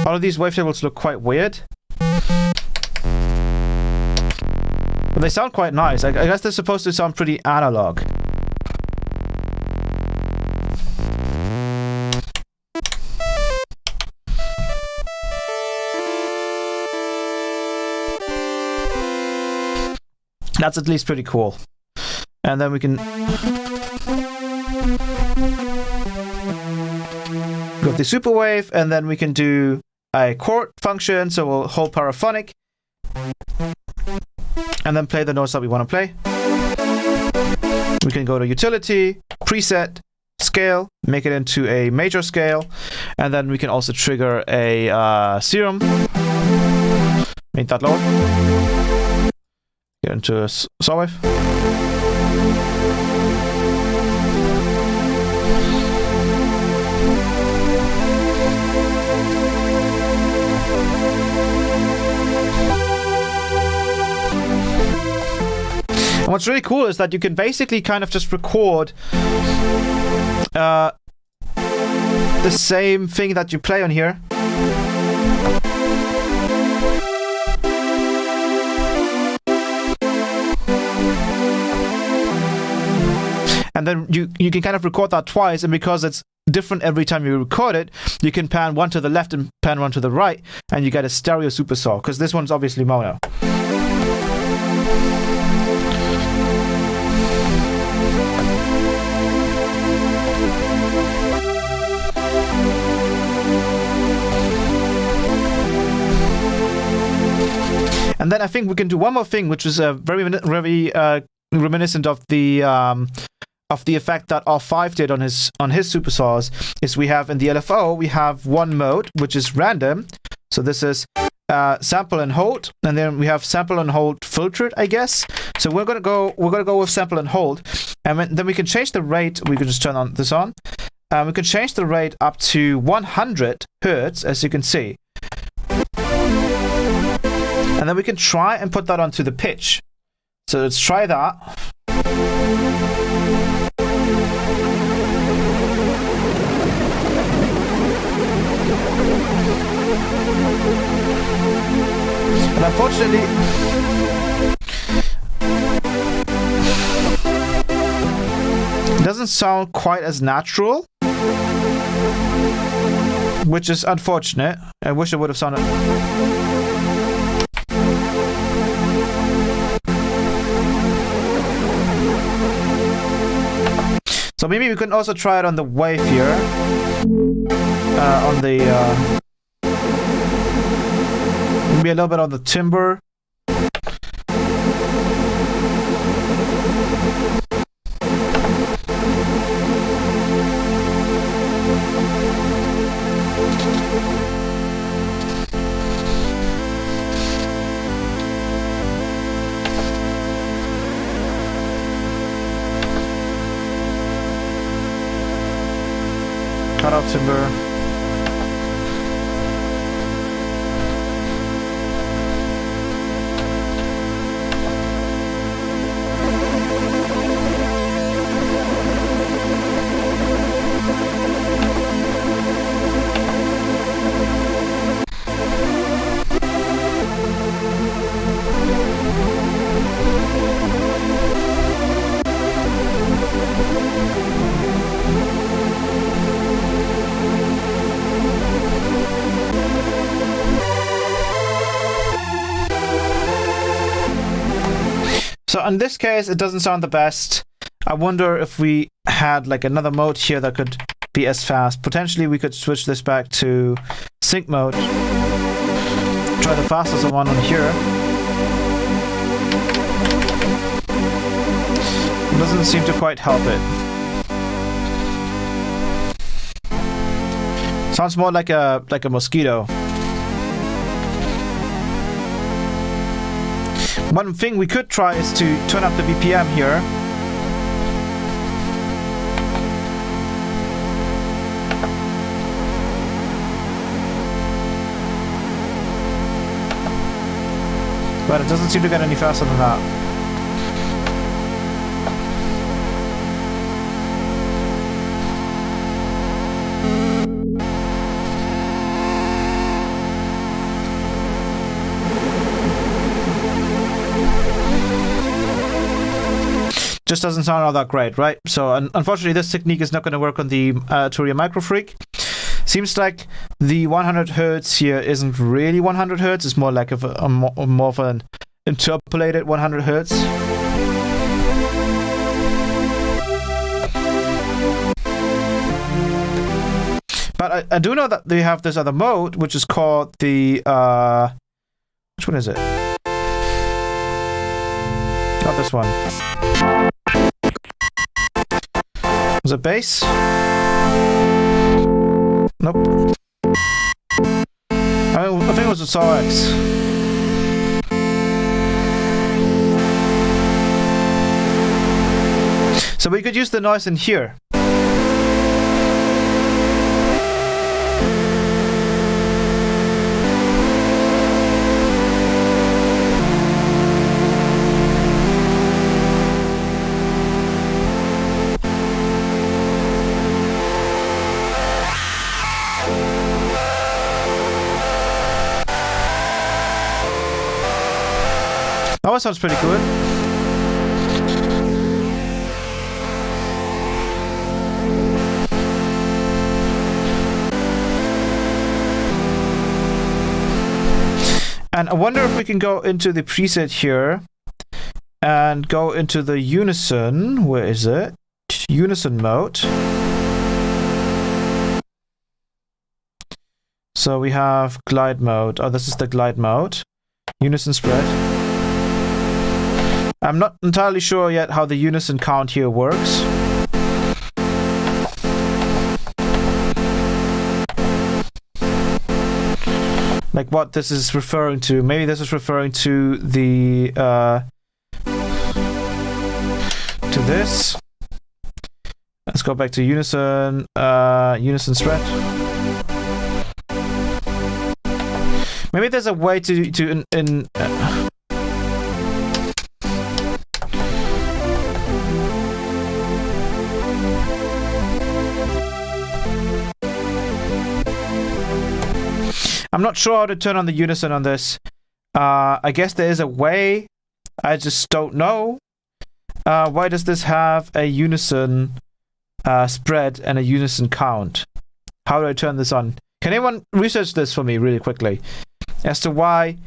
wavetables look quite weird, but they sound quite nice. I guess they're supposed to sound pretty analog. That's at least pretty cool. And then we can go with the super wave, and then we can do a chord function, so we'll hold paraphonic and then play the notes that we want to play. We can go to utility, preset, scale, make it into a major scale, and then we can also trigger a serum Ain't that loud? Get into a saw wave. And what's really cool is that you can basically kind of just record the same thing that you play on here. And then you can kind of record that twice, and because it's different every time you record it, you can pan one to the left and pan one to the right, and you get a stereo supersaw, because this one's obviously mono. And then I think we can do one more thing, which is very reminiscent of the effect that R5 did on his supersaws. Is we have in the LFO we have one mode which is random. So this is sample and hold, and then we have sample and hold filtered, I guess. So we're gonna go with sample and hold, and then we can change the rate. We can just turn this on. We can change the rate up to 100 hertz, as you can see. And then we can try and put that onto the pitch. So let's try that. And unfortunately, it doesn't sound quite as natural, which is unfortunate. I wish it would have sounded. So maybe we can also try it on the wave here, on the maybe a little bit on the timbre. Cut off timber. So in this case, it doesn't sound the best. I wonder if we had like another mode here that could be as fast. Potentially we could switch this back to sync mode. Try the fastest one on here. It doesn't seem to quite help it. Sounds more like a mosquito. One thing we could try is to turn up the BPM here. But it doesn't seem to get any faster than that. Just doesn't sound all that great, right? So unfortunately, this technique is not going to work on the Arturia MicroFreak. Seems like the 100 hertz here isn't really 100 hertz. It's more like more of an interpolated 100 hertz. But I do know that they have this other mode, which is called the which one is it? Not this one. Was it bass? Nope. I think it was a SAW X. So we could use the noise in here. Oh, that sounds pretty good. And I wonder if we can go into the preset here and go into the unison. Where is it? Unison mode. So we have glide mode. Oh, this is the glide mode. Unison spread. I'm not entirely sure yet how the unison count here works. Like what this is referring to. Maybe this is referring to the to this. Let's go back to unison, unison spread. Maybe there's a way to I'm not sure how to turn on the unison on this. I guess there is a way. I just don't know. Why does this have a unison spread and a unison count? How do I turn this on? Can anyone research this for me really quickly? As to why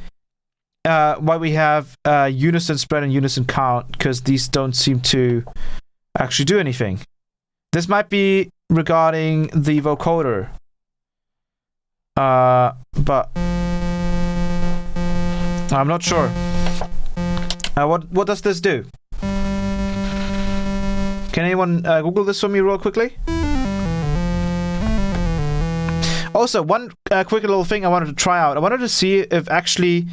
we have unison spread and unison count, because these don't seem to actually do anything. This might be regarding the vocoder. But I'm not sure. What does this do? Can anyone Google this for me real quickly? Also, one quick little thing I wanted to try out. I wanted to see if actually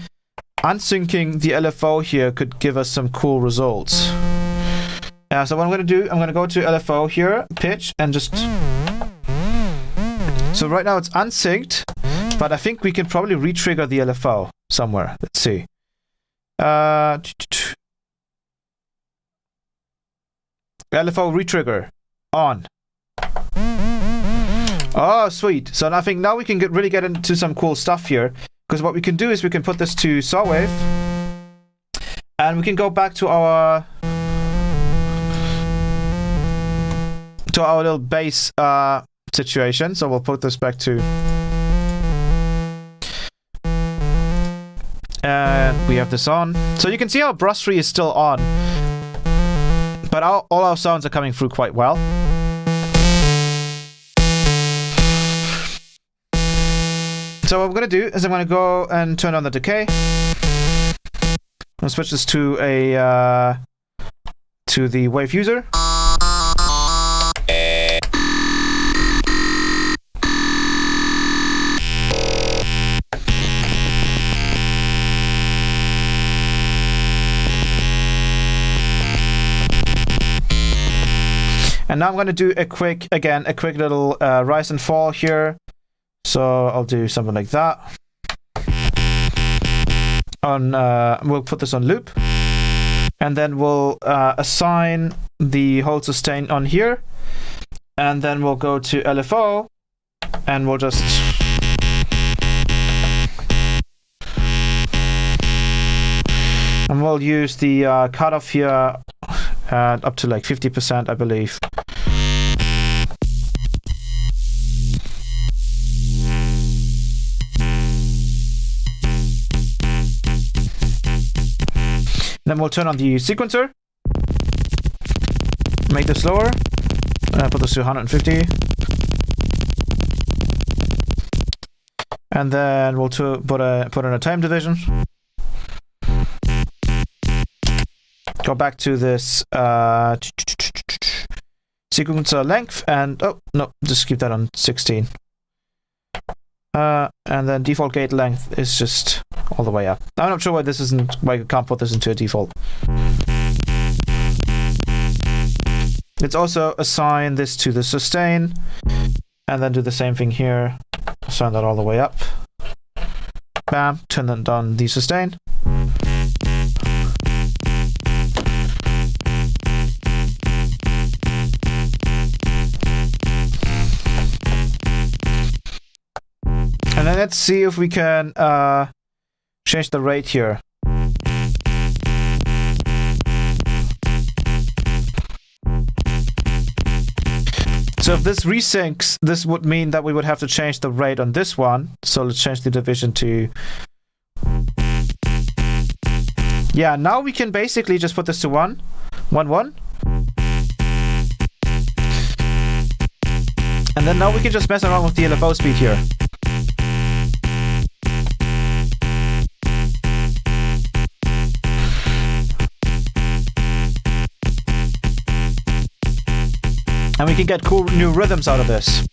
unsyncing the LFO here could give us some cool results. So what I'm going to do, I'm going to go to LFO here, pitch, and just... So right now it's unsynced, but I think we can probably re-trigger the LFO somewhere. Let's see. LFO re-trigger on. Oh, sweet. So I think now we can really get into some cool stuff here, because what we can do is we can put this to saw wave, and we can go back to our little bass situation. So we'll put this back to, and we have this on. So you can see our brush-free is still on, but all our sounds are coming through quite well. So what I'm going to do is I'm going to go and turn on the decay. I'm going to switch this to the wave user. And now I'm going to do a quick little rise and fall here. So I'll do something like that. We'll put this on loop. And then we'll assign the hold sustain on here. And then we'll go to LFO. And we'll just... And we'll use the cutoff here up to like 50%, I believe. Then we'll turn on the sequencer. Make this lower. Put this to 150. And then we'll put in a time division. Go back to this sequencer length, and oh no, just keep that on 16. And then default gate length is just all the way up. I'm not sure why you can't put this into a default. Let's also assign this to the sustain, and then do the same thing here. Assign that all the way up. Bam, turn on the sustain. And then let's see if we can change the rate here. So if this resyncs, this would mean that we would have to change the rate on this one. So let's change the division to... Yeah, now we can basically just put this to 1, 1, 1. And then now we can just mess around with the LFO speed here. And we can get cool new rhythms out of this.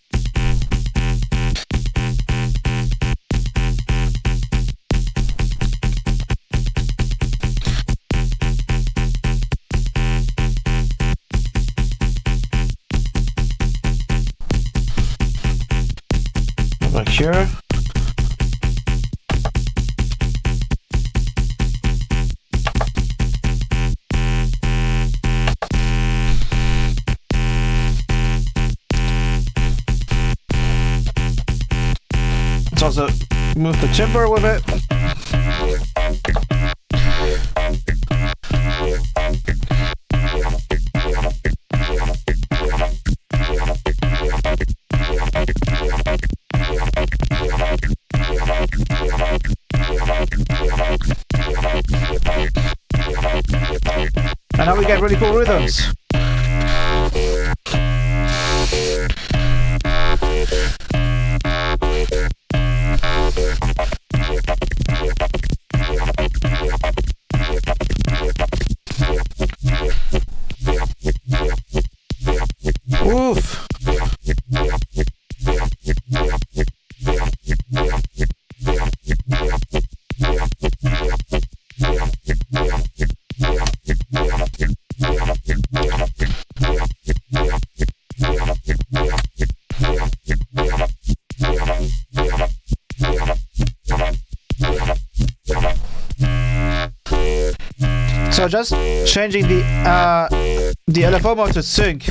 Like here. Let's also move the timbre with it. And now we get really cool rhythms. Oof. So just changing the LFO mode to sync.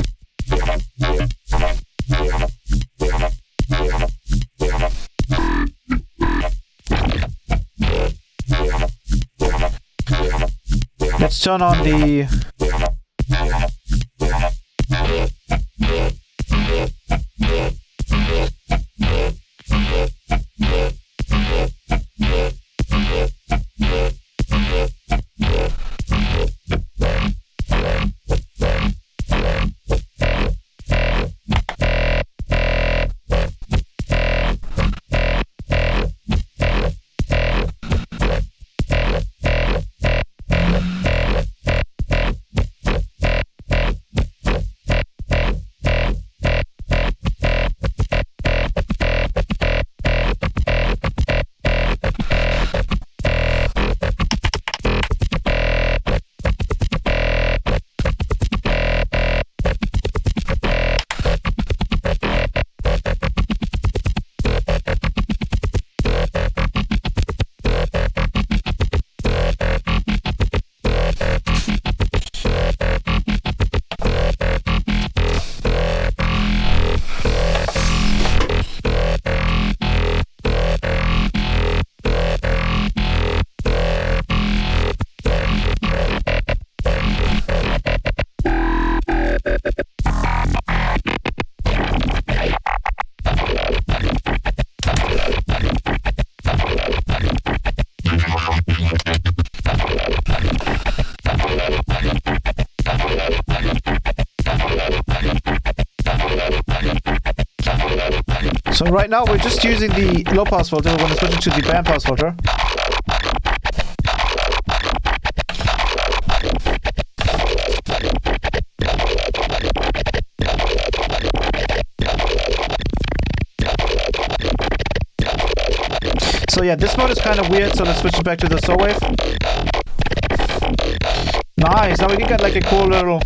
Let's turn on the So right now we're just using the low pass filter. We're going to switch it to the band pass filter. So yeah, this mode is kind of weird, so let's switch it back to the slow wave. Nice, now we can get like a cool little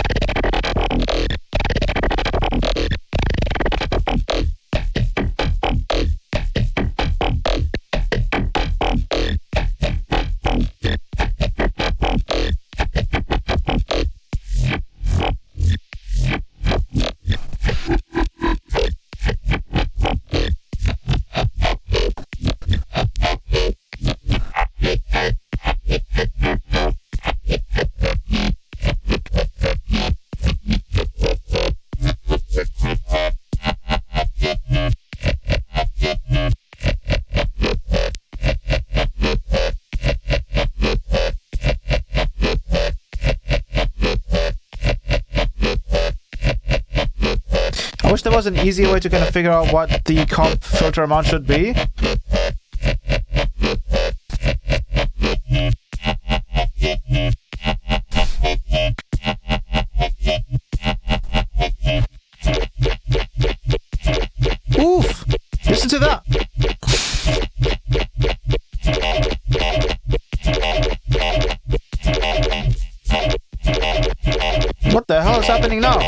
I wish there was an easier way to kind of figure out what the comp filter amount should be. Oof! Listen to that! What the hell is happening now?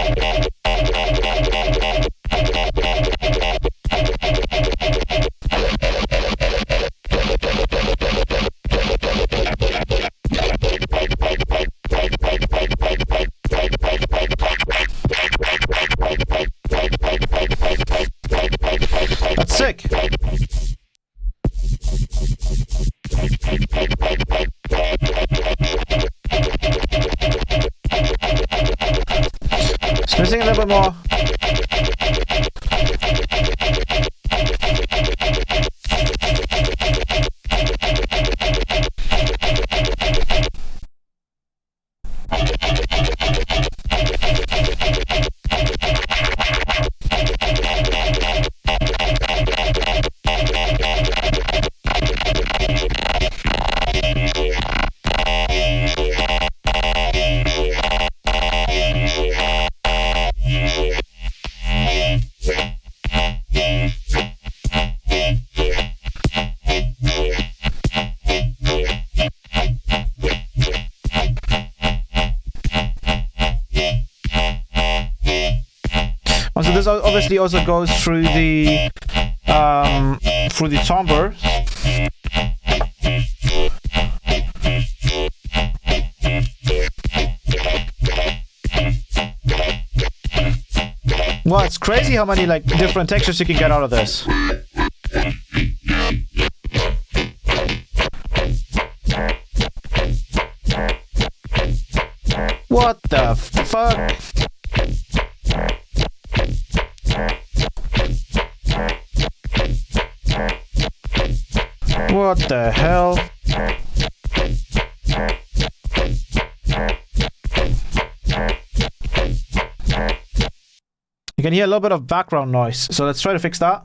That's sick. It's missing a little bit more. So this obviously also goes through the timbre. Well, it's crazy how many like different textures you can get out of this. What the fuck? What the hell? You can hear a little bit of background noise, so let's try to fix that.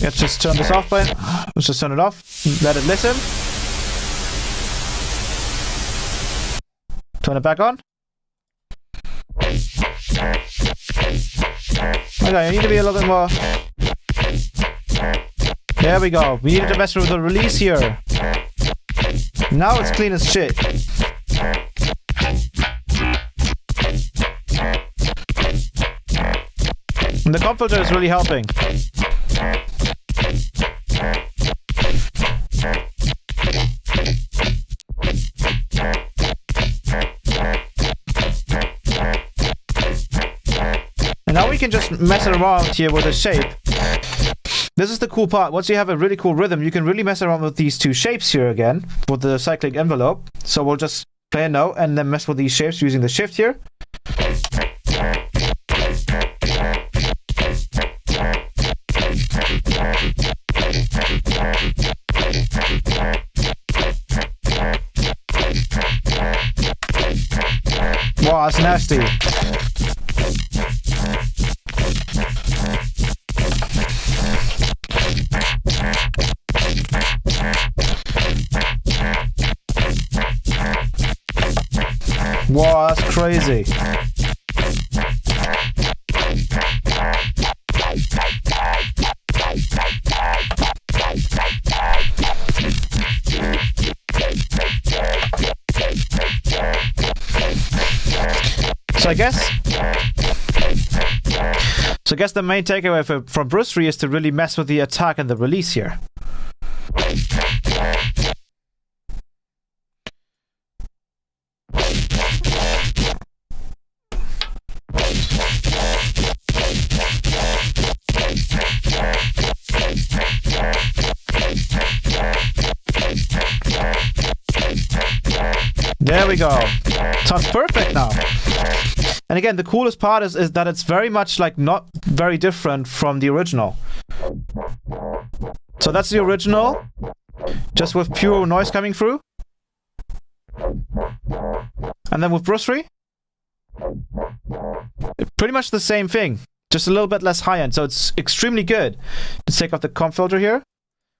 Let's just turn this off, Let's just turn it off. Let it listen. Turn it back on. Okay, I need to be a little bit more. There we go. We needed to mess with the release here. Now it's clean as shit. And the comp filter is really helping. And now we can just mess around here with the shape. This is the cool part. Once you have a really cool rhythm, you can really mess around with these two shapes here again with the cyclic envelope. So we'll just play a note and then mess with these shapes using the shift here. Wow, that's nasty. Wow, that's crazy. So I guess the main takeaway from Bruce 3 is to really mess with the attack and the release here. There we go. Sounds perfect now. And again, the coolest part is that it's very much like not very different from the original. So that's the original. just with pure noise coming through. And then with brushery, pretty much the same thing, just a little bit less high end. So it's extremely good to take off the comp filter here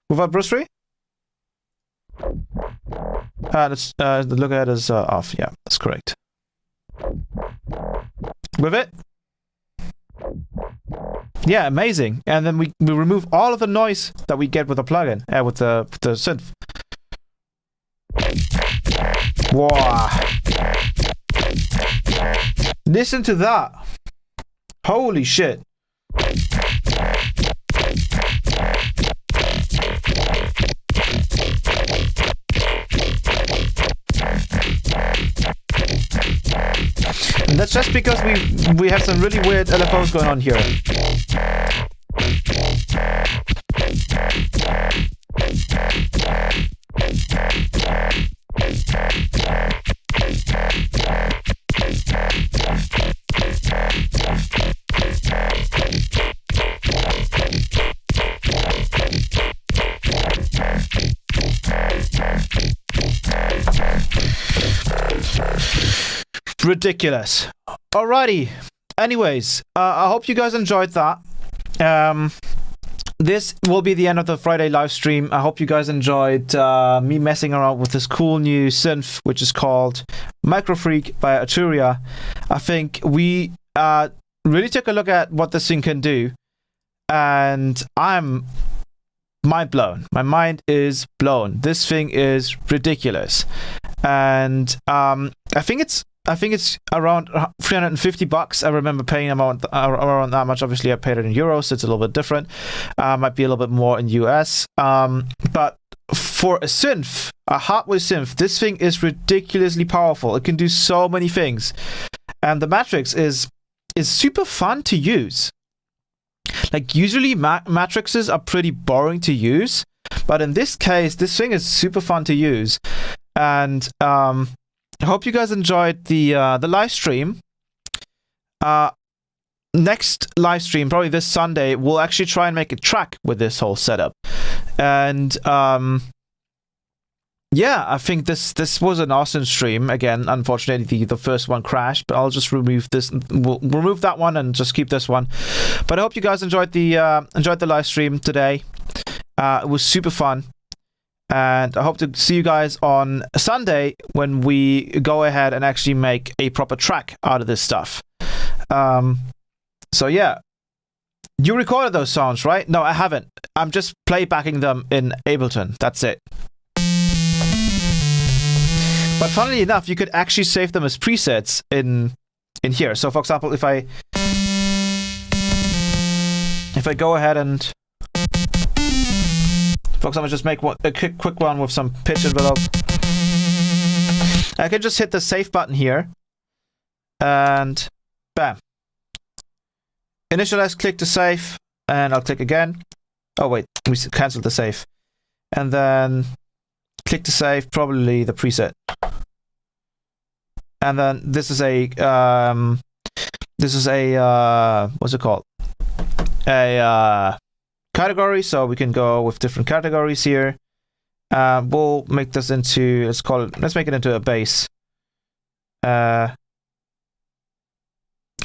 without brushery. Let's look at it as off. Yeah, that's correct. With it, yeah, amazing. And then we remove all of the noise that we get with the plugin, with the synth. Wow! Listen to that! Holy shit! And that's just because we have some really weird LFOs going on here. Ridiculous. Alrighty. Anyways, I hope you guys enjoyed that. This will be the end of the Friday live stream. I hope you guys enjoyed me messing around with this cool new synth, which is called MICROFREAK by Arturia. I think we really took a look at what this thing can do, and I'm mind blown. My mind is blown. This thing is ridiculous, and I think it's around $350. I remember paying around that much. Obviously, I paid it in euros, so it's a little bit different. Might be a little bit more in US. But for a synth, a hardware synth, this thing is ridiculously powerful. It can do so many things, and the matrix is super fun to use. Like usually, matrices are pretty boring to use, but in this case, this thing is super fun to use, and I hope you guys enjoyed the live stream. Next live stream, probably this Sunday, we'll actually try and make a track with this whole setup. And yeah, I think this was an awesome stream. Again, unfortunately, the first one crashed, but I'll just remove this. We'll remove that one and just keep this one. But I hope you guys enjoyed the live stream today. It was super fun. And I hope to see you guys on Sunday when we go ahead and actually make a proper track out of this stuff. So yeah. You recorded those sounds, right? No, I haven't. I'm just playbacking them in Ableton. That's it. But funnily enough, you could actually save them as presets in here. So for example, if I go ahead and, for example, just make a quick one with some pitch envelope. I can just hit the save button here, and bam. Initialize, click to save, and I'll click again. Oh wait, we canceled the save, and then click to save, probably the preset, and then this is a what's it called? A category, so we can go with different categories here. We'll make this into, let's make it into a bass.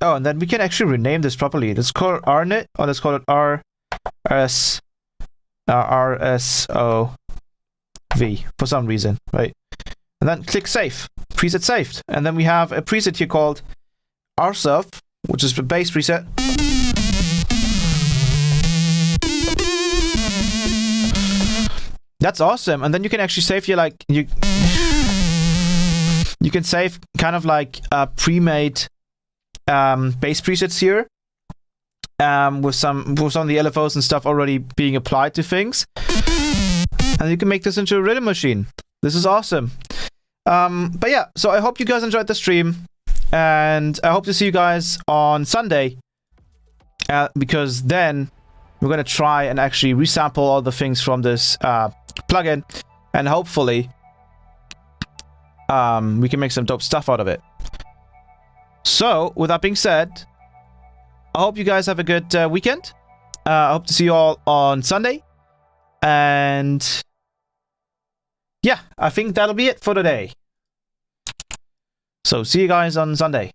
Oh, and then we can actually rename this properly. Let's call it RNet, or let's call it RSOV for some reason, right? And then click save. Preset saved. And then we have a preset here called RSOV, which is the bass preset. That's awesome. And then you can actually save your, like, you can save kind of like pre-made bass presets here, with some of the LFOs and stuff already being applied to things, and you can make this into a rhythm machine. This is awesome. But yeah, so I hope you guys enjoyed the stream, and I hope to see you guys on Sunday, because then we're gonna try and actually resample all the things from this plugin, and hopefully we can make some dope stuff out of it. So, with that being said, I hope you guys have a good weekend. I hope to see you all on Sunday. And I think that'll be it for today. So see you guys on Sunday.